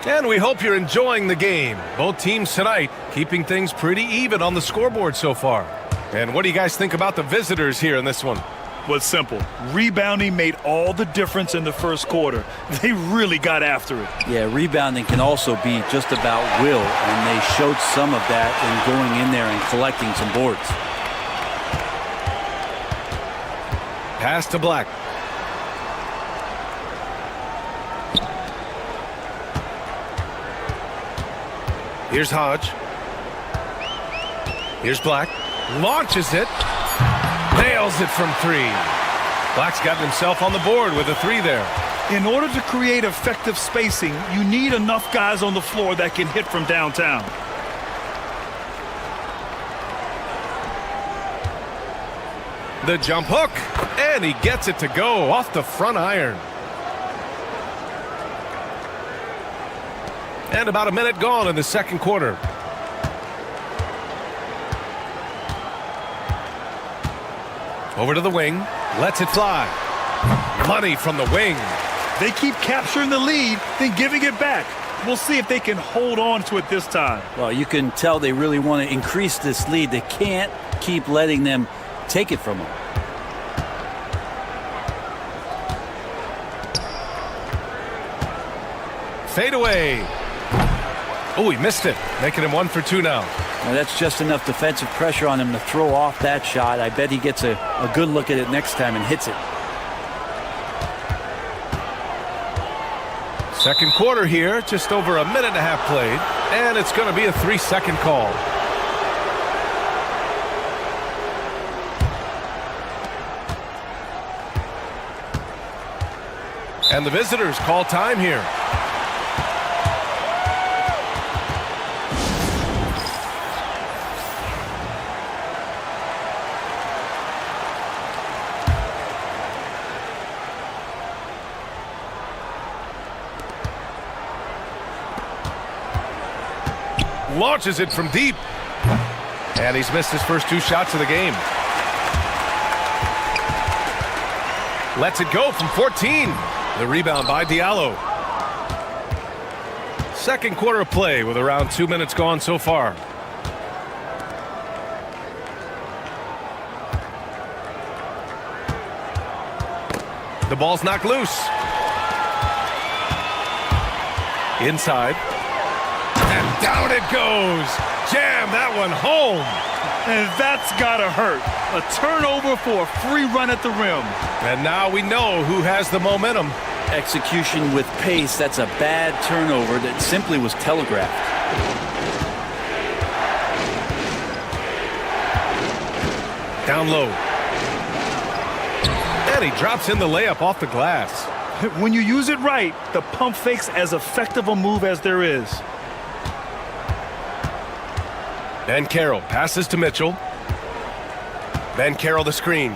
And we hope you're enjoying the game. Both teams tonight keeping things pretty even on the scoreboard so far. And what do you guys think about the visitors here in this one? Well, it's simple. Rebounding made all the difference in the first quarter. They really got after it. Yeah, rebounding can also be just about will, and they showed some of that in going in there and collecting some boards. Pass to Black. Here's Hodge. Here's Black. Launches it. Nails it from 3. Black's gotten himself on the board with a 3 there. In order to create effective spacing, you need enough guys on the floor that can hit from downtown. The jump hook. And he gets it to go off the front iron. And about a minute gone in the second quarter. Over to the wing. Lets it fly. Money from the wing. They keep capturing the lead, then giving it back. We'll see if they can hold on to it this time. Well, you can tell they really want to increase this lead. They can't keep letting them take it from them. Fade away. Oh, he missed it. Making him 1 for 2 now. Well, that's just enough defensive pressure on him to throw off that shot. I bet he gets a good look at it next time and hits it. Second quarter here, just over a minute and a half played. And it's going to be a 3-second call. And the visitors call time here. Launches it from deep. And he's missed his first 2 shots of the game. Lets it go from 14. The rebound by Diallo. Second quarter of play with around 2 minutes gone so far. The ball's knocked loose. Inside. And down it goes. Jam that one home. And that's gotta hurt. A turnover for a free run at the rim. And now we know who has the momentum. execution with pace. That's a bad turnover that simply was telegraphed. Down low. And he drops in the layup off the glass. When you use it right, the pump fake's as effective a move as there is. Banchero passes to Mitchell. Banchero the screen.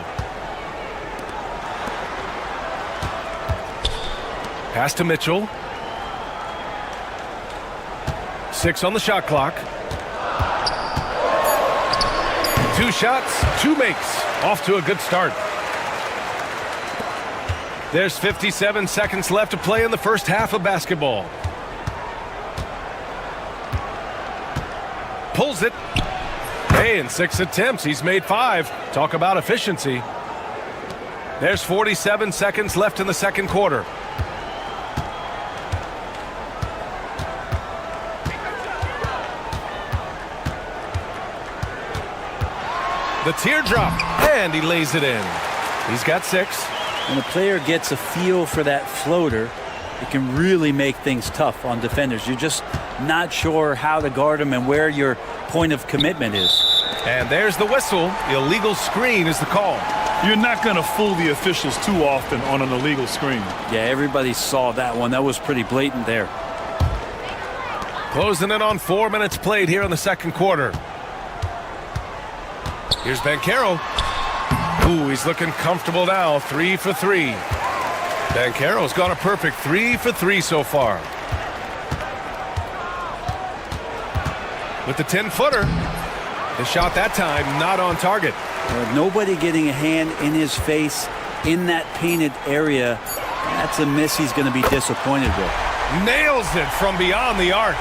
Pass to Mitchell. 6 on the shot clock. 2 shots, 2 makes. Off to a good start. There's 57 seconds left to play in the first half of basketball. Pulls it. Hey, in 6 attempts, he's made 5. Talk about efficiency. There's 47 seconds left in the second quarter. The teardrop, and he lays it in. He's got 6. When a player gets a feel for that floater, it can really make things tough on defenders. You're just not sure how to guard them and where your point of commitment is. And there's the whistle. Illegal screen is the call. You're not going to fool the officials too often on an illegal screen. Yeah, everybody saw that one. That was pretty blatant there. Closing in on 4 minutes played here in the second quarter. Here's Banchero. Ooh, he's looking comfortable now. 3 for 3. Banchero's got a perfect 3 for 3 so far. With the 10-footer. The shot that time not on target. Nobody getting a hand in his face in that painted area. That's a miss he's going to be disappointed with. Nails it from beyond the arc.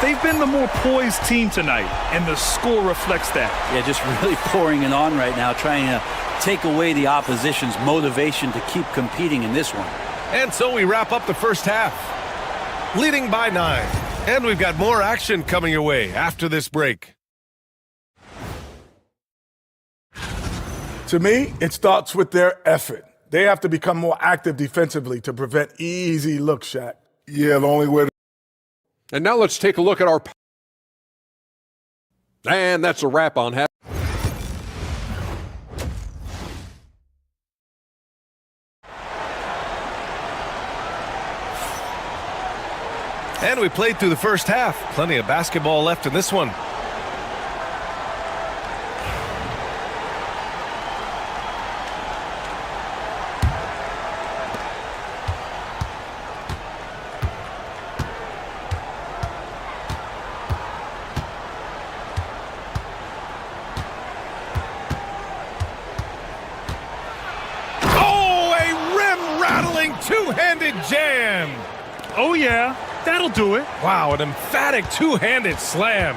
They've been the more poised team tonight, and the score reflects that. Yeah, just really pouring it on right now, trying to take away the opposition's motivation to keep competing in this one. And so we wrap up the first half, leading by 9. And we've got more action coming your way after this break. To me, it starts with their effort. They have to become more active defensively to prevent easy looks, Shaq. Yeah, the only way. And now let's take a look at our... And that's a wrap on half. And we played through the first half. Plenty of basketball left in this one. Oh, a rim-rattling two-handed jam. Oh, yeah. That'll do it. Wow, an emphatic two-handed slam.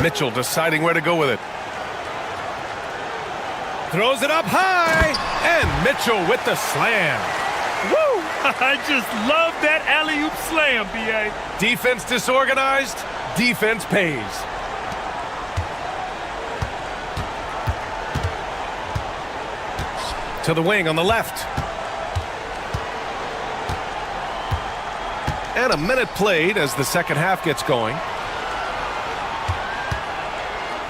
Mitchell deciding where to go with it. Throws it up high, and Mitchell with the slam. Woo! I just love that alley-oop slam, B.A. Defense disorganized, defense pays. To the wing on the left. And a minute played as the second half gets going.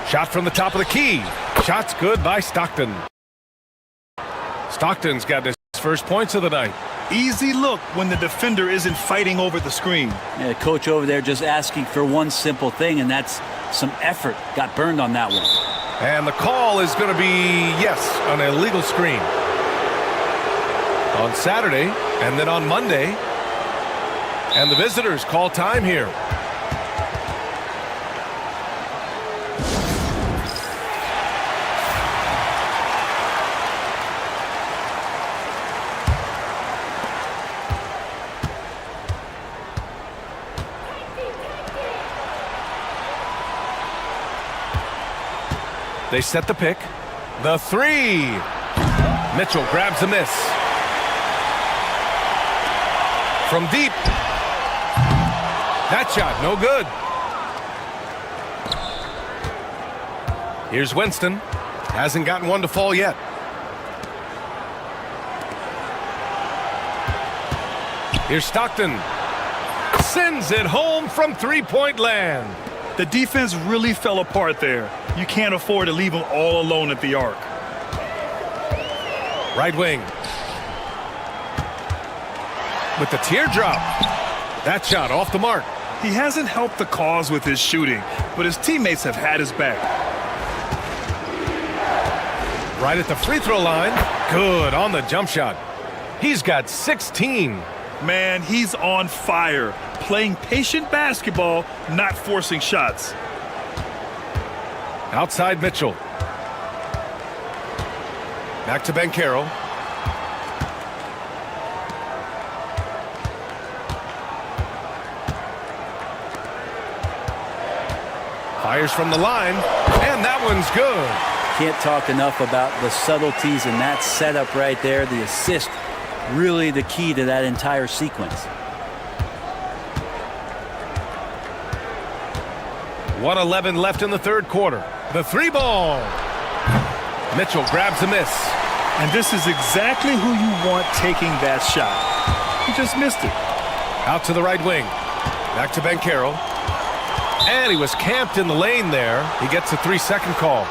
Shot from the top of the key. Shot's good by Stockton. Stockton's got his first points of the night. Easy look when the defender isn't fighting over the screen. Yeah, coach over there just asking for one simple thing, and that's some effort. Got burned on that one. And the call is going to be, yes, an illegal screen. On Saturday, and then on Monday. And the visitors call time here. They set the pick. The three. Mitchell grabs the miss. From deep. That shot, no good. Here's Winston. Hasn't gotten one to fall yet. Here's Stockton. Sends it home from three-point land. The defense really fell apart there. You can't afford to leave them all alone at the arc. Right wing. With the teardrop. That shot off the mark. He hasn't helped the cause with his shooting, but his teammates have had his back. Right at the free throw line. Good on the jump shot. He's got 16. Man, he's on fire. Playing patient basketball, not forcing shots. Outside Mitchell. Back to Banchero. Fires from the line, and that one's good. Can't talk enough about the subtleties in that setup right there. The assist, really the key to that entire sequence. 1:11 left in the third quarter. The three ball. Mitchell grabs a miss. And this is exactly who you want taking that shot. He just missed it. Out to the right wing. Back to Banchero. And he was camped in the lane there. He gets a 3-second call.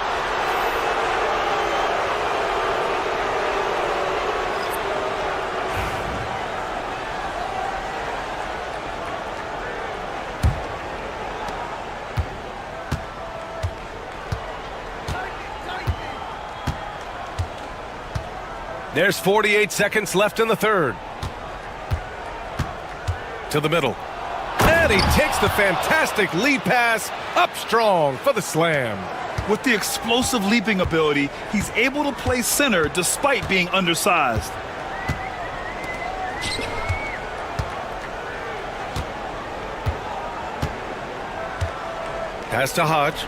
There's 48 seconds left in the third. To the middle. And he takes the fantastic lead pass up strong for the slam. With the explosive leaping ability, he's able to play center despite being undersized. Pass to Hodge.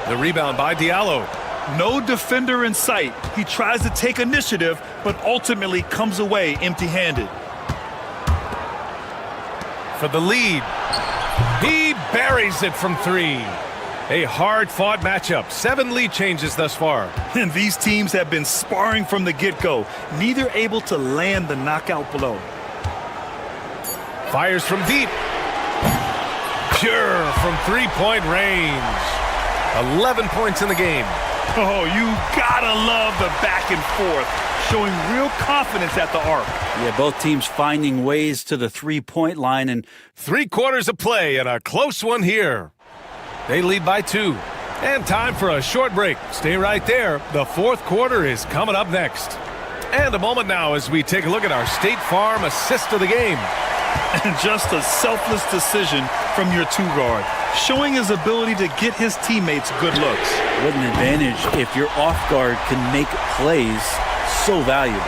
The rebound by Diallo. No defender in sight. He tries to take initiative, but ultimately comes away empty-handed. For the lead. He buries it from three. A hard-fought matchup. 7 lead changes thus far. And these teams have been sparring from the get-go, neither able to land the knockout blow. Fires from deep. Pure from three-point range. 11 points in the game. Oh, you gotta love the back and forth, showing real confidence at the arc. Yeah, both teams finding ways to the three-point line, and 3 quarters of play and a close one here. They lead by 2. And time for a short break. Stay right there. The fourth quarter is coming up next. And a moment now as we take a look at our State Farm assist of the game. And just a selfless decision from your 2-guard, showing his ability to get his teammates good looks. what an advantage if your off guard can make plays so valuable.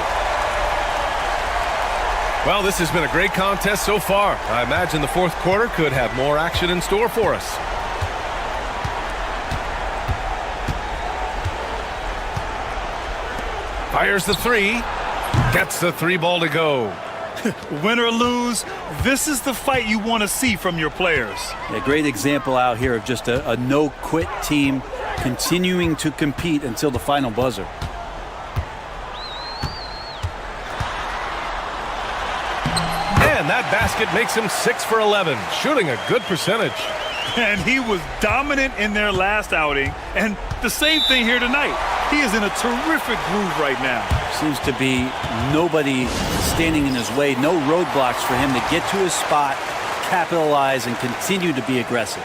Well, this has been a great contest so far. I imagine the fourth quarter could have more action in store for us. Fires the three. Gets the 3 ball to go. Win or lose, this is the fight you want to see from your players. A great example out here of just a no-quit team continuing to compete until the final buzzer. And that basket makes him 6 for 11, shooting a good percentage. And he was dominant in their last outing, and the same thing here tonight. He is in a terrific groove right now. Seems to be nobody standing in his way, no roadblocks for him to get to his spot, capitalize, and continue to be aggressive.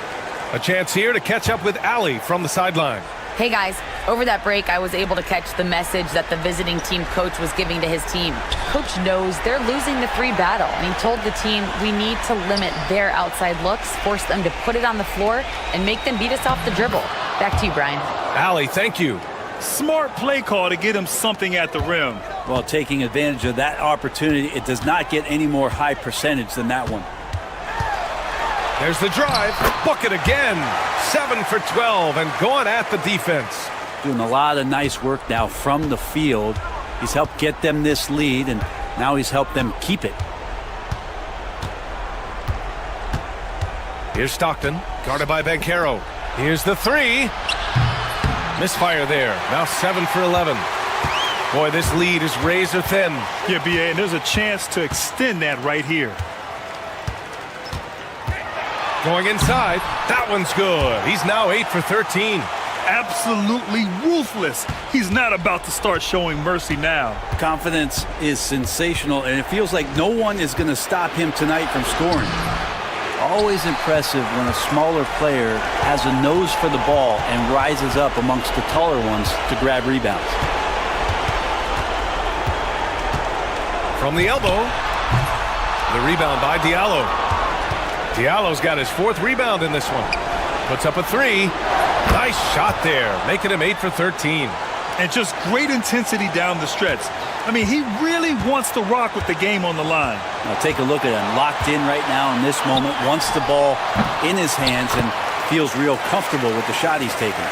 A chance here to catch up with Allie from the sideline. Hey guys, over that break, I was able to catch the message that the visiting team coach was giving to his team. Coach knows they're losing the 3 battle, and he told the team we need to limit their outside looks, force them to put it on the floor, and make them beat us off the dribble. Back to you, Brian. Allie, thank you. Smart play call to get him something at the rim. While taking advantage of that opportunity, it does not get any more high percentage than that one. There's the drive. Bucket again. 7 for 12 and going at the defense. Doing a lot of nice work now from the field. He's helped get them this lead, and now he's helped them keep it. Here's Stockton, guarded by Banchero. Here's the three. Misfire there. Now 7 for 11. Boy, this lead is razor thin. Yeah, BA, and there's a chance to extend that right here. Going inside. That one's good. He's now 8 for 13. Absolutely ruthless. He's not about to start showing mercy now. Confidence is sensational, and it feels like no one is going to stop him tonight from scoring. Always impressive when a smaller player has a nose for the ball and rises up amongst the taller ones to grab rebounds. From the elbow, the rebound by Diallo. Diallo's got his 4th rebound in this one. Puts up a 3. Nice shot there, making him 8 for 13. And just great intensity down the stretch. I mean, he really wants to rock with the game on the line. Now take a look at him, locked in right now in this moment, wants the ball in his hands and feels real comfortable with the shot he's taking.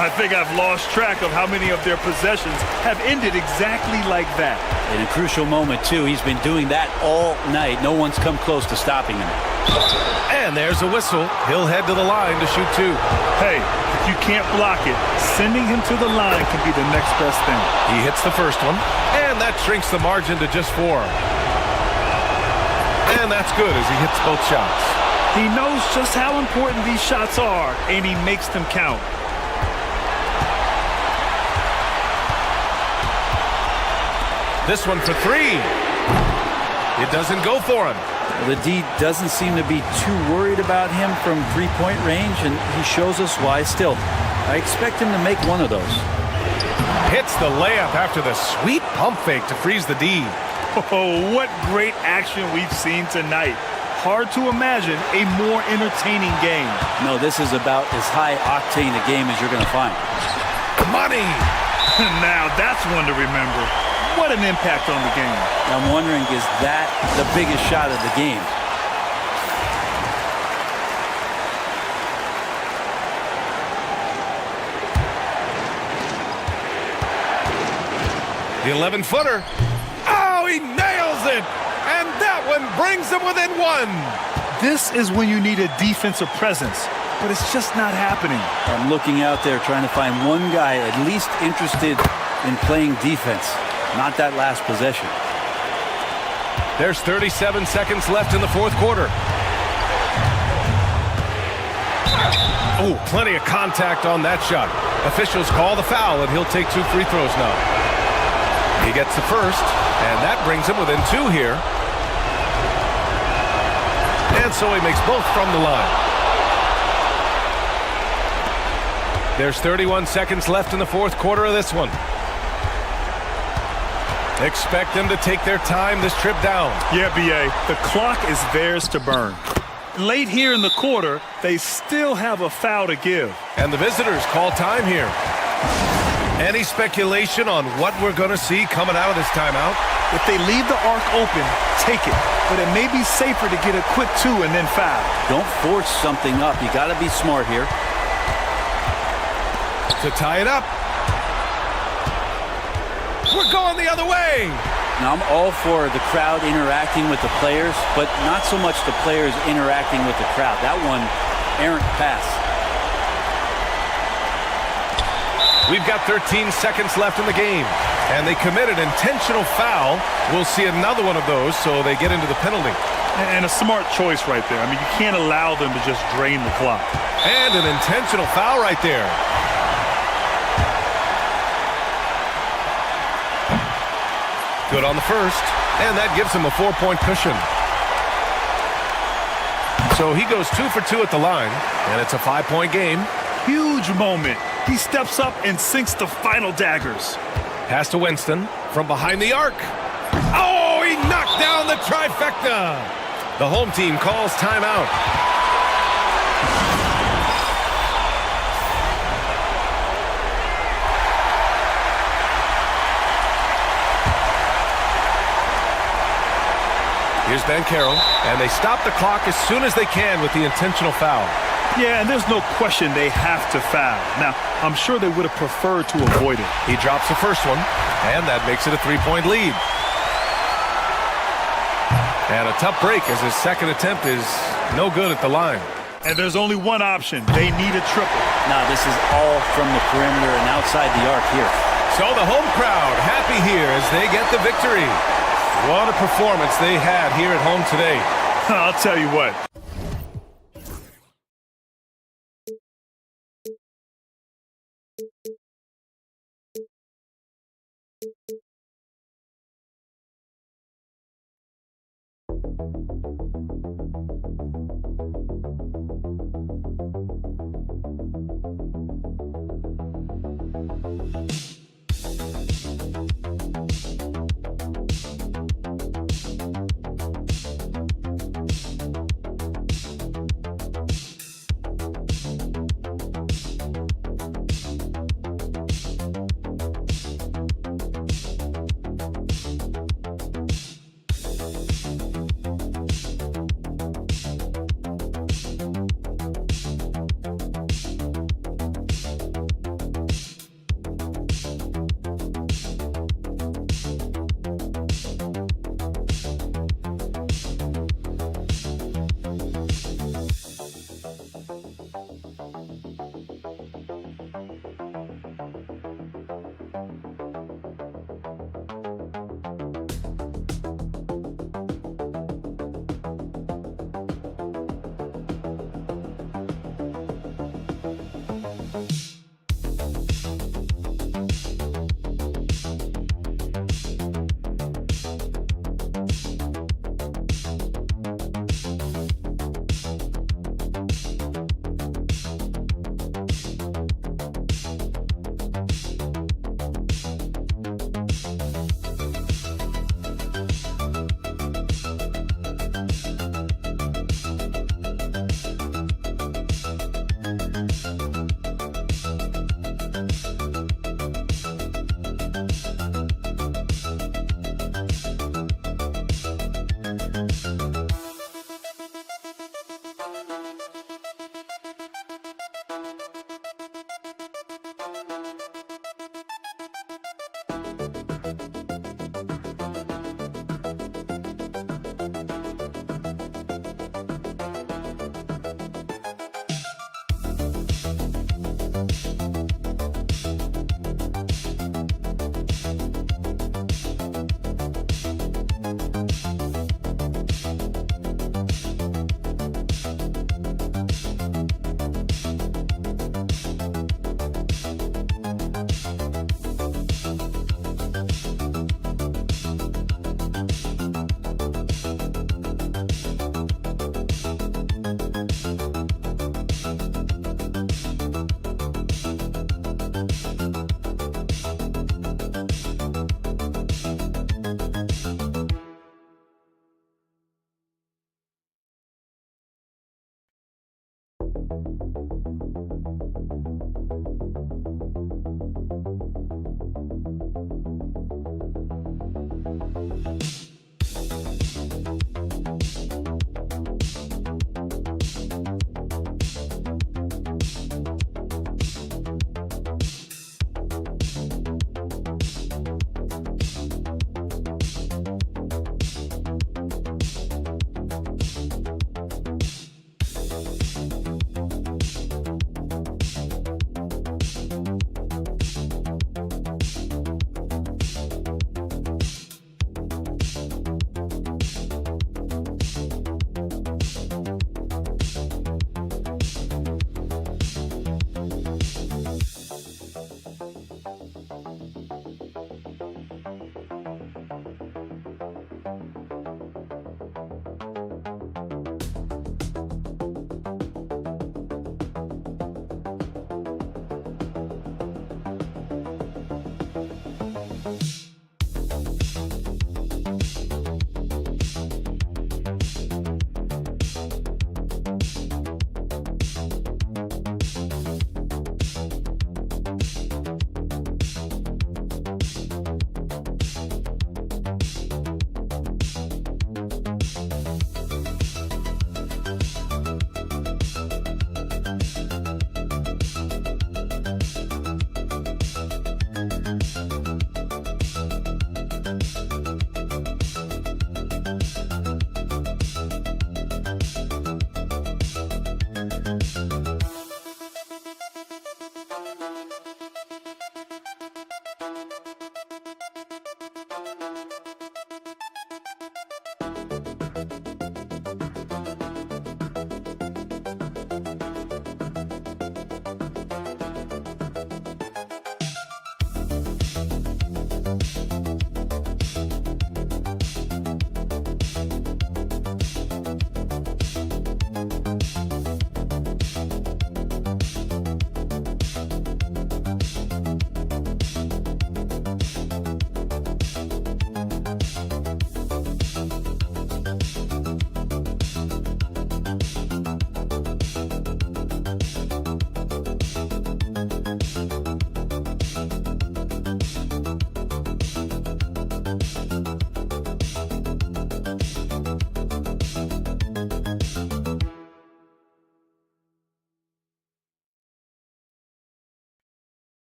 I think I've lost track of how many of their possessions have ended exactly like that. In a crucial moment, too, he's been doing that all night. No one's come close to stopping him. And there's a whistle. He'll head to the line to shoot 2. Hey, if you can't block it, sending him to the line can be the next best thing. He hits the first one, and that shrinks the margin to just 4. And that's good as he hits both shots. He knows just how important these shots are, and he makes them count. This one for 3. It doesn't go for him. Well, the D doesn't seem to be too worried about him from three-point range, and he shows us why still. I expect him to make one of those. Hits the layup after the sweet pump fake to freeze the D. Oh, what great action we've seen tonight. Hard to imagine a more entertaining game. No, this is about as high-octane a game as you're going to find. Money! Now that's one to remember. What an impact on the game. I'm wondering, is that the biggest shot of the game? The 11-footer. Oh, he nails it! And that one brings him within 1. This is when you need a defensive presence, but it's just not happening. I'm looking out there trying to find one guy at least interested in playing defense. Not that last possession. There's 37 seconds left in the 4th quarter. Oh, plenty of contact on that shot. Officials call the foul, and he'll take 2 free throws now. He gets the first, and that brings him within 2 here. And so he makes both from the line. There's 31 seconds left in the 4th quarter of this one. Expect them to take their time this trip down. Yeah, BA, the clock is theirs to burn. Late here in the quarter, they still have a foul to give. And the visitors call time here. Any speculation on what we're going to see coming out of this timeout? If they leave the arc open, take it. But it may be safer to get a quick 2 and then foul. Don't force something up. You got to be smart here. To tie it up. We're going the other way. Now, I'm all for the crowd interacting with the players, but not so much the players interacting with the crowd. That one, errant pass. We've got 13 seconds left in the game, and they committed intentional foul. We'll see another one of those, so they get into the penalty. And a smart choice right there. I mean, you can't allow them to just drain the clock. And an intentional foul right there. Good on the first, and that gives him a 4-point cushion. So he goes 2 for 2 at the line, and it's a 5-point game. Huge moment. He steps up and sinks the final daggers. Pass to Winston from behind the arc. Oh, he knocked down the trifecta. The home team calls timeout. Here's Ben Carroll, and they stop the clock as soon as they can with the intentional foul. Yeah, and there's no question they have to foul. Now, I'm sure they would have preferred to avoid it. He drops the first one, and that makes it a 3-point lead. And a tough break as his second attempt is no good at the line. And there's only one option. They need a triple. Now, this is all from the perimeter and outside the arc here. So the home crowd happy here as they get the victory. What a performance they had here at home today. I'll tell you what.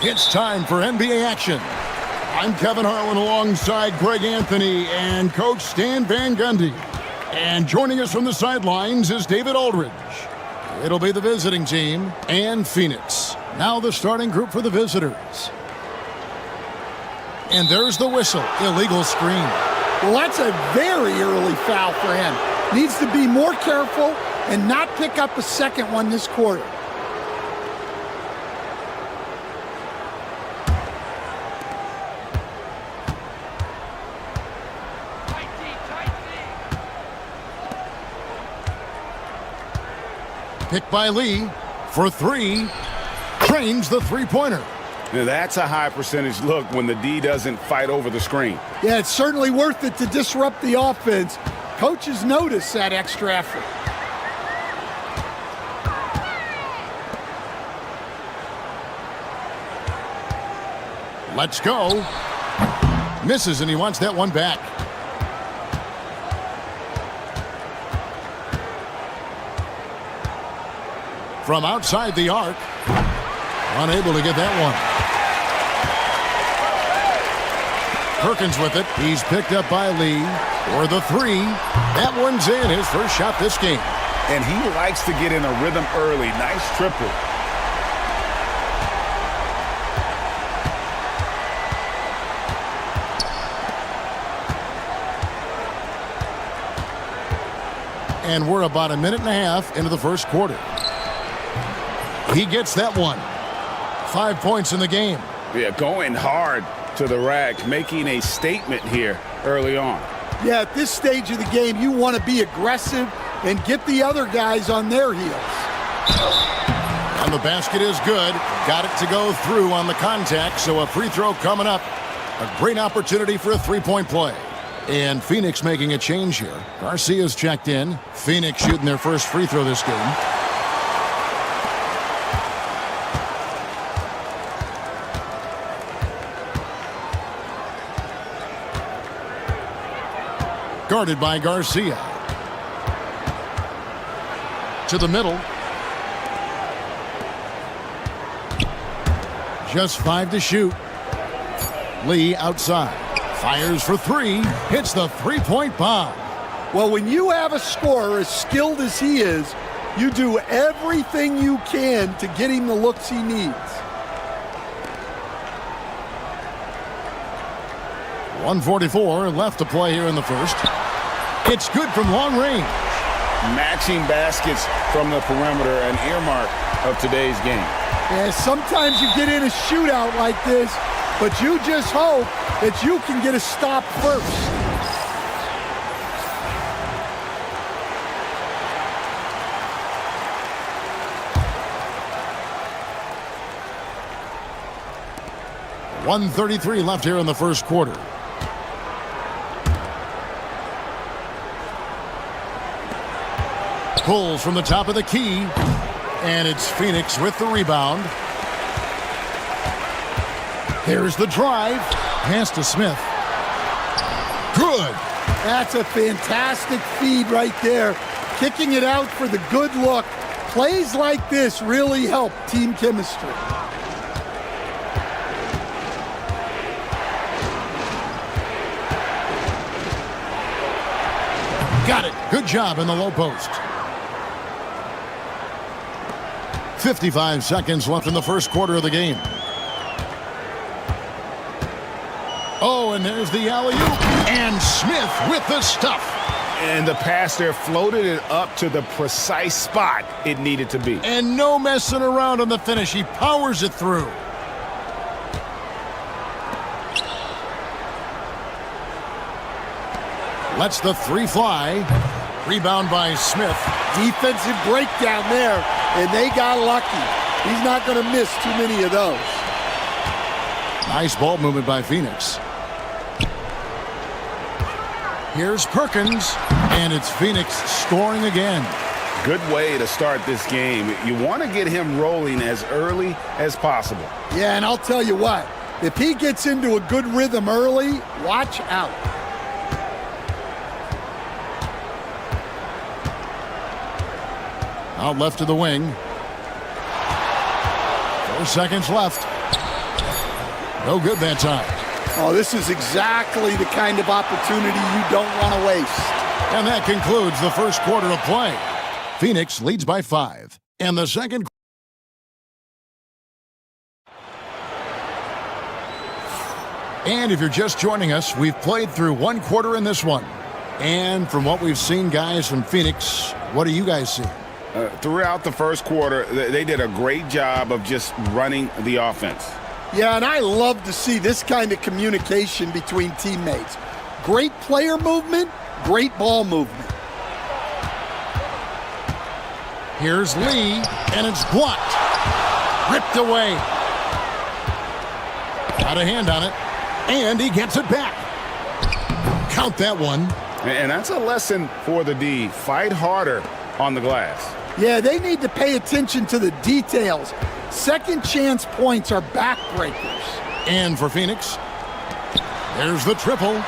It's time for NBA action. I'm Kevin Harlan alongside Greg Anthony and Coach Stan Van Gundy. And joining us from the sidelines is David Aldridge. It'll be the visiting team and Phoenix. Now the starting group for the visitors. And there's the whistle. Illegal screen. Well, that's a very early foul for him. Needs to be more careful and not pick up a second one this quarter. Picked by Lee for three. Trains the three-pointer. Now that's a high percentage look when the D doesn't fight over the screen. Yeah, it's certainly worth it to disrupt the offense. Coaches notice that extra effort. Let's go. Misses, and he wants that one back. From outside the arc. Unable to get that one. Perkins with it. He's picked up by Lee for the three. That one's in, his first shot this game. And he likes to get in a rhythm early. Nice triple. And we're about a minute and a half into the first quarter. He gets that one. 5 points in the game. Yeah, going hard to the rack, making a statement here early on. Yeah, at this stage of the game, you want to be aggressive and get the other guys on their heels. And the basket is good. Got it to go through on the contact, so a free throw coming up. A great opportunity for a three-point play. And Phoenix making a change here. Garcia's checked in. Phoenix shooting their first free throw this game. Guarded by Garcia. To the middle. Just 5 to shoot. Lee outside. Fires for three. Hits the three-point bomb. Well, when you have a scorer as skilled as he is, you do everything you can to get him the looks he needs. 1:44 left to play here in the first. It's good from long range. Matching baskets from the perimeter, an earmark of today's game. Yeah, sometimes you get in a shootout like this, but you just hope that you can get a stop first. .133 left here in the first quarter. Pulls from the top of the key. And it's Phoenix with the rebound. Here's the drive. Pass to Smith. Good. That's a fantastic feed right there. Kicking it out for the good look. Plays like this really help team chemistry. Got it. Good job in the low post. 55 seconds left in the first quarter of the game. Oh, and there's the alley-oop. And Smith with the stuff. And the pass there floated it up to the precise spot it needed to be. And no messing around on the finish. He powers it through. Lets the three fly. Rebound by Smith. Defensive breakdown there, and they got lucky. He's not going to miss too many of those. Nice ball movement by Phoenix. Here's Perkins, and it's Phoenix scoring again. Good way to start this game. You want to get him rolling as early as possible. Yeah, and I'll tell you what, if he gets into a good rhythm early, watch out. Out left to the wing. 4 seconds left. No good that time. Oh, this is exactly the kind of opportunity you don't want to waste. And that concludes the first quarter of play. Phoenix leads by 5. And the second. And if you're just joining us, we've played through one quarter in this one. And from what we've seen, guys, from Phoenix, what do you guys see? Throughout the first quarter, they did a great job of just running the offense. Yeah, and I love to see this kind of communication between teammates. Great player movement, great ball movement. Here's Lee, and it's blocked. Ripped away. Got a hand on it, and he gets it back. Count that one. And that's a lesson for the D. Fight harder on the glass. Yeah, they need to pay attention to the details. Second chance points are backbreakers. And for Phoenix, there's the triple.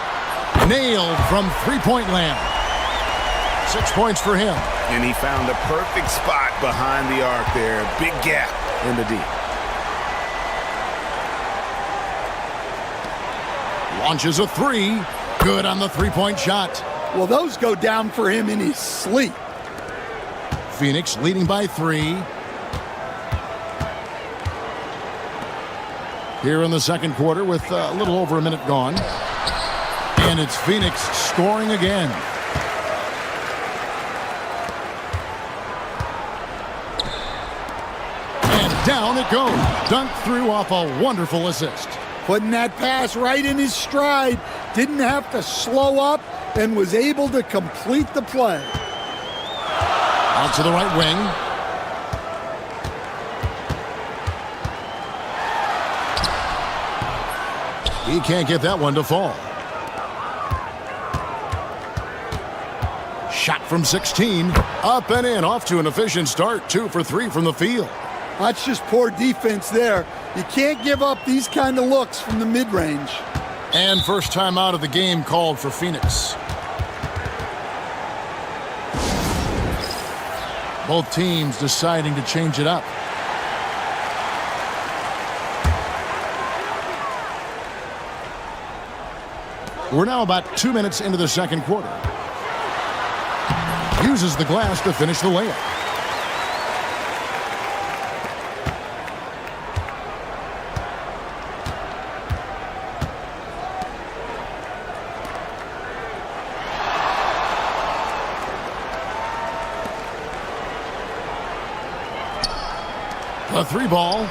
Nailed from three-point land. 6 points for him. And he found the perfect spot behind the arc there. Big gap in the D. Launches a three. Good on the three-point shot. Well, those go down for him in his sleep. Phoenix leading by 3. Here in the second quarter with a little over a minute gone. And it's Phoenix scoring again. And down it goes. Dunked through off a wonderful assist. Putting that pass right in his stride. Didn't have to slow up and was able to complete the play. Out to the right wing. He can't get that one to fall. Shot from 16. Up and in. Off to an efficient start. 2 for 3 from the field. That's just poor defense there. You can't give up these kind of looks from the mid-range. And first time out of the game called for Phoenix. Both teams deciding to change it up. We're now about 2 minutes into the second quarter. Uses the glass to finish the layup. A 3 ball.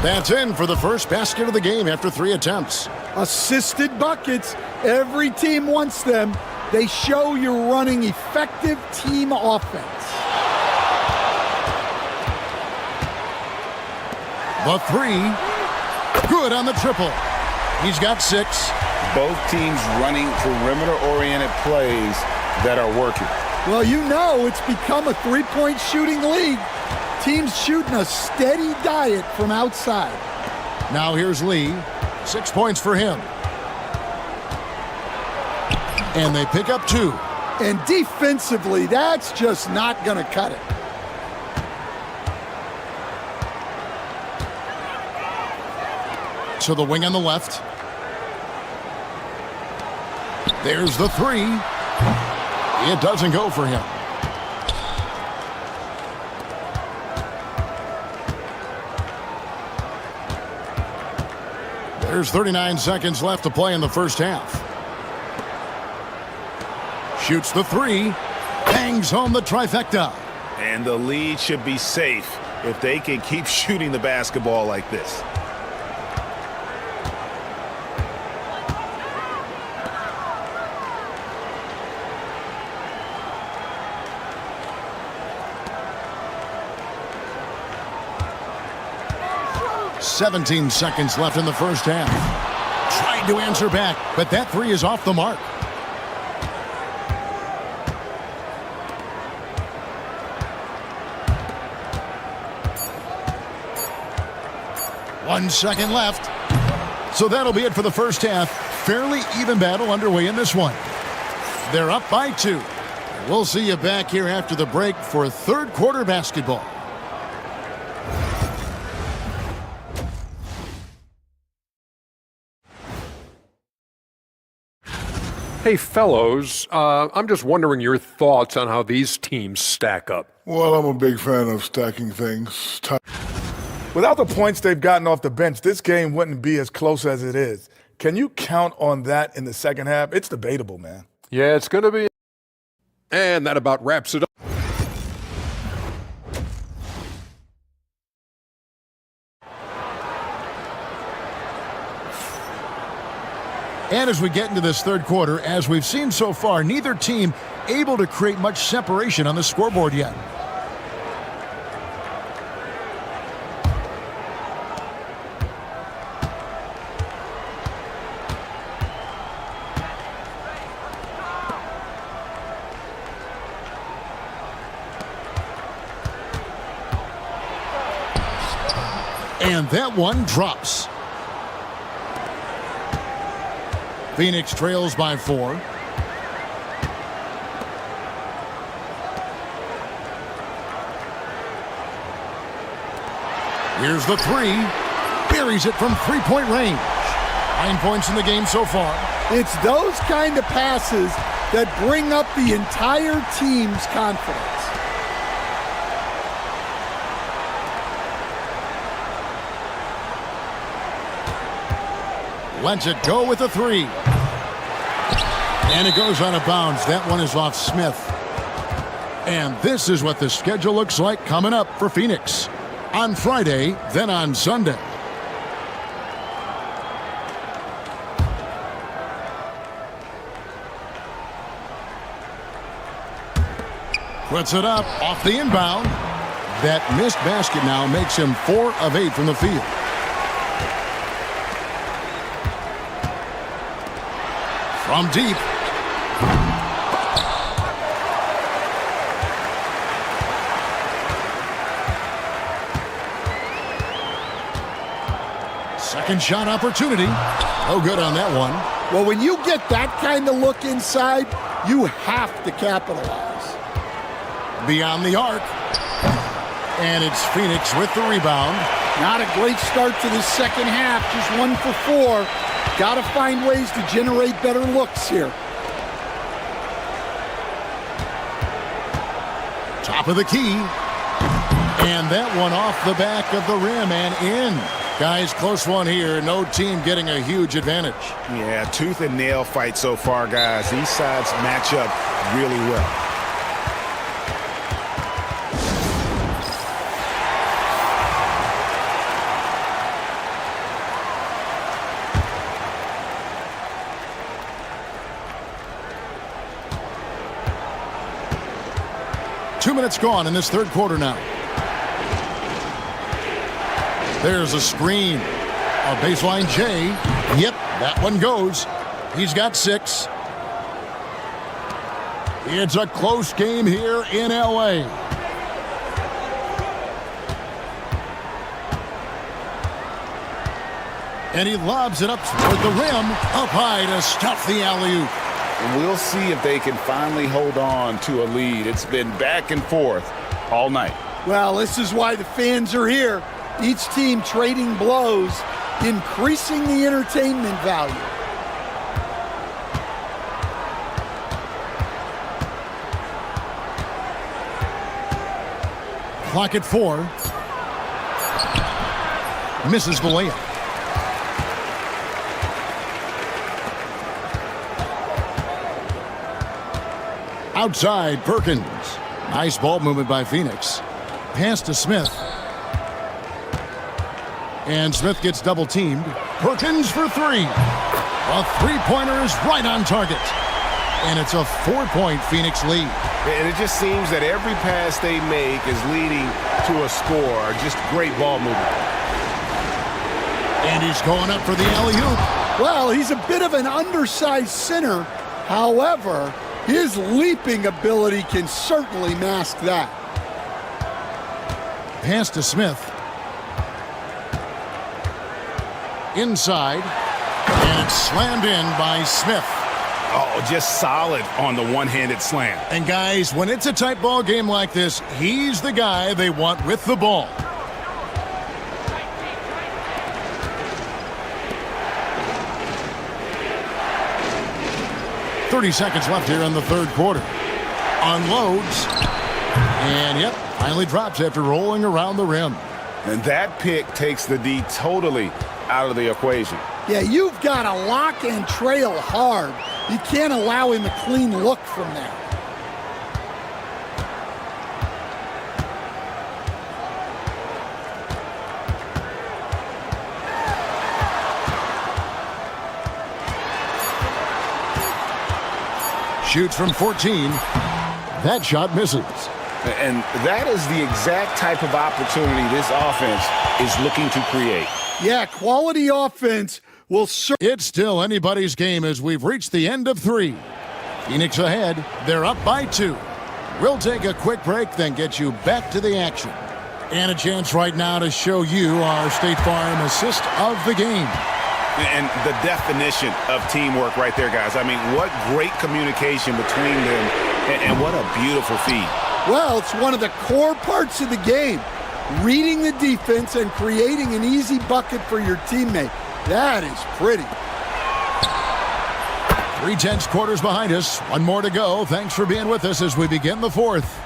That's in for the first basket of the game after 3 attempts. Assisted buckets. Every team wants them. They show you're running effective team offense. The 3. Good on the triple. He's got 6. Both teams running perimeter-oriented plays that are working. Well, you know it's become a three-point shooting league. Teams shooting a steady diet from outside. Now here's Lee. 6 points for him. And they pick up 2. And defensively, that's just not going to cut it. To the wing on the left. There's the 3. It doesn't go for him. There's 39 seconds left to play in the first half. Shoots the 3. Bangs home the trifecta. And the lead should be safe if they can keep shooting the basketball like this. "17 seconds left in the first half. Tried to answer back, but that 3 is off the mark. "1 second left. So that'll be it for the first half. Fairly even battle underway in this one. They're up by 2. We'll see you back here after the break for third quarter basketball. Hey, fellows, I'm just wondering your thoughts on how these teams stack up. Well, I'm a big fan of stacking things. Without the points they've gotten off the bench, this game wouldn't be as close as it is. Can you count on that in the second half? It's debatable, man. Yeah, it's going to be. And that about wraps it up. And as we get into this third quarter, as we've seen so far, neither team able to create much separation on the scoreboard yet. And that one drops. Phoenix trails by 4. Here's the 3. Buries it from three-point range. 9 points in the game so far. It's those kind of passes that bring up the entire team's confidence. Lets it go with a 3. And it goes out of bounds. That one is off Smith. And this is what the schedule looks like coming up for Phoenix. On Friday, then on Sunday. Puts it up off the inbound. That missed basket now makes him 4 of 8 from the field. From deep. Second shot opportunity. No good on that one. Well, when you get that kind of look inside, you have to capitalize. Beyond the arc. And it's Phoenix with the rebound. Not a great start to the second half. Just 1 for 4. Got to find ways to generate better looks here. Top of the key. And that one off the back of the rim and in. Guys, close one here. No team getting a huge advantage. Yeah, tooth and nail fight so far, guys. These sides match up really well. Two minutes gone in this third quarter now. There's a screen. A baseline J. Yep, that one goes. He's got 6. It's a close game here in L.A. And he lobs it up toward the rim, up high to stuff the alley-oop. We'll see if they can finally hold on to a lead. It's been back and forth all night. Well, this is why the fans are here. Each team trading blows, increasing the entertainment value. Clock at 4. Misses the layup. Outside, Perkins. Nice ball movement by Phoenix. Pass to Smith. And Smith gets double teamed. Perkins for 3. A three-pointer is right on target. And it's a 4-point Phoenix lead. And it just seems that every pass they make is leading to a score. Just great ball movement. And he's going up for the alley-oop. Well, he's a bit of an undersized center. However, his leaping ability can certainly mask that. Pass to Smith. Inside. And it's slammed in by Smith. Oh, just solid on the one-handed slam. And guys, when it's a tight ball game like this, he's the guy they want with the ball. .30 seconds left here in the third quarter. Unloads. And yep, finally drops after rolling around the rim. And that pick takes the D totally out of the equation. Yeah, you've got to lock and trail hard. You can't allow him a clean look from there. Shoots from 14. That shot misses. And that is the exact type of opportunity this offense is looking to create. Yeah, quality offense will It's still anybody's game as we've reached the end of 3. Phoenix ahead. They're up by 2. We'll take a quick break, then get you back to the action. And a chance right now to show you our State Farm assist of the game. And the definition of teamwork right there, guys. I mean, what great communication between them, and what a beautiful feed. Well, it's one of the core parts of the game. Reading the defense and creating an easy bucket for your teammate. That is pretty. 3/10 quarters behind us. One more to go. Thanks for being with us as we begin the fourth.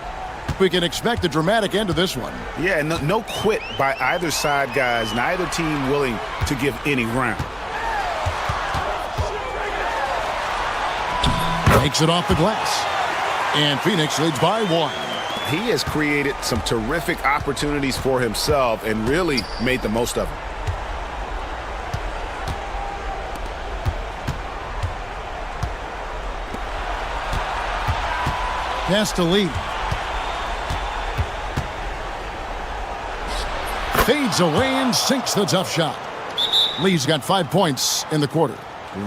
We can expect a dramatic end to this one. Yeah, no quit by either side, guys. Neither team willing to give any ground. Takes it off the glass. And Phoenix leads by 1. He has created some terrific opportunities for himself and really made the most of them. Pass to Lee. Fades away and sinks the tough shot. Lee's got 5 points in the quarter.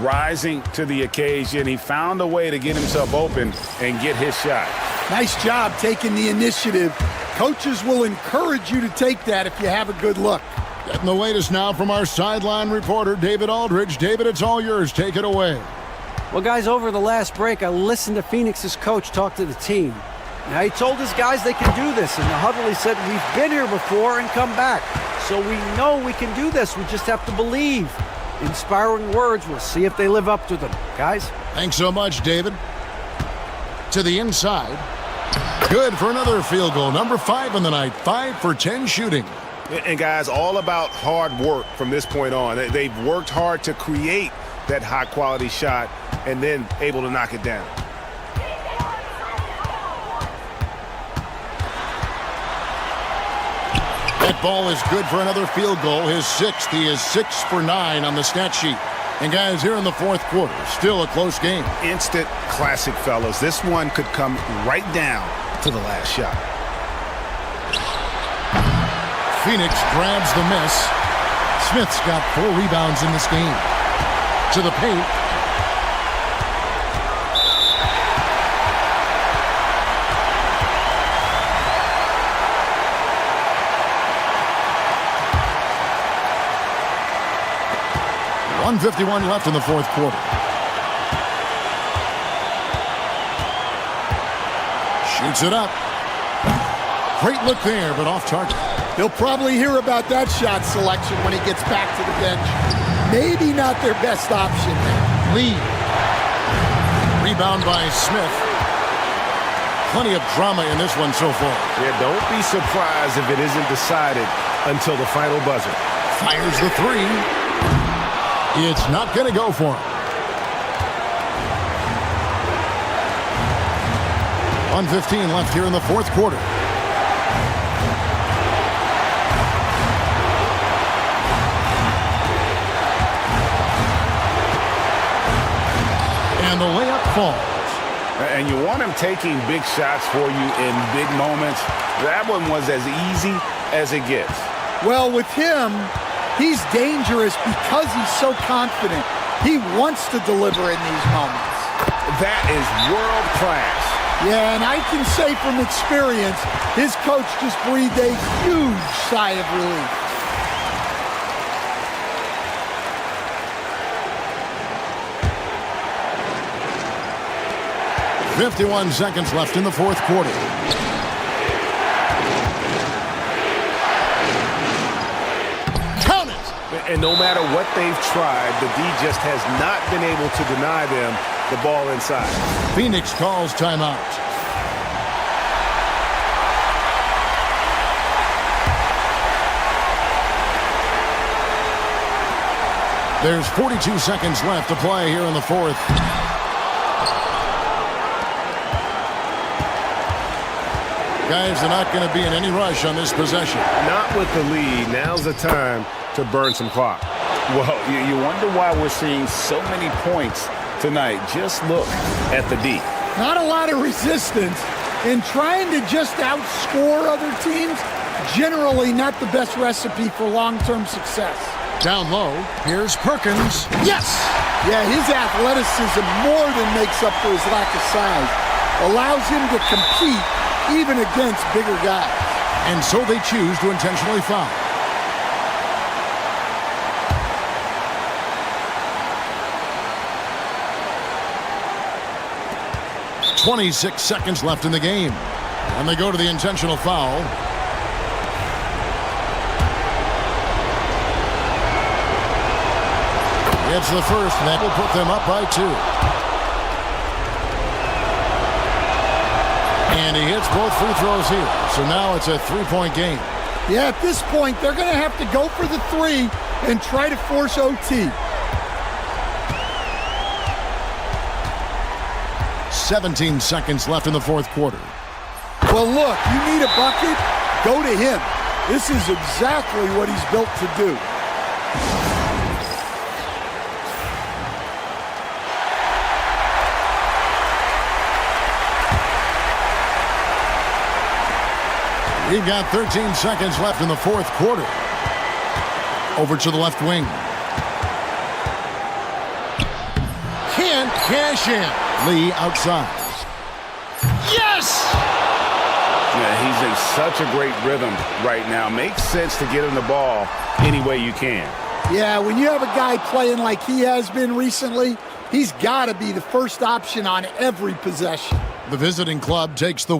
Rising to the occasion, he found a way to get himself open and get his shot. Nice job taking the initiative. Coaches will encourage you to take that if you have a good look. Getting the latest now from our sideline reporter, David Aldridge. David, it's all yours. Take it away. Well, guys, over the last break, I listened to Phoenix's coach talk to the team. Now, he told his guys they can do this. In the huddle, he said, we've been here before and come back. So we know we can do this. We just have to believe. Inspiring words. We'll see if they live up to them. Guys? Thanks so much, David. To the inside. Good for another field goal. Number 5 in the night. 5 for 10 shooting. And guys, all about hard work from this point on. They've worked hard to create that high-quality shot and then able to knock it down. That ball is good for another field goal. His 6th. He is 6 for 9 on the stat sheet. And guys, here in the fourth quarter, still a close game. Instant classic, fellas. This one could come right down to the last shot. Phoenix grabs the miss. Smith's got 4 rebounds in this game. To the paint. 1:51 left in the fourth quarter. Shoots it up. Great look there, but off target. He'll probably hear about that shot selection when he gets back to the bench. Maybe not their best option there. Lee. Rebound by Smith. Plenty of drama in this one so far. Yeah, don't be surprised if it isn't decided until the final buzzer. Fires the three. It's not going to go for him. 1:15 left here in the fourth quarter. And the layup falls. And you want him taking big shots for you in big moments. That one was as easy as it gets. Well, with him, he's dangerous because he's so confident. He wants to deliver in these moments. That is world class. Yeah, and I can say from experience, his coach just breathed a huge sigh of relief. .51 seconds left in the fourth quarter. Count it! And no matter what they've tried, the D just has not been able to deny them the ball inside. Phoenix calls timeout. There's 42 seconds left to play here in the fourth. Guys are not going to be in any rush on this possession. Not with the lead. Now's the time to burn some clock. Well, you wonder why we're seeing so many points tonight. Just look at the D. Not a lot of resistance, and trying to just outscore other teams, generally not the best recipe for long-term success. Down low, here's Perkins. Yes! Yeah, his athleticism more than makes up for his lack of size. Allows him to compete even against bigger guys. And so they choose to intentionally foul. .26 seconds left in the game. And they go to the intentional foul. It's the first, and that will put them up by 2. And he hits both free throws here. So now it's a 3-point game. Yeah, at this point, they're going to have to go for the 3 and try to force OT. 17 seconds left in the fourth quarter. Well, look, you need a bucket, go to him. This is exactly what he's built to do. We've got 13 seconds left in the fourth quarter. Over to the left wing. Can't cash in. Lee outside. Yes! Yeah, he's in such a great rhythm right now. Makes sense to get him the ball any way you can. Yeah, when you have a guy playing like he has been recently, he's got to be the first option on every possession. The visiting club takes the